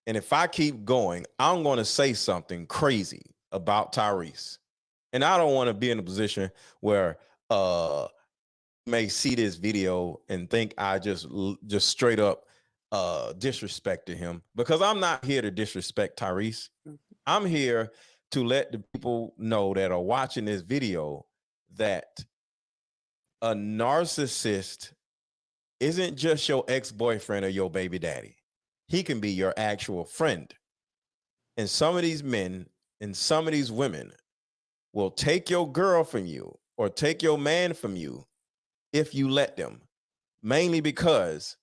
And if I keep going, I'm going to say something crazy about Tyrese. And I don't want to be in a position where may see this video and think I just straight up disrespected him, because I'm not here to disrespect Tyrese. I'm here to let the people know that are watching this video that a narcissist isn't just your ex-boyfriend or your baby daddy. He can be your actual friend. And some of these men and some of these women will take your girl from you or take your man from you if you let them, mainly because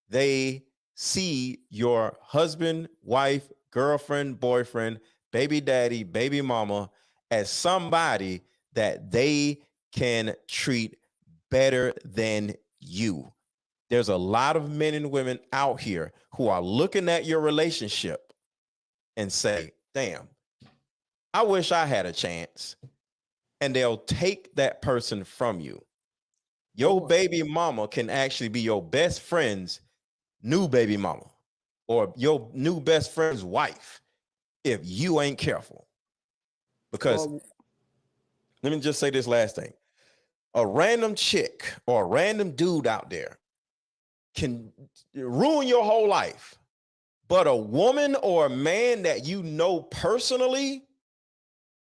they see your husband, wife, girlfriend, boyfriend, baby daddy, baby mama as somebody that they can treat better than you. There's a lot of men and women out here who are looking at your relationship and say, damn, I wish I had a chance. And they'll take that person from you. Your baby mama can actually be your best friend's new baby mama or your new best friend's wife if you ain't careful. Because let me just say this last thing. A random chick or a random dude out there can ruin your whole life. But a woman or a man that you know personally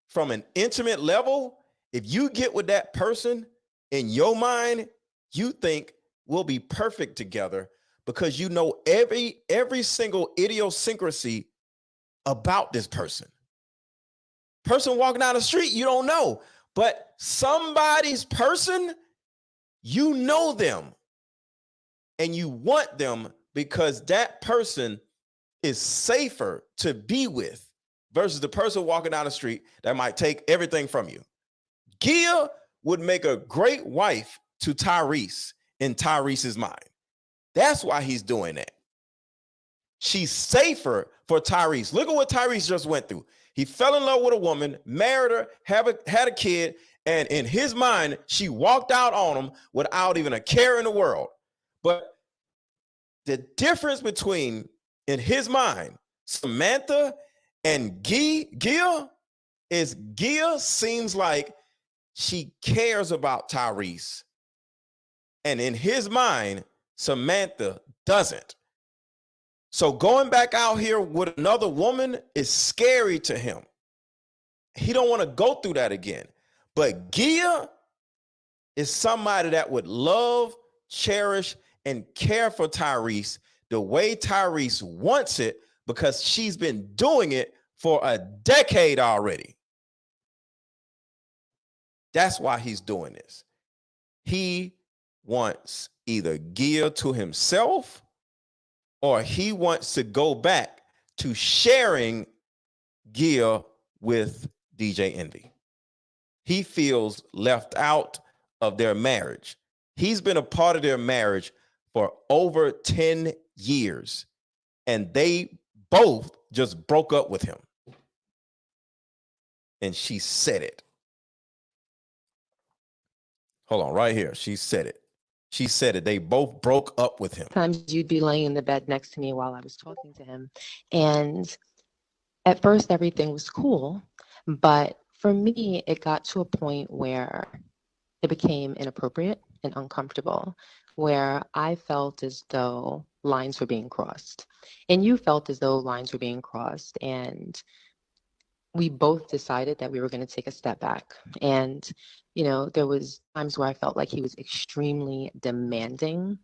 from an intimate level, if you get with that person, in your mind, you think we'll be perfect together because you know every single idiosyncrasy about this person. Person walking down the street, you don't know, but somebody's person, you know them and you want them because that person is safer to be with versus the person walking down the street that might take everything from you. Gia would make a great wife to Tyrese in Tyrese's mind. That's why he's doing that. She's safer for Tyrese. Look at what Tyrese just went through. He fell in love with a woman, married her, had a kid, and in his mind, she walked out on him without even a care in the world. But the difference between, in his mind, Samantha and Gia is Gia seems like she cares about Tyrese. And in his mind, Samantha doesn't. So going back out here with another woman is scary to him. He don't want to go through that again. But Gia is somebody that would love, cherish, and care for Tyrese the way Tyrese wants it, because she's been doing it for a decade already. That's why he's doing this. He wants either Gia to himself, or he wants to go back to sharing Gia with DJ Envy. He feels left out of their marriage. He's been a part of their marriage for over 10 years, and they both just broke up with him. And she said it. Hold on, right here. She said it. She said it. They both broke up with him. Sometimes you'd be laying in the bed next to me while I was talking to him. And at first, everything was cool. But for me, it got to a point where it became inappropriate and uncomfortable, where I felt as though lines were being crossed. And you felt as though lines were being crossed. And we both decided that we were going to take a step back. And, you know, there was times where I felt like he was extremely demanding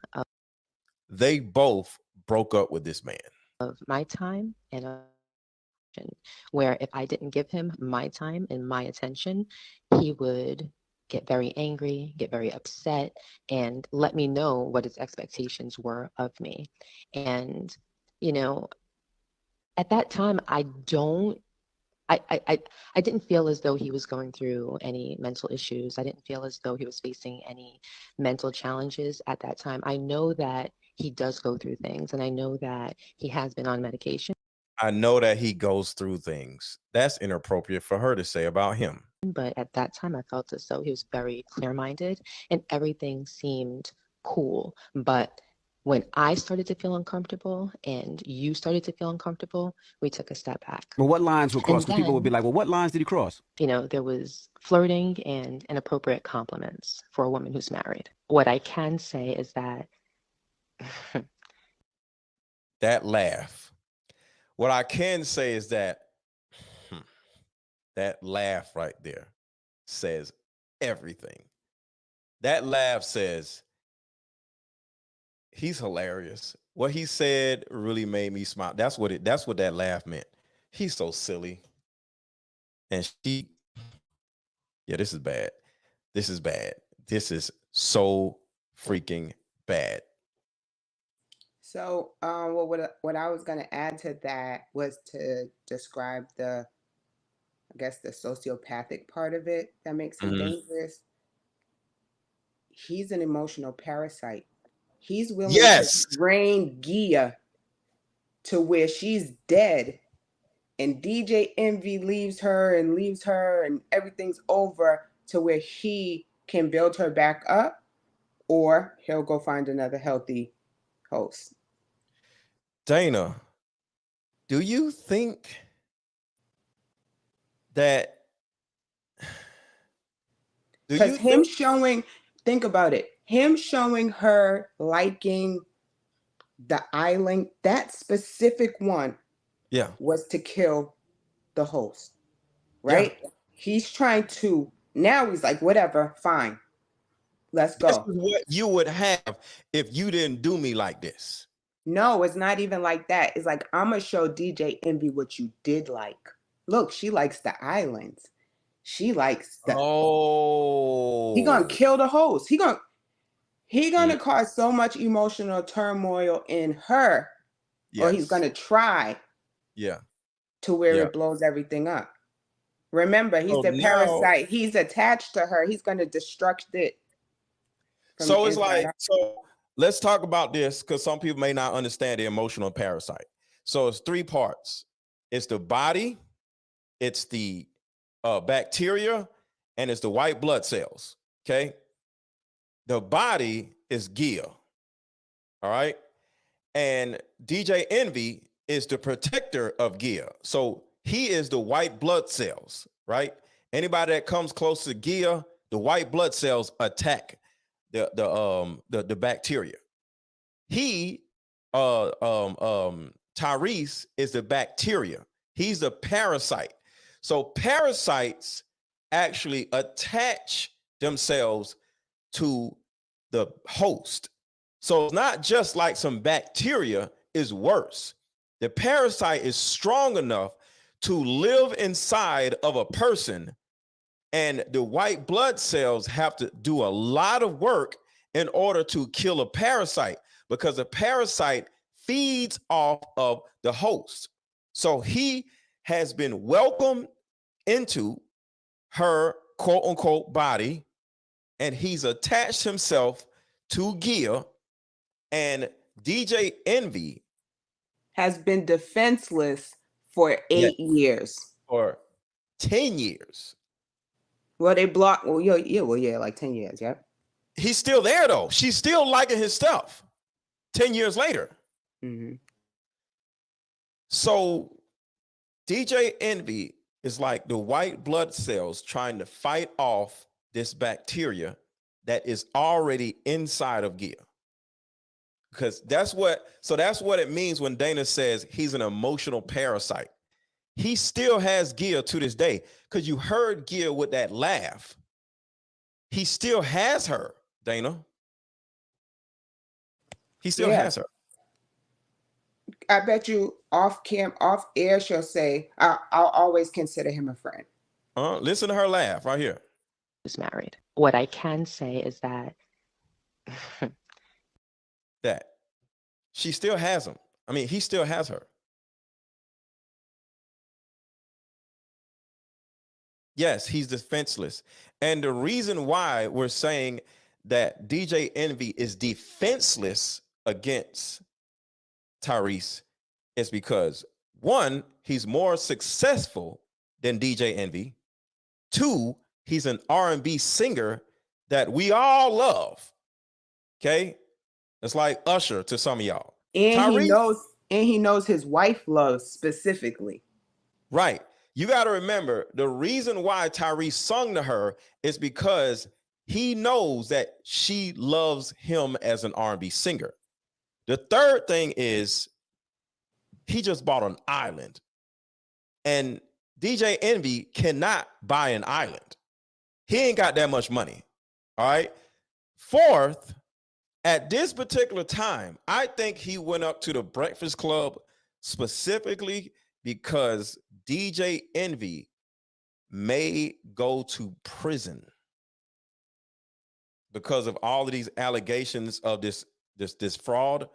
They both broke up with this man. Of my time and where if I didn't give him my time and my attention, he would get very angry, get very upset, and let me know what his expectations were of me. And, you know, at that time, I didn't feel as though he was going through any mental issues. I didn't feel as though he was facing any mental challenges at that time. I know that he does go through things, and I know that he has been on medication. I know that he goes through things. That's inappropriate for her to say about him. But at that time, I felt as though he was very clear-minded and everything seemed cool. But when I started to feel uncomfortable and you started to feel uncomfortable, we took a step back. Well, what lines were crossed? Because people would be like, well, what lines did he cross? You know, there was flirting and inappropriate compliments for a woman who's married. What I can say is that that laugh. What I can say is that that laugh right there says everything. That laugh says he's hilarious. What he said really made me smile. That's what that laugh meant. He's so silly. And she, yeah, this is bad. This is bad. This is so freaking bad. So, what I was going to add to that was to describe the sociopathic part of it that makes him dangerous. He's an emotional parasite. He's willing to drain Gia to where she's dead, and DJ Envy leaves her and everything's over to where he can build her back up, or he'll go find another healthy host. Dana, do you think that because think about it, him showing her liking the island, that specific one, was to kill the host, right? Yeah. He's trying to, now he's like, whatever, fine, let's go. This is what you would have if you didn't do me like this. No, it's not even like that. It's like, I'm gonna show DJ Envy what you did like. Look, she likes the islands. She likes the. Oh. He gonna kill the host. He gonna cause so much emotional turmoil in her, or he's gonna try. Yeah. To where it blows everything up. Remember, he's a parasite. He's attached to her. He's gonna destruct it. So it's like, so let's talk about this, because some people may not understand the emotional parasite. So it's three parts. It's the body, it's the bacteria, and it's the white blood cells. Okay. The body is Gia. All right. And DJ Envy is the protector of Gia. So he is the white blood cells, right? Anybody that comes close to Gia, the white blood cells attack the bacteria. Tyrese is the bacteria. He's a parasite. So parasites actually attach themselves to the host. So it's not just like some bacteria, is worse. The parasite is strong enough to live inside of a person, and the white blood cells have to do a lot of work in order to kill a parasite, because a parasite feeds off of the host. So he has been welcomed into her quote unquote body, and he's attached himself to Gia, and DJ Envy has been defenseless for 8 years. Or 10 years. Well, they blocked, like 10 years, yeah. He's still there though. She's still liking his stuff 10 years later. Mm-hmm. So DJ Envy is like the white blood cells trying to fight off this bacteria that is already inside of Gia. Because that's what it means when Dana says he's an emotional parasite. He still has Gia to this day, because you heard Gia with that laugh. He still has her, Dana. He still has her. I bet you off air, she'll say, I'll always consider him a friend. Listen to her laugh right here. Who's married. What I can say is that that she still has him. I mean, he still has her. Yes, he's defenseless. And the reason why we're saying that DJ Envy is defenseless against Tyrese is because, one, he's more successful than DJ Envy. Two, he's an R&B singer that we all love. Okay? It's like Usher to some of y'all. And he knows his wife loves specifically. Right. You got to remember, the reason why Tyrese sung to her is because he knows that she loves him as an R&B singer. The third thing is he just bought an island, and DJ Envy cannot buy an island. He ain't got that much money. All right. Fourth, at this particular time, I think he went up to the Breakfast Club specifically because DJ Envy may go to prison because of all of these allegations of this fraud.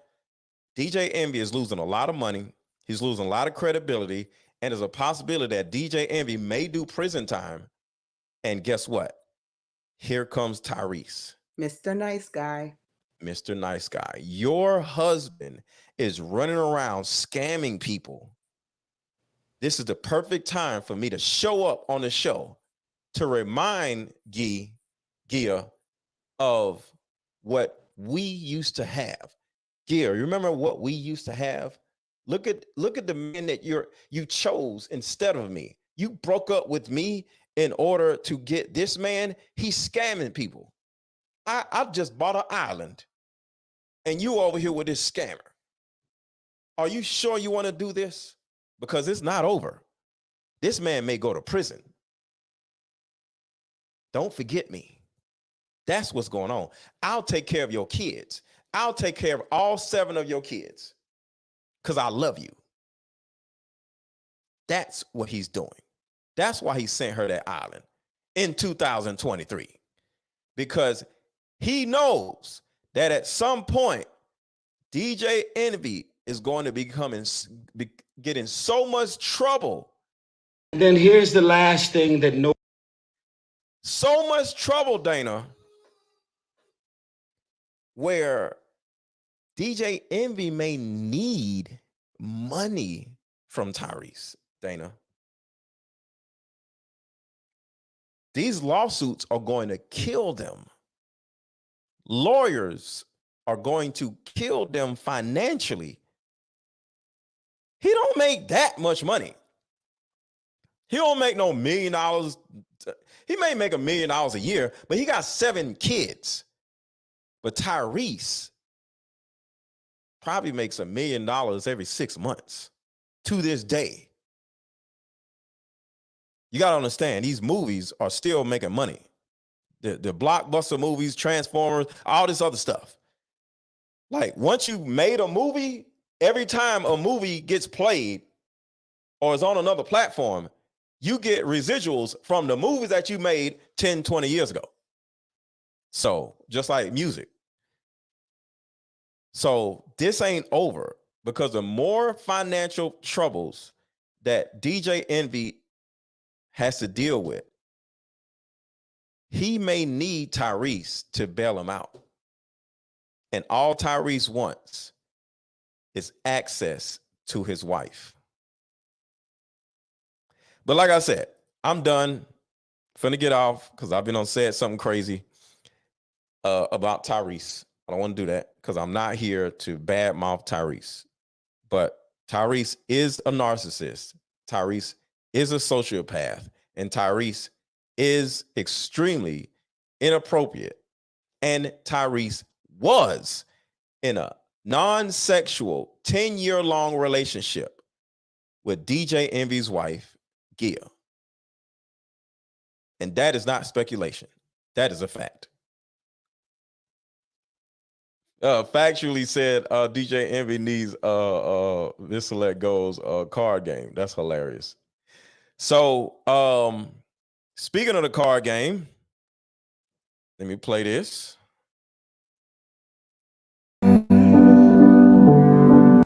DJ Envy is losing a lot of money. He's losing a lot of credibility, and there's a possibility that DJ Envy may do prison time. And guess what? Here comes Tyrese. Mr. Nice Guy. Mr. Nice Guy. Your husband is running around scamming people. This is the perfect time for me to show up on the show to remind Gia of what we used to have. Gia, you remember what we used to have? Look at the man that you chose instead of me. You broke up with me in order to get this man. He's scamming people. I just bought an island, and you over here with this scammer. Are you sure you want to do this? Because it's not over. This man may go to prison. Don't forget me. That's what's going on. I'll take care of your kids. I'll take care of all 7 of your kids because I love you. That's what he's doing. That's why he sent her that island in 2023, because he knows that at some point, DJ Envy is going to be getting so much trouble. And then here's the last thing that so much trouble, Dana, where DJ Envy may need money from Tyrese, Dana. These lawsuits are going to kill them. Lawyers are going to kill them financially. He don't make that much money. He don't make no $1 million. He may make $1 million a year, but he got 7 kids. But Tyrese probably makes $1 million every 6 months to this day. You got to understand, these movies are still making money. the blockbuster movies, Transformers, all this other stuff. Like once you made a movie, every time a movie gets played or is on another platform, you get residuals from the movies that you made 10, 20 years ago. So just like music. So this ain't over because the more financial troubles that DJ Envy has to deal with, he may need Tyrese to bail him out. And all Tyrese wants is access to his wife. But like I said, I'm done. Finna get off because I've been on said something crazy about Tyrese. I don't want to do that because I'm not here to badmouth Tyrese. But Tyrese is a narcissist. Tyrese is a sociopath. And Tyrese is extremely inappropriate. And Tyrese was in a non-sexual 10-year-long relationship with DJ Envy's wife, Gia. And that is not speculation. That is a fact. Factually said DJ Envy needs this Select Goes card game. That's hilarious. So speaking of the card game, let me play this.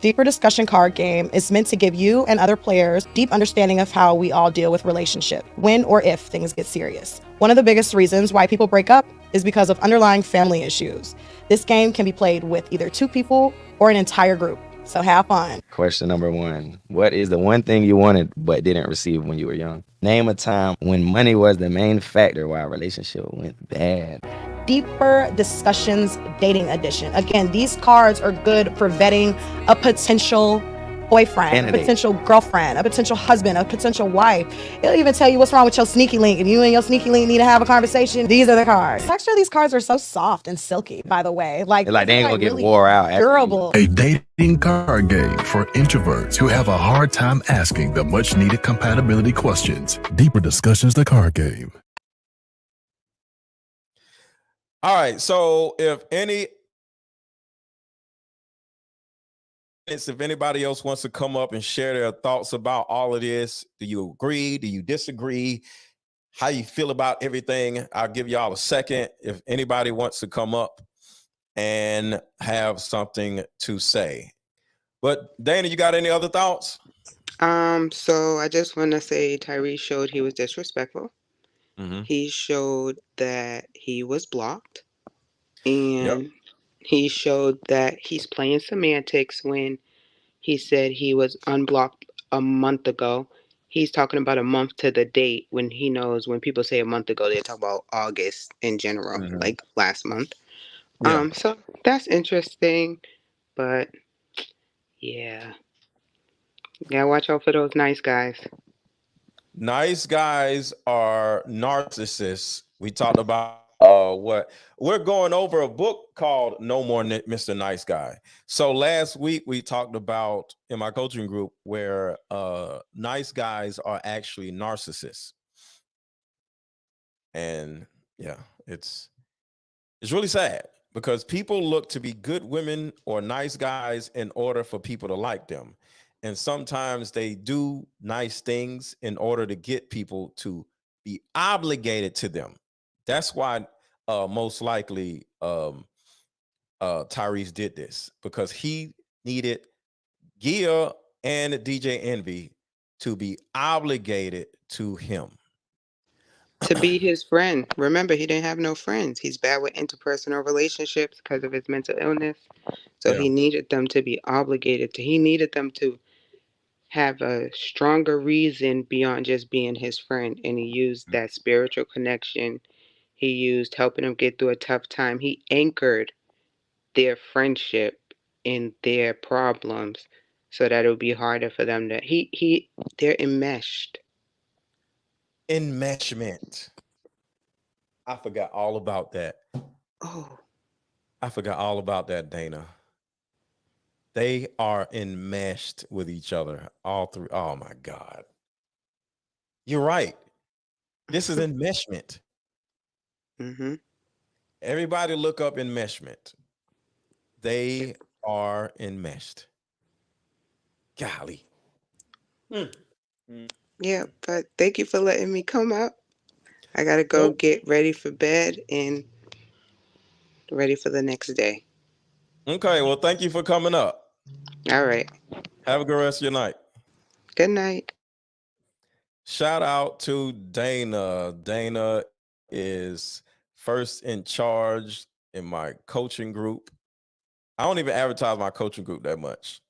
Deeper Discussion card game is meant to give you and other players deep understanding of how we all deal with relationships, when or if things get serious. One of the biggest reasons why people break up is because of underlying family issues. This game can be played with either 2 people or an entire group, so have fun. Question number 1. What is the one thing you wanted but didn't receive when you were young? Name a time when money was the main factor why a relationship went bad. Deeper Discussions Dating Edition. Again, these cards are good for vetting a potential boyfriend, a potential girlfriend, a potential husband, a potential wife. It'll even tell you what's wrong with your sneaky link. If you and your sneaky link need to have a conversation, these are the cards. Actually, these cards are so soft and silky, by the way. Like they ain't gonna really get wore out. Durable. A dating card game for introverts who have a hard time asking the much needed compatibility questions. Deeper Discussions, the card game. All right. So if anybody else wants to come up and share their thoughts about all of this, do you agree? Do you disagree? How you feel about everything? I'll give y'all a second if anybody wants to come up and have something to say. But Dana, you got any other thoughts? So I just want to say Tyrese showed he was disrespectful. Mm-hmm. He showed that he was blocked. And he showed that he's playing semantics when he said he was unblocked a month ago. He's talking about a month to the date when he knows when people say a month ago, they talk about August in general, like last month. Yeah. So that's interesting, but yeah, watch out for those nice guys. Nice guys are narcissists. We talked about what we're going over a book called No More Mr. Nice Guy. So last week we talked about in my coaching group where nice guys are actually narcissists. And yeah, it's really sad because people look to be good women or nice guys in order for people to like them. And sometimes they do nice things in order to get people to be obligated to them. That's why most likely Tyrese did this, because he needed Gia and DJ Envy to be obligated to him. To be his friend. Remember, he didn't have no friends. He's bad with interpersonal relationships because of his mental illness. So he needed them to be obligated to. He needed them to have a stronger reason beyond just being his friend. And he used that spiritual connection. He used helping him get through a tough time. He anchored their friendship in their problems so that it would be harder for them to they're enmeshed. Enmeshment. I forgot all about that. Oh. I forgot all about that, Dana. They are enmeshed with each other, all three. Oh my God. You're right. This is enmeshment. Mm-hmm. Everybody look up enmeshment. They are enmeshed. Golly. Yeah, but thank you for letting me come up. I gotta go Nope. get ready for bed and ready for the next day. Okay, well, thank you for coming up. All right. Have a good rest of your night. Good night. Shout out to Dana. Dana is first in charge in my coaching group. I don't even advertise my coaching group that much.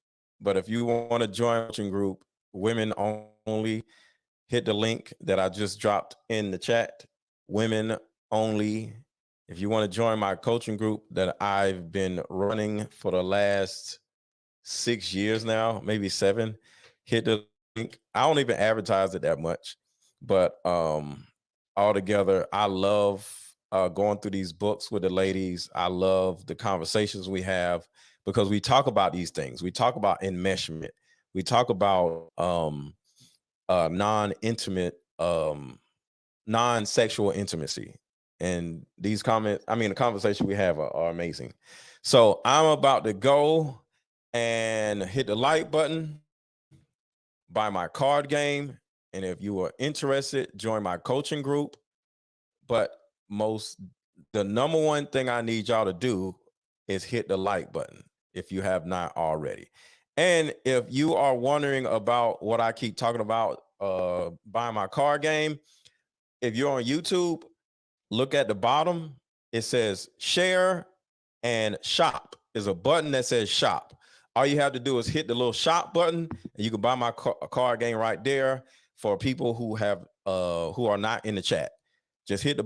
But if you want to join a coaching group, women only, hit the link that I just dropped in the chat. Women only. If you want to join my coaching group that I've been running for the last 6 years now, maybe 7, hit the link. I don't even advertise it that much, but altogether, I love going through these books with the ladies. I love the conversations we have because we talk about these things. We talk about enmeshment. We talk about non-intimate, non-sexual intimacy. And these comments, I mean, the conversation we have are amazing. So I'm about to go and hit the like button, buy my card game. And if you are interested, join my coaching group. But the number one thing I need y'all to do is hit the like button if you have not already. And if you are wondering about what I keep talking about, buying my card game, if you're on YouTube, look at the bottom. It says share and shop. There's a button that says shop. All you have to do is hit the little shop button, and you can buy my card game right there for people who have who are not in the chat. Just hit the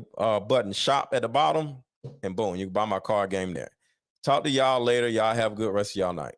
button shop at the bottom, and boom, you can buy my card game there. Talk to y'all later. Y'all have a good rest of y'all night.